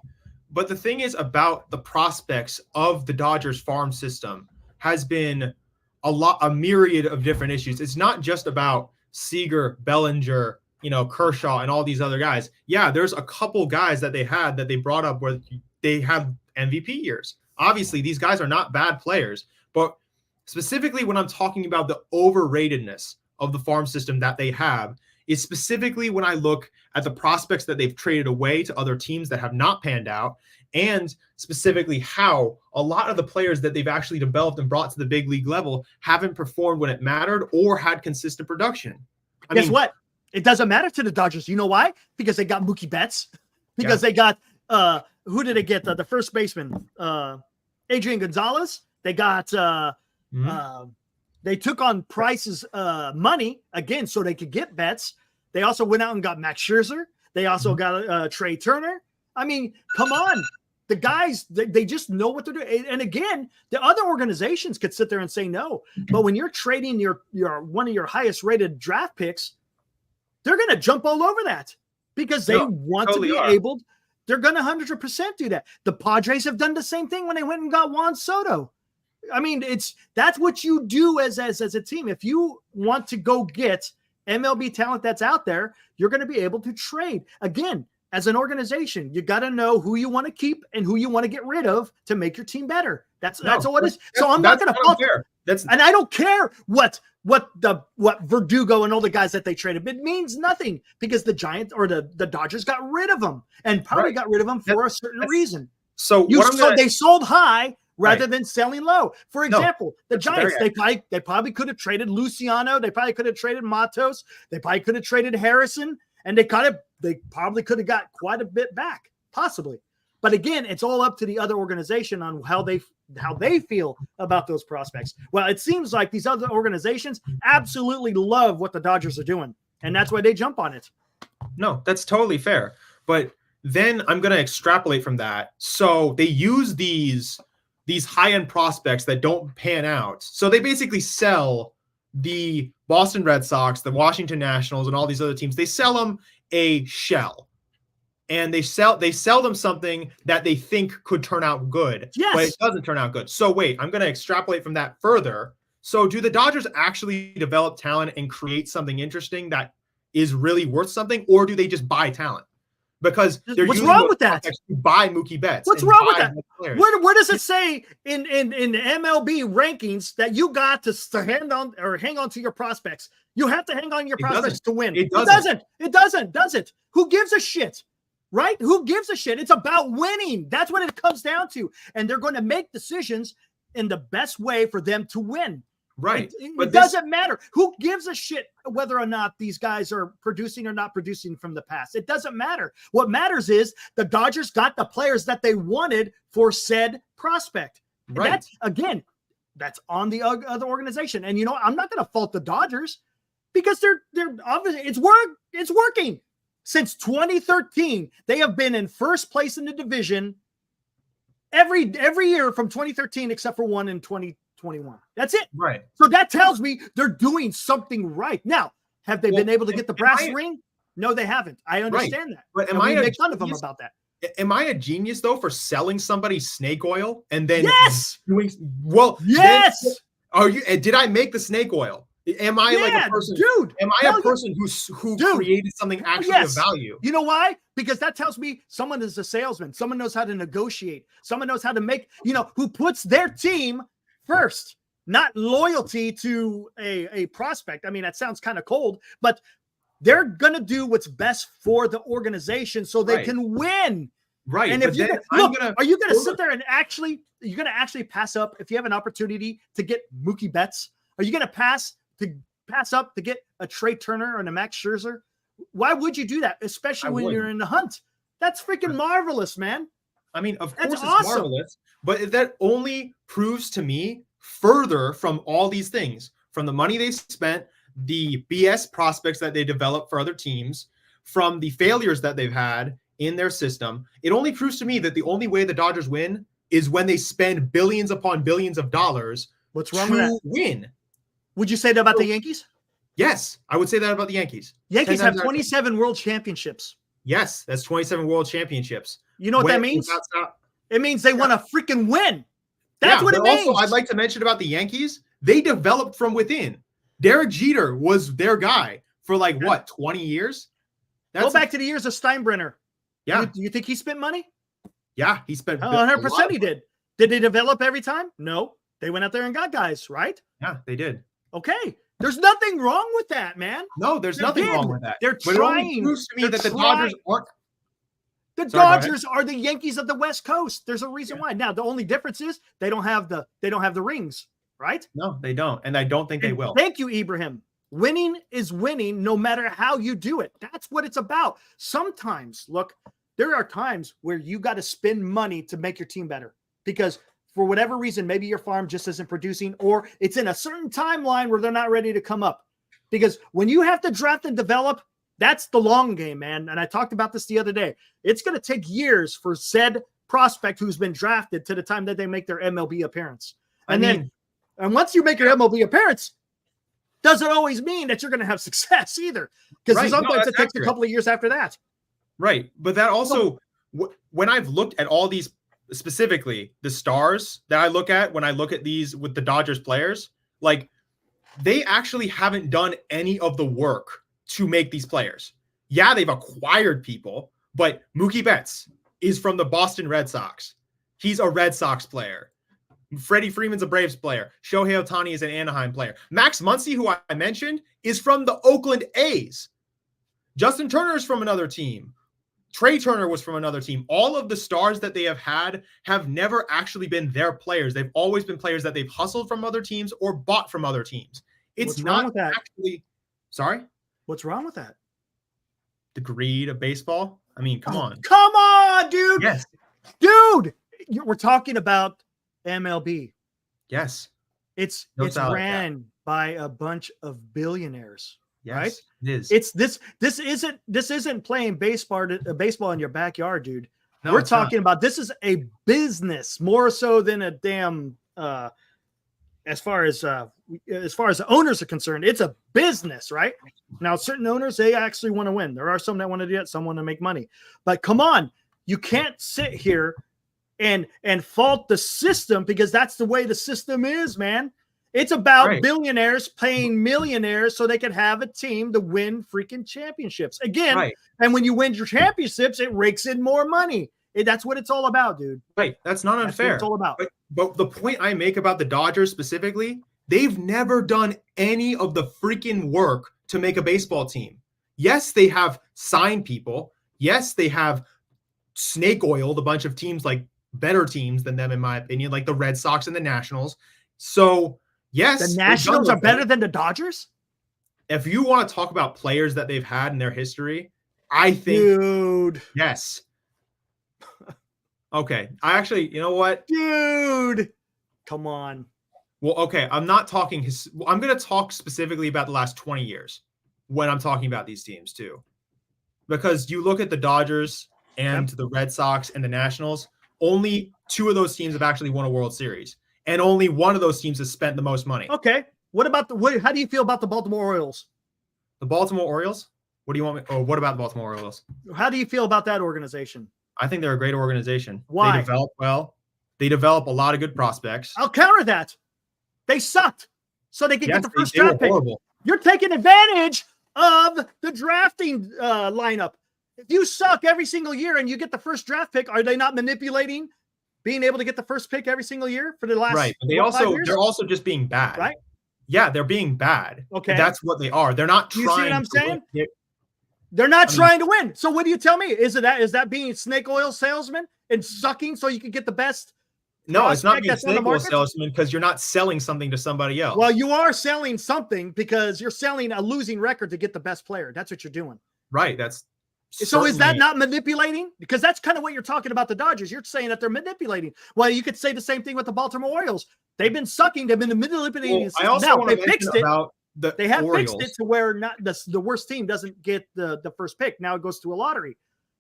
But the thing is about the prospects of the Dodgers farm system has been a myriad of different issues. It's not just about Seager, Bellinger, Kershaw, and all these other guys. Yeah, there's a couple guys that they brought up where they have MVP years. Obviously, these guys are not bad players, but specifically when I'm talking about the overratedness of the farm system that they have, is specifically when I look at the prospects that they've traded away to other teams that have not panned out, and specifically how a lot of the players that they've actually developed and brought to the big league level haven't performed when it mattered or had consistent production. Guess what? It doesn't matter to the Dodgers. You know why? Because they got Mookie Betts. Because they got who did they get? The first baseman, Adrian Gonzalez. They got they took on Price's money again so they could get Betts. They also went out and got Max Scherzer. They also got Trey Turner. I mean, come on. The guys, they just know what they're doing. And again, the other organizations could sit there and say no. But when you're trading your one of your highest rated draft picks, they're going to jump all over that because they want to be able. They're going to 100% do that. The Padres have done the same thing when they went and got Juan Soto. I mean, that's what you do as a team. If you want to go get MLB talent that's out there, you're going to be able to trade. Again, as an organization, you got to know who you want to keep and who you want to get rid of to make your team better. That's all it is. So I'm not going to and I don't care what Verdugo and all the guys that they traded. It means nothing because the Giants or the Dodgers got rid of them and probably got rid of them for a certain reason. So they sold high rather than selling low. For example, the Giants, they probably could have traded Luciano. They probably could have traded Matos. They probably could have traded Harrison. And they probably could have got quite a bit back, possibly. But again, it's all up to the other organization on how they feel about those prospects. Well, it seems like these other organizations absolutely love what the Dodgers are doing, and that's why they jump on it. No, that's totally fair. But then I'm going to extrapolate from that. So they use these high-end prospects that don't pan out. So they basically sell the Boston Red Sox, the Washington Nationals, and all these other teams. They sell them a shell. And they sell them something that they think could turn out good, but it doesn't turn out good. So wait, I'm going to extrapolate from that further. So do the Dodgers actually develop talent and create something interesting that is really worth something, or do they just buy talent? Because what's wrong with that? To buy Mookie Betts. What's wrong with that? Where does it say in the MLB rankings that you got to hang on to your prospects? You have to hang on your prospects to win. It doesn't. It doesn't. Does it? Who gives a shit? Right? Who gives a shit? It's about winning. That's what it comes down to. And they're going to make decisions in the best way for them to win. Right. It doesn't matter. Who gives a shit whether or not these guys are producing or not producing from the past? It doesn't matter. What matters is the Dodgers got the players that they wanted for said prospect. Right. That's on the other organization. And I'm not going to fault the Dodgers because they're obviously it's working. Since 2013, they have been in first place in the division every year from 2013 except for one in 2021. That's it. Right. So that tells me they're doing something right. Now, have they been able to get the brass ring? No, they haven't. I understand that. But we make fun of them about that. Am I a genius though for selling somebody snake oil and then doing yes? Are you? Did I make the snake oil? Am I like a person, dude? Am I a person who created something actually of value? You know why? Because that tells me someone is a salesman. Someone knows how to negotiate. Someone knows how to make, who puts their team first, not loyalty to a prospect. I mean, that sounds kind of cold, but they're gonna do what's best for the organization so they can win. Right. And if are you gonna sit there and actually pass up if you have an opportunity to get Mookie Betts? Are you gonna pass up to get a Trey Turner and a Max Scherzer? Why would you do that? Especially when you're in the hunt. That's freaking marvelous, man. I mean, of course it's marvelous, but that only proves to me further from all these things, from the money they spent, the BS prospects that they developed for other teams, from the failures that they've had in their system. It only proves to me that the only way the Dodgers win is when they spend billions upon billions of dollars What's wrong with that? Win. Would you say that about the Yankees? Yes, I would say that about the Yankees. Yankees have 27 world championships. Yes, that's 27 world championships. You know what that means? It means they want to freaking win. That's what it means. Also, I'd like to mention about the Yankees, they developed from within. Derek Jeter was their guy for 20 years? Go back to the years of Steinbrenner. Yeah. You think he spent money? Yeah, he spent 100% he did. Did they develop every time? No. They went out there and got guys, right? Yeah, they did. Okay. There's nothing wrong with that, man. No, there's nothing wrong with that. They're trying. It only proves to me that the Dodgers aren't. The Dodgers are the Yankees of the West Coast. There's a reason why. Now, the only difference is they don't have the rings, right? No, they don't. And I don't think they will. Thank you, Ibrahim. Winning is winning no matter how you do it. That's what it's about. Sometimes, look, there are times where you got to spend money to make your team better because for whatever reason, maybe your farm just isn't producing or it's in a certain timeline where they're not ready to come up. Because when you have to draft and develop, that's the long game, man. And I talked about this the other day. It's going to take years for said prospect who's been drafted to the time that they make their MLB appearance. And once you make your MLB appearance, doesn't always mean that you're going to have success either. Because sometimes it takes a couple of years after that. Right. But that also, when I've looked at all these, specifically the stars that I look at when I look at these with the Dodgers players, they actually haven't done any of the work to make these players. Yeah, they've acquired people, but Mookie Betts is from the Boston Red Sox. He's a Red Sox player. Freddie Freeman's a Braves player. Shohei Ohtani is an Anaheim player. Max Muncy, who I mentioned, is from the Oakland A's. Justin Turner is from another team. Trey Turner was from another team. All of the stars that they have had have never actually been their players. They've always been players that they've hustled from other teams or bought from other teams. It's not actually. Sorry? What's wrong with that? The greed of baseball. I mean, come on. Come on, dude. Yes. Dude, we're talking about MLB. Yes. It's ran by a bunch of billionaires. Yes, right? It is. It's this isn't playing baseball in your backyard, dude. No, we're talking about this is a business more so than a damn as far as the owners are concerned, it's a business, right? Now, certain owners, they actually want to win. There are some that want to do it, some want to make money. But come on, you can't sit here and fault the system because that's the way the system is, man. It's about billionaires paying millionaires so they can have a team to win freaking championships. Again, and when you win your championships, it rakes in more money. That's what it's all about, dude. Right. That's not unfair. That's what it's all about. But the point I make about the Dodgers specifically, they've never done any of the freaking work to make a baseball team. Yes, they have signed people. Yes, they have snake oiled a bunch of teams like better teams than them, in my opinion, like the Red Sox and the Nationals. So, yes. The Nationals are better than the Dodgers? If you want to talk about players that they've had in their history, I think, dude, yes. Okay. I actually, you know what? Dude, come on. Well, okay. I'm not talking I'm going to talk specifically about the last 20 years when I'm talking about these teams too. Because you look at the Dodgers and the Red Sox and the Nationals, only 2 of those teams have actually won a World Series. And only one of those teams has spent the most money. Okay. What about how do you feel about the Baltimore Orioles? The Baltimore Orioles? What do you want me? Oh, what about the Baltimore Orioles? How do you feel about that organization? I think they're a great organization. Why? They develop well. They develop a lot of good prospects. I'll counter that. They sucked, so they could get the first they were draft pick. horrible. You're taking advantage of the drafting lineup. If you suck every single year and you get the first draft pick, are they not manipulating being able to get the first pick every single year for the last? Right. But they're also just being bad. Right. Yeah, they're being bad. Okay. That's what they are. They're not trying. You see what I'm saying? They're not trying to win. So what do you tell me? Is that being snake oil salesman and sucking so you can get the best? No, it's not being snake oil salesman because you're not selling something to somebody else. Well, you are selling something because you're selling a losing record to get the best player. That's what you're doing. Right. So is that not manipulating? Because that's kind of what you're talking about the Dodgers. You're saying that they're manipulating. Well, you could say the same thing with the Baltimore Orioles. They've been sucking. They've been manipulating. I also now want they to fixed mention it. About they have Orioles. fixed it to where not the worst team doesn't get the first pick. Now it goes to a lottery.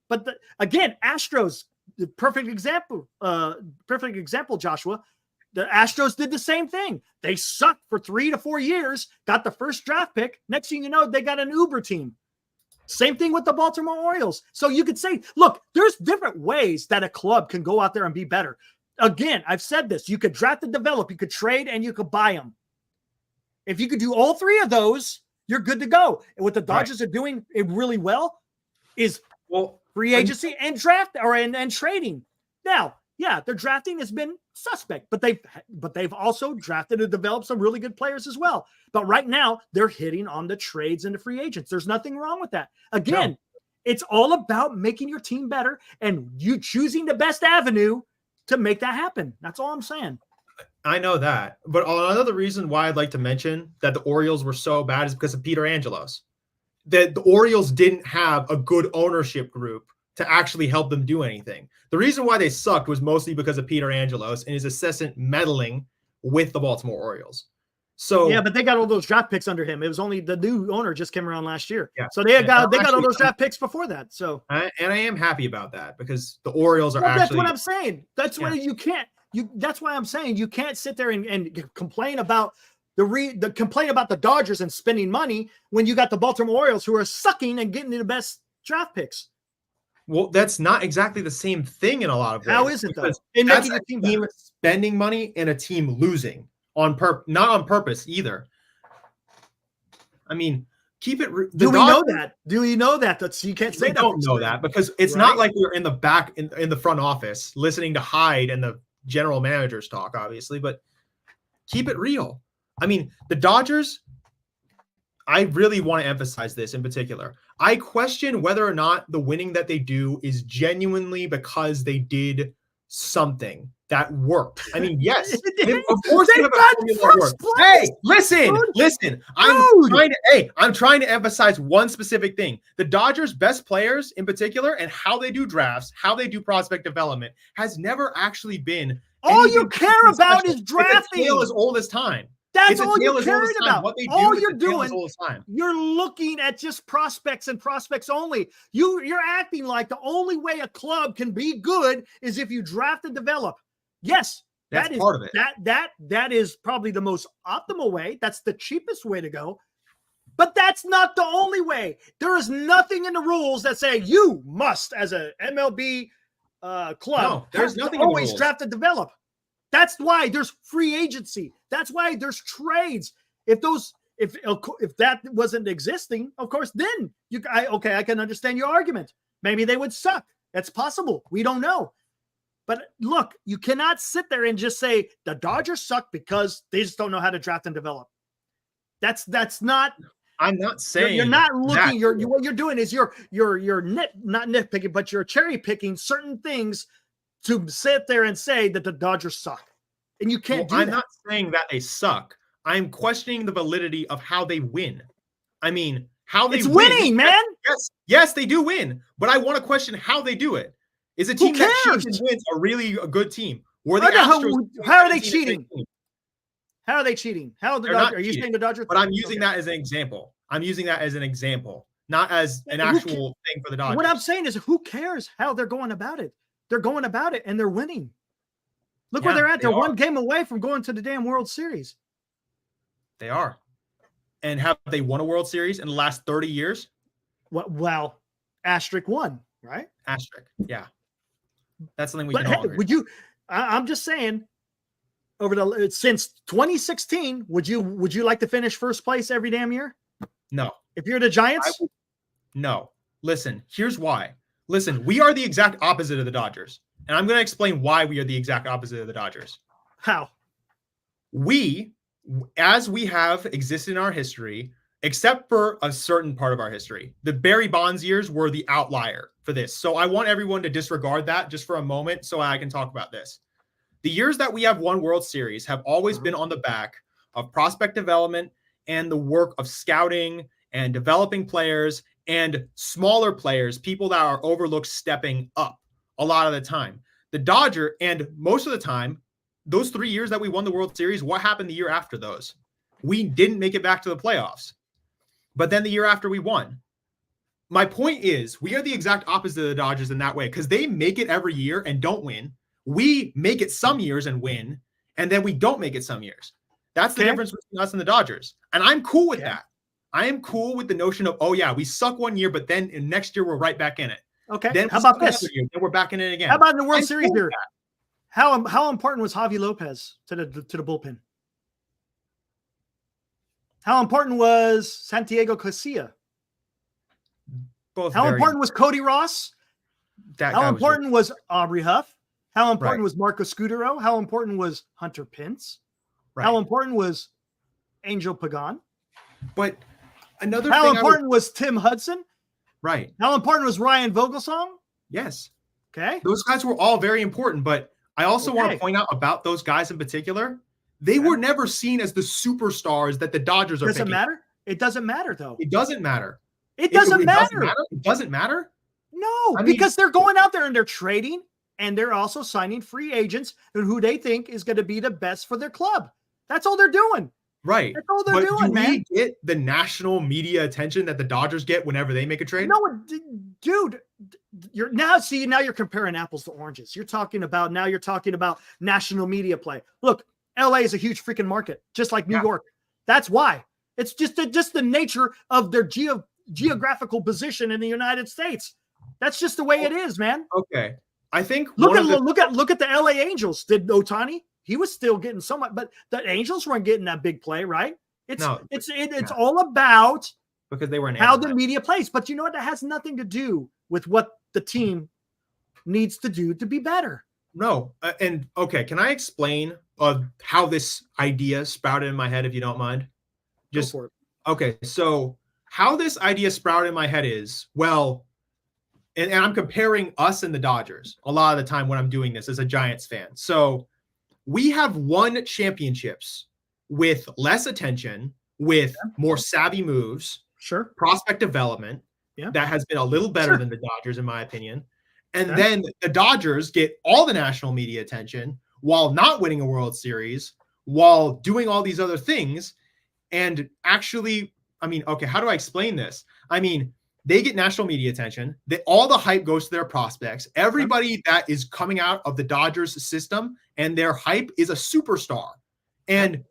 But again, Astros, the perfect example, Joshua. The Astros did the same thing. They sucked for 3 to 4 years, got the first draft pick. Next thing you know, they got an Uber team. Same thing with the Baltimore Orioles. So you could say, look, there's different ways that a club can go out there and be better. Again, I've said this. You could draft and develop, you could trade, and you could buy them. If you could do all 3 of those, you're good to go. And what the Dodgers are doing it really well is free agency and draft and trading. Now, yeah, their drafting has been suspect, but they've also drafted and developed some really good players as well. But right now, they're hitting on the trades and the free agents. There's nothing wrong with that. Again, It's all about making your team better and you choosing the best avenue to make that happen. That's all I'm saying. I know that. But another reason why I'd like to mention that the Orioles were so bad is because of Peter Angelos. The Orioles didn't have a good ownership group to actually help them do anything. The reason why they sucked was mostly because of Peter Angelos and his incessant meddling with the Baltimore Orioles. So yeah, but they got all those draft picks under him. It was only the new owner just came around last year. Yeah. So they got all those draft picks before that. So I am happy about that because the Orioles are That's what I'm saying. That's why you can't. That's why I'm saying you can't sit there and complain about complain about the Dodgers and spending money when you got the Baltimore Orioles who are sucking and getting the best draft picks. Well, that's not exactly the same thing in a lot of ways. How is it though? That's a team spending money and a team losing not on purpose either. I mean, keep it. Do we know that? Do you know that? You can't say that. Don't know that because it's not like we're in the back in the front office listening to Hyde and the general managers talk, obviously, but keep it real. I mean, the Dodgers, I really want to emphasize this in particular. I question whether or not the winning that they do is genuinely because they did something that worked. I mean, yes, of course they have a formula that works. Hey, listen. I'm trying to emphasize one specific thing. The Dodgers' best players in particular and how they do drafts, how they do prospect development has never actually been all you care about is drafting. It's a tale as old as time. That's all you're caring about. What they do all you're doing, time. You're looking at just prospects and prospects only. You're acting like the only way a club can be good is if you draft and develop. Yes, that's part of it. That is probably the most optimal way. That's the cheapest way to go. But that's not the only way. There is nothing in the rules that say you must, as a MLB club, there's nothing always draft and develop. That's why there's free agency. That's why there's trades. If that wasn't existing, of course, then I can understand your argument. Maybe they would suck. That's possible. We don't know. But look, you cannot sit there and just say the Dodgers suck because they just don't know how to draft and develop. That's not. I'm not saying you're not looking. What you're doing is you're not nitpicking, but you're cherry picking certain things to sit there and say that the Dodgers suck. And you can't do I'm that. not saying that they suck. I'm questioning the validity of how they win. I mean, how they It's win. winning, man. Yes, they do win. But I want to question how they do it. Is a team that cheats and wins a really a good team? Were the Astros how are they cheating? How are they cheating? How are the Dodgers? Are you saying the Dodgers? But I'm using that as an example. I'm using that as an example, not as an actual thing for the Dodgers. What I'm saying is, who cares how they're going about it? They're going about it and they're winning. Look where they're at. They're one game away from going to the damn World Series. They are. And have they won a World Series in the last 30 years? Well, asterisk one, right? Asterisk. Yeah. That's something we can all agree. Would you? I'm just saying. Since 2016, would you like to finish first place every damn year? No. If you're the Giants? No. Listen, here's why. Listen, we are the exact opposite of the Dodgers. And I'm going to explain why we are the exact opposite of the Dodgers. How? We, as we have existed in our history, except for a certain part of our history, the Barry Bonds years were the outlier for this. So I want everyone to disregard that just for a moment so I can talk about this. The years that we have won World Series have always been on the back of prospect development and the work of scouting and developing players and smaller players, people that are overlooked stepping up a lot of the time. The Dodger, and most of the time, those 3 years that we won the World Series, what happened the year after those? We didn't make it back to the playoffs. But then the year after we won. My point is, we are the exact opposite of the Dodgers in that way because they make it every year and don't win. We make it some years and win, and then we don't make it some years. That's the difference between us and the Dodgers. And I'm cool with that. I am cool with the notion of, oh, yeah, we suck one year, but then next year we're right back in it. Okay. Then how about this? Year, then we're back in it again. How about in the World Series here? How important was Javi Lopez to the bullpen? How important was Santiago Casilla? How important was Cody Ross? How important was Aubrey Huff? How important was Marco Scudero? How important was Hunter Pence? How important was Angel Pagan? But another how important was Tim Hudson? Right. How important was Ryan Vogelsong? Yes. Okay. Those guys were all very important, but I also want to point out about those guys in particular, they were never seen as the superstars that the Dodgers are. Doesn't matter. It doesn't matter, though. It doesn't matter. It doesn't matter. It doesn't matter. No, because they're going out there and they're trading and they're also signing free agents and who they think is going to be the best for their club. That's all they're doing. Right. That's all they're doing, man. Do we get the national media attention that the Dodgers get whenever they make a trade? No, dude, now you're comparing apples to oranges. You're talking about national media play. Look, LA is a huge freaking market, just like New York. That's why. It's just the nature of their geographical position in the United States. That's just the way it is, man. Okay. I think look at the LA Angels. Did Ohtani? He was still getting so much, but the Angels weren't getting that big play, right? It's all about because they were how the media plays. But you know what? That has nothing to do with what the team needs to do to be better. No. And okay, can I explain how this idea sprouted in my head, if you don't mind? Just go for it. Okay, so how this idea sprouted in my head is, well, and I'm comparing us and the Dodgers a lot of the time when I'm doing this as a Giants fan. So we have won championships with less attention, with more savvy moves, prospect development. That has been a little better than the Dodgers, in my opinion. And then the Dodgers get all the national media attention while not winning a World Series, while doing all these other things. And actually, I mean, okay, how do I explain this? I mean, they get national media attention. All the hype goes to their prospects. Everybody that is coming out of the Dodgers system and their hype is a superstar. And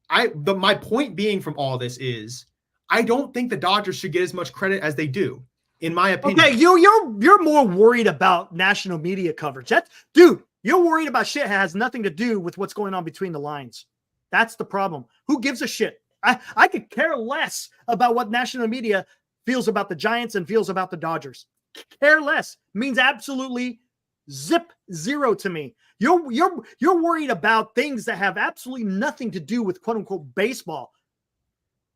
my point being from all this is, I don't think the Dodgers should get as much credit as they do, in my opinion. Okay, you're more worried about national media coverage. Dude, you're worried about shit that has nothing to do with what's going on between the lines. That's the problem. Who gives a shit? I could care less about what national media feels about the Giants and feels about the Dodgers. Care less means absolutely zero to me. You're worried about things that have absolutely nothing to do with quote unquote baseball.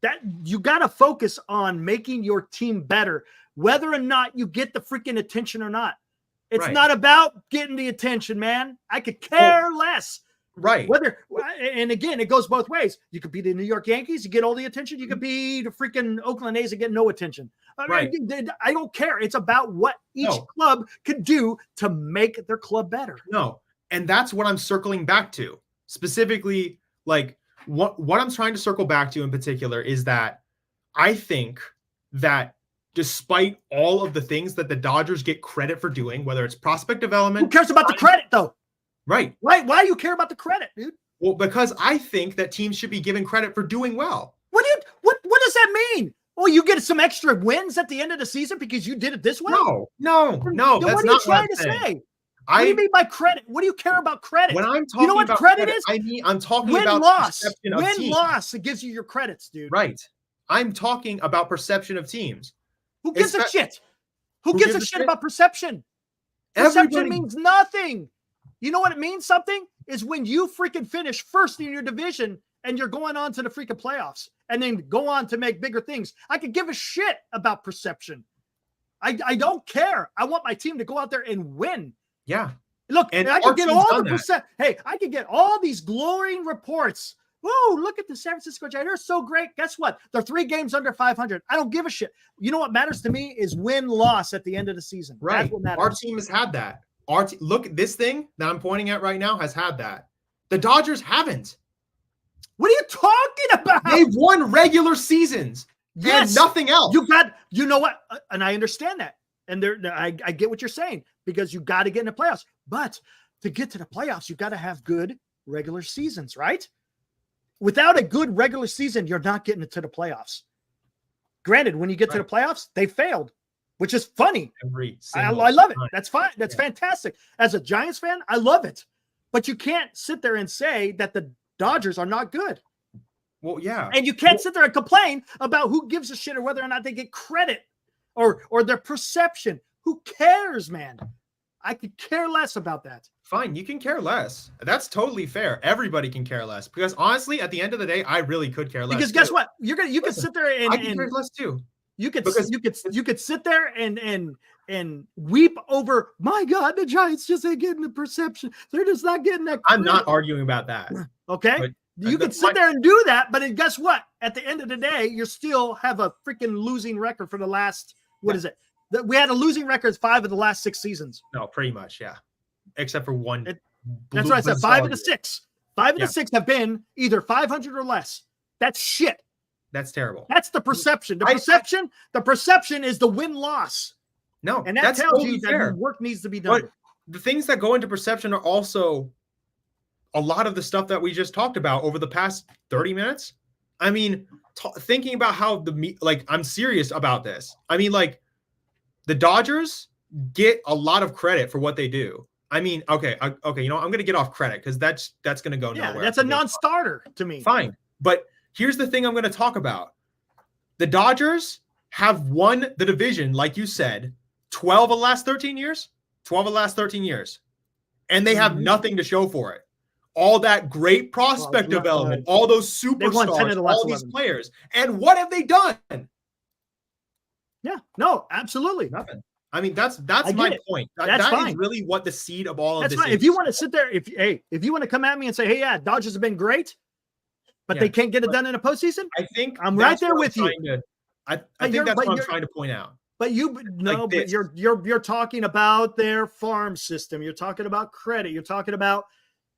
That you got to focus on making your team better, whether or not you get the freaking attention or not. It's not about getting the attention, man. I could care less. Right. And again, it goes both ways. You could be the New York Yankees, you get all the attention. You could be the freaking Oakland A's and get no attention. I don't care. It's about what each club could do to make their club better. No. And that's what I'm circling back to. Specifically, like what I'm trying to circle back to in particular is that I think that despite all of the things that the Dodgers get credit for doing, whether it's prospect development. Who cares about the credit, though? Right. Why do you care about the credit, dude? Well, because I think that teams should be given credit for doing well. What does that mean? Oh, you get some extra wins at the end of the season because you did it this way? No. That's not what are you trying to say? What do you mean by credit? What do you care about credit? When I'm talking you know what about credit is? I'm talking win, about loss. perception of teams. Loss. It gives you your credits, dude. Right. I'm talking about perception of teams. Who gives a shit? Who gives a shit about perception? Perception means nothing. You know what it means something? Is when you freaking finish first in your division and you're going on to the freaking playoffs and then go on to make bigger things. I could give a shit about perception. I don't care. I want my team to go out there and win. Yeah. Look, and I could get all the percent. Hey, I could get all these glowing reports. Whoa, look at the San Francisco Giants. They're so great. Guess what? They're 3 games under 500. I don't give a shit. You know what matters to me is win-loss at the end of the season. Right. That's what matters. Our team has had that. Look, this thing that I'm pointing at right now has had that. The Dodgers haven't. What are you talking about? They've won regular seasons and nothing else. You know what? And I understand that. And I get what you're saying because you got to get in the playoffs. But to get to the playoffs, you got to have good regular seasons, right? Without a good regular season, you're not getting into the playoffs. Granted, when you get to the playoffs, they failed, which is funny. I love it. That's fine. That's fantastic. As a Giants fan, I love it. But you can't sit there and say that the Dodgers are not good. Well, yeah. And you can't sit there and complain about who gives a shit or whether or not they get credit or their perception. Who cares, man? I could care less about that. Fine, you can care less. That's totally fair. Everybody can care less because honestly, at the end of the day, I really could care less. Because guess what? You can sit there and I can care less too. You could sit there and weep over, my God, the Giants just ain't getting the perception. They're just not getting that credit. I'm not arguing about that. Okay. But you can sit there and do that, but then guess what? At the end of the day, you still have a freaking losing record for the last, what is it? We had a losing record 5 of the last 6 seasons. No, pretty much, yeah. Except for one. That's what I said. 5 of the 6. 5 of the 6 have been either 500 or less. That's shit. That's terrible. That's the perception. The perception is the win-loss. No, and that that's tells totally you that fair. work needs to be done. But the things that go into perception are also a lot of the stuff that we just talked about over the past 30 minutes. I mean, thinking about how I'm serious about this. I mean, like, the Dodgers get a lot of credit for what they do. I mean, okay, I'm going to get off credit because that's going to go nowhere. That's a non-starter to me. Fine, but here's the thing I'm going to talk about. The Dodgers have won the division, like you said, 12 of the last 13 years. 12 of the last 13 years, and they have nothing to show for it. All that great prospect development, all those superstars, all these players, and what have they done? Yeah, no, absolutely nothing. I mean, that's my point. That is really what the seed of all of this is. If you want to sit there, if you want to come at me and say, hey, yeah, Dodgers have been great, but they can't get it done in a postseason, I think I'm right there with you. I think that's what I'm trying to point out. But you're talking about their farm system. You're talking about credit. You're talking about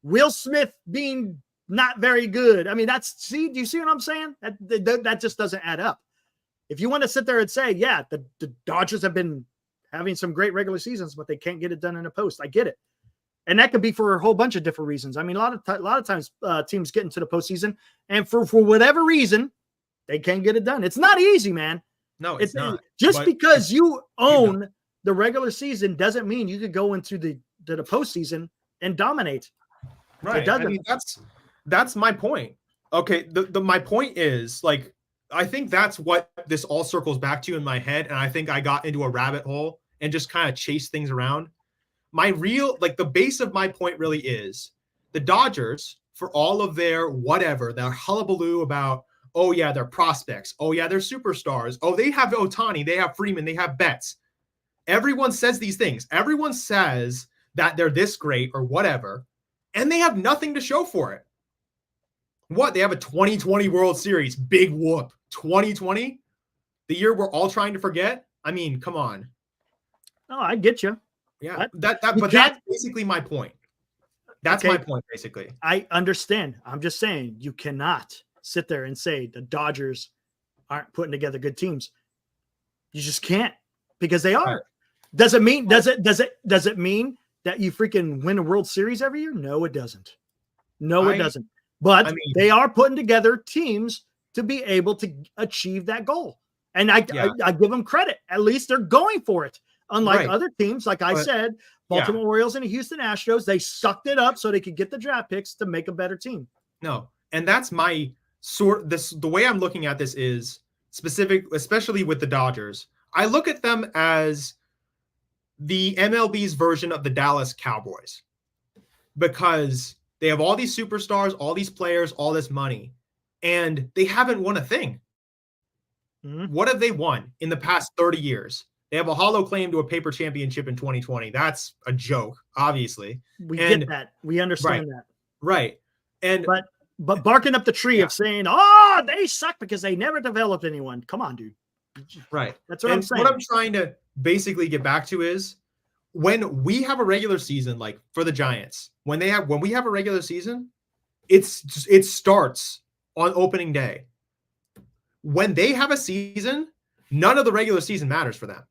Will Smith being not very good. I mean, do you see what I'm saying? That just doesn't add up. If you want to sit there and say, yeah, the Dodgers have been having some great regular seasons, but they can't get it done in a post. I get it. And that could be for a whole bunch of different reasons. I mean, a lot of times teams get into the postseason and for whatever reason, they can't get it done. It's not easy, man. No, it's not. Just because you own the regular season doesn't mean you could go into the postseason and dominate. Right. I mean, that's my point. Okay. My point is, like, I think that's what this all circles back to in my head. And I think I got into a rabbit hole and just kind of chased things around. The base of my point really is the Dodgers, for all of their hullabaloo about, oh yeah, they're prospects. Oh yeah, they're superstars. Oh, they have Ohtani, they have Freeman, they have Betts. Everyone says these things. Everyone says that they're this great or whatever, and they have nothing to show for it. What? They have a 2020 World Series. Big whoop. 2020? The year we're all trying to forget? I mean, come on. No, I get you. Yeah. But That's basically my point. That's Okay. my point, basically. I understand. I'm just saying you cannot sit there and say the Dodgers aren't putting together good teams. You just can't, because they are. Right. Does it mean does it mean that you freaking win a World Series every year? No, it doesn't. No, it doesn't. But they are putting together teams to be able to achieve that goal. And I give them credit. At least they're going for it. Unlike other teams, like I said, Baltimore Orioles and the Houston Astros, they sucked it up so they could get the draft picks to make a better team. No, and that's my the way I'm looking at this is specific, especially with the Dodgers. I look at them as the MLB's version of the Dallas Cowboys, because they have all these superstars, all these players, all this money, and they haven't won a thing. Mm-hmm. What have they won in the past 30 years? They have a hollow claim to a paper championship in 2020. That's a joke, obviously. We get that. We understand that. Right. And but barking up the tree of saying, oh, they suck because they never developed anyone. Come on, dude. Right. That's what I'm saying. What I'm trying to basically get back to is when we have a regular season, like for the Giants, when we have a regular season, it starts on opening day. When they have a season, none of the regular season matters for them.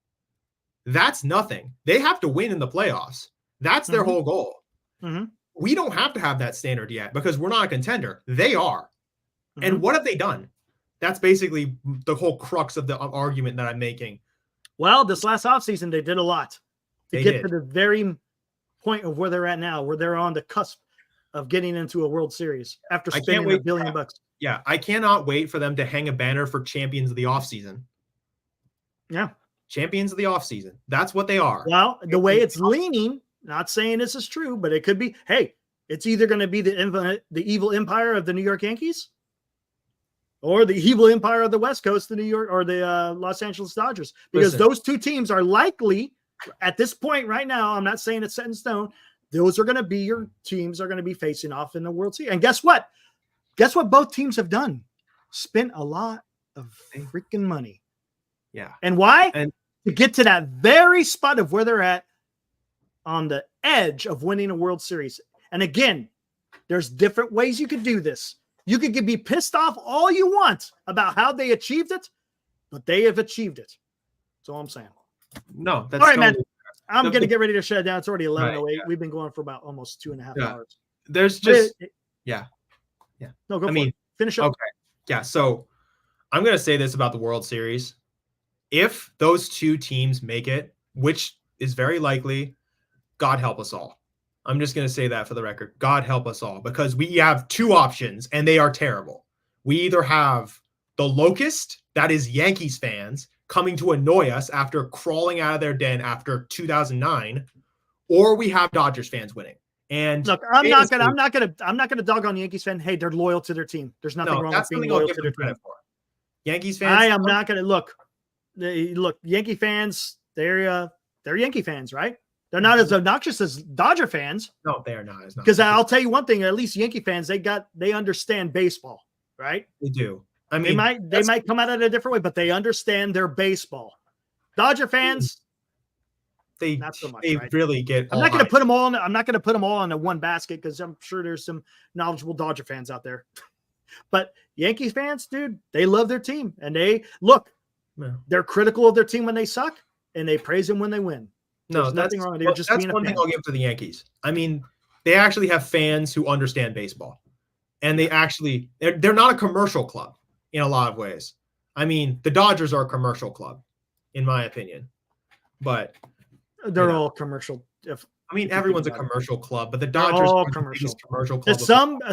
That's nothing. They have to win in the playoffs. That's their whole goal. Mm-hmm. We don't have to have that standard yet because we're not a contender. They are. Mm-hmm. And what have they done? That's basically the whole crux of the argument that I'm making. Well, this last offseason, they did a lot to get to the very point of where they're at now, where they're on the cusp of getting into a World Series after spending $1 billion. Yeah, I cannot wait for them to hang a banner for champions of the offseason. Yeah. Champions of the offseason. That's what they are. Well, the way it's leaning, not saying this is true, but it could be, hey, it's either going to be the evil empire of the New York Yankees or the evil empire of the West Coast, the New York or the Los Angeles Dodgers, because those two teams are likely at this point right now. I'm not saying it's set in stone. Those are going to be your teams are going to be facing off in the World Series. And guess what? Guess what both teams have done? Spent a lot of freaking money. Yeah. And why? And to get to that very spot of where they're at on the edge of winning a World Series. And again, there's different ways you could do this. You could be pissed off all you want about how they achieved it, but they have achieved it. That's all I'm saying. No, that's all right, man. I'm going to get ready to shut down. It's already 11:08. Right, yeah. We've been going for about almost 2.5 hours. There's just, No, go for it. Finish up. Okay. Yeah. So I'm going to say this about the World Series. If those two teams make it, which is very likely, God help us all. I'm just going to say that for the record. God help us all, because we have two options and they are terrible. We either have the locust, that is Yankees fans, coming to annoy us after crawling out of their den after 2009, or we have Dodgers fans winning. And look, I'm not gonna dog on Yankees fan. Hey, they're loyal to their team. There's nothing wrong with being loyal to their team. Yankees fans. I am not gonna look. Yankee fans. They're Yankee fans, right? They're not as obnoxious as Dodger fans. No, they are not. Because I'll tell you one thing. At least Yankee fans, they understand baseball, right? They do. I mean, they might come at it a different way, but they understand their baseball. Dodger fans, not so much. Right? Really get. I'm not going to put them all. I'm not going to put them all in a one basket because I'm sure there's some knowledgeable Dodger fans out there. But Yankees fans, dude, they love their team, and they look. Yeah. They're critical of their team when they suck, and they praise them when they win. There's nothing wrong. They're just that's one thing I'll give to the Yankees. I mean, they actually have fans who understand baseball, and they're not a commercial club. In a lot of ways. I mean, the Dodgers are a commercial club, in my opinion. But they're all commercial. Everyone's a commercial club, but the Dodgers are the biggest commercial club.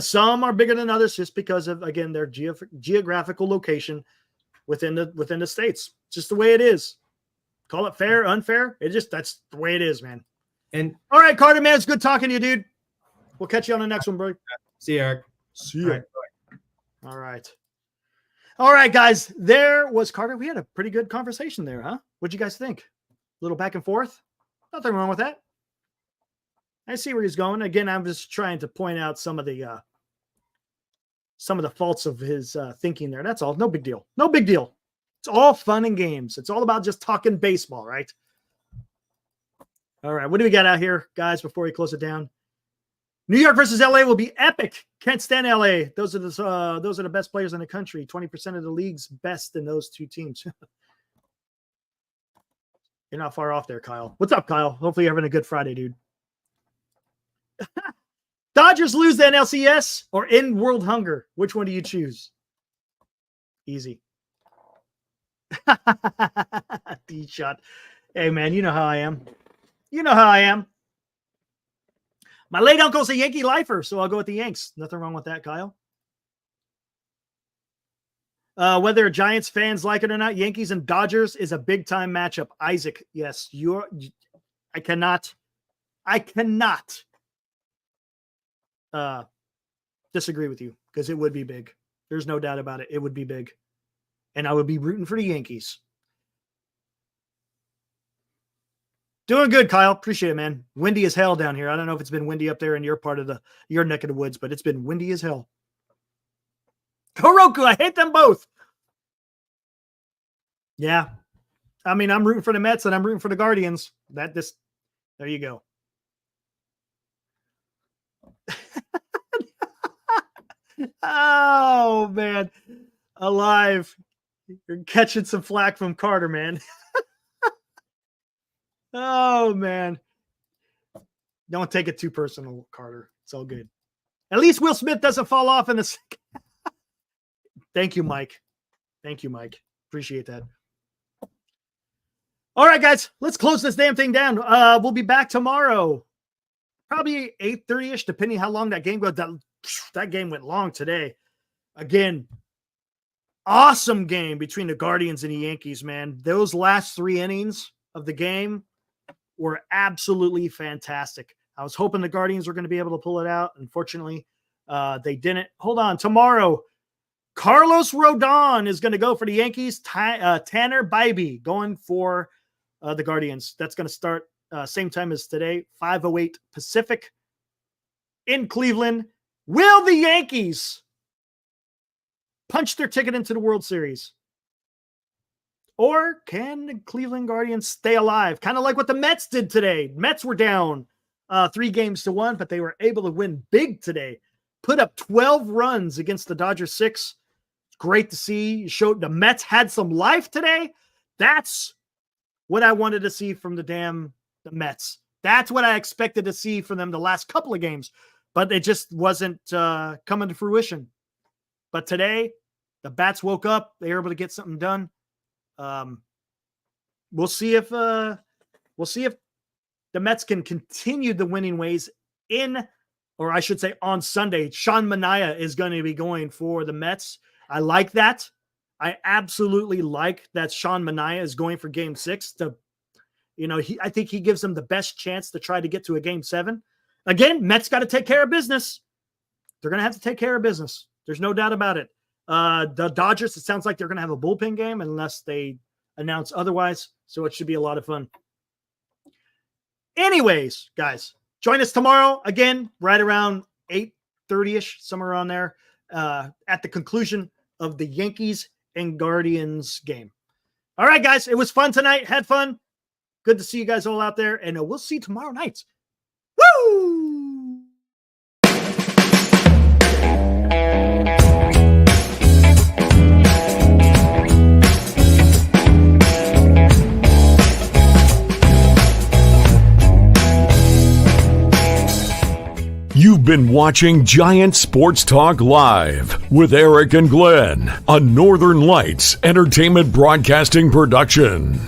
Some are bigger than others just because of, again, their geographical location within the states. Just the way it is. Call it fair, unfair. That's the way it is, man. And all right, Carter, man, it's good talking to you, dude. We'll catch you on the next one, bro. See you, Eric. See you. All right. All right, guys. There was Carter. We had a pretty good conversation there, huh? What'd you guys think? little back and forth. Nothing wrong with that. I see where he's going. Again, I'm just trying to point out some of the faults of his thinking there. That's all. No big deal. No big deal. It's all fun and games. It's all about just talking baseball, right? All right. What do we got out here, guys, before we close it down? New York versus LA will be epic. Can't stand LA. Those are the best players in the country. 20% of the league's best in those two teams. You're not far off there, Kyle. What's up, Kyle? Hopefully you're having a good Friday, dude. Dodgers lose the NLCS or end world hunger. Which one do you choose? Easy. D-shot. Hey, man, you know how I am. You know how I am. My late uncle's a Yankee lifer, so I'll go with the Yanks. Nothing wrong with that, Kyle. Whether Giants fans like it or not, Yankees and Dodgers is a big-time matchup. Isaac, yes, I cannot disagree with you because it would be big. There's no doubt about it. It would be big. And I would be rooting for the Yankees. Doing good, Kyle. Appreciate it, man. Windy as hell down here. I don't know if it's been windy up there in your part of your neck of the woods, but it's been windy as hell. Heroku, I hate them both. Yeah. I mean, I'm rooting for the Mets and I'm rooting for the Guardians. There you go. Oh, man. Alive. You're catching some flack from Carter, man. Oh, man. Don't take it too personal, Carter. It's all good. At least Will Smith doesn't fall off in the second. Thank you, Mike. Thank you, Mike. Appreciate that. All right, guys. Let's close this damn thing down. We'll be back tomorrow. Probably 8:30-ish, depending how long that game goes. That game went long today. Again, awesome game between the Guardians and the Yankees, man. Those last 3 innings of the game were absolutely fantastic. I was hoping the Guardians were going to be able to pull it out. Unfortunately, they didn't. Hold on. Tomorrow, Carlos Rodon is going to go for the Yankees. Tanner Bybee going for the Guardians. That's going to start same time as today, 5:08 Pacific in Cleveland. Will the Yankees punch their ticket into the World Series? Or can the Cleveland Guardians stay alive? Kind of like what the Mets did today. Mets were down 3-1, but they were able to win big today. Put up 12 runs against the Dodgers 6. It's great to see. Showed the Mets had some life today. That's what I wanted to see from the Mets. That's what I expected to see from them the last couple of games, but it just wasn't coming to fruition. But today, the bats woke up. They were able to get something done. We'll see if the Mets can continue the winning ways on Sunday. Sean Manaea is going to be going for the Mets. I like that. I absolutely like that Sean Manaea is going for Game 6 I think he gives them the best chance to try to get to a Game 7. Again, Mets got to take care of business. They're going to have to take care of business. There's no doubt about it. The Dodgers, it sounds like they're going to have a bullpen game unless they announce otherwise. So it should be a lot of fun. Anyways, guys, join us tomorrow again, right around 8:30-ish, somewhere around there, at the conclusion of the Yankees and Guardians game. All right, guys, it was fun tonight. Had fun. Good to see you guys all out there, and we'll see you tomorrow night. Woo! You've been watching Giant Sports Talk Live with Eric and Glenn, a Northern Lights Entertainment Broadcasting production.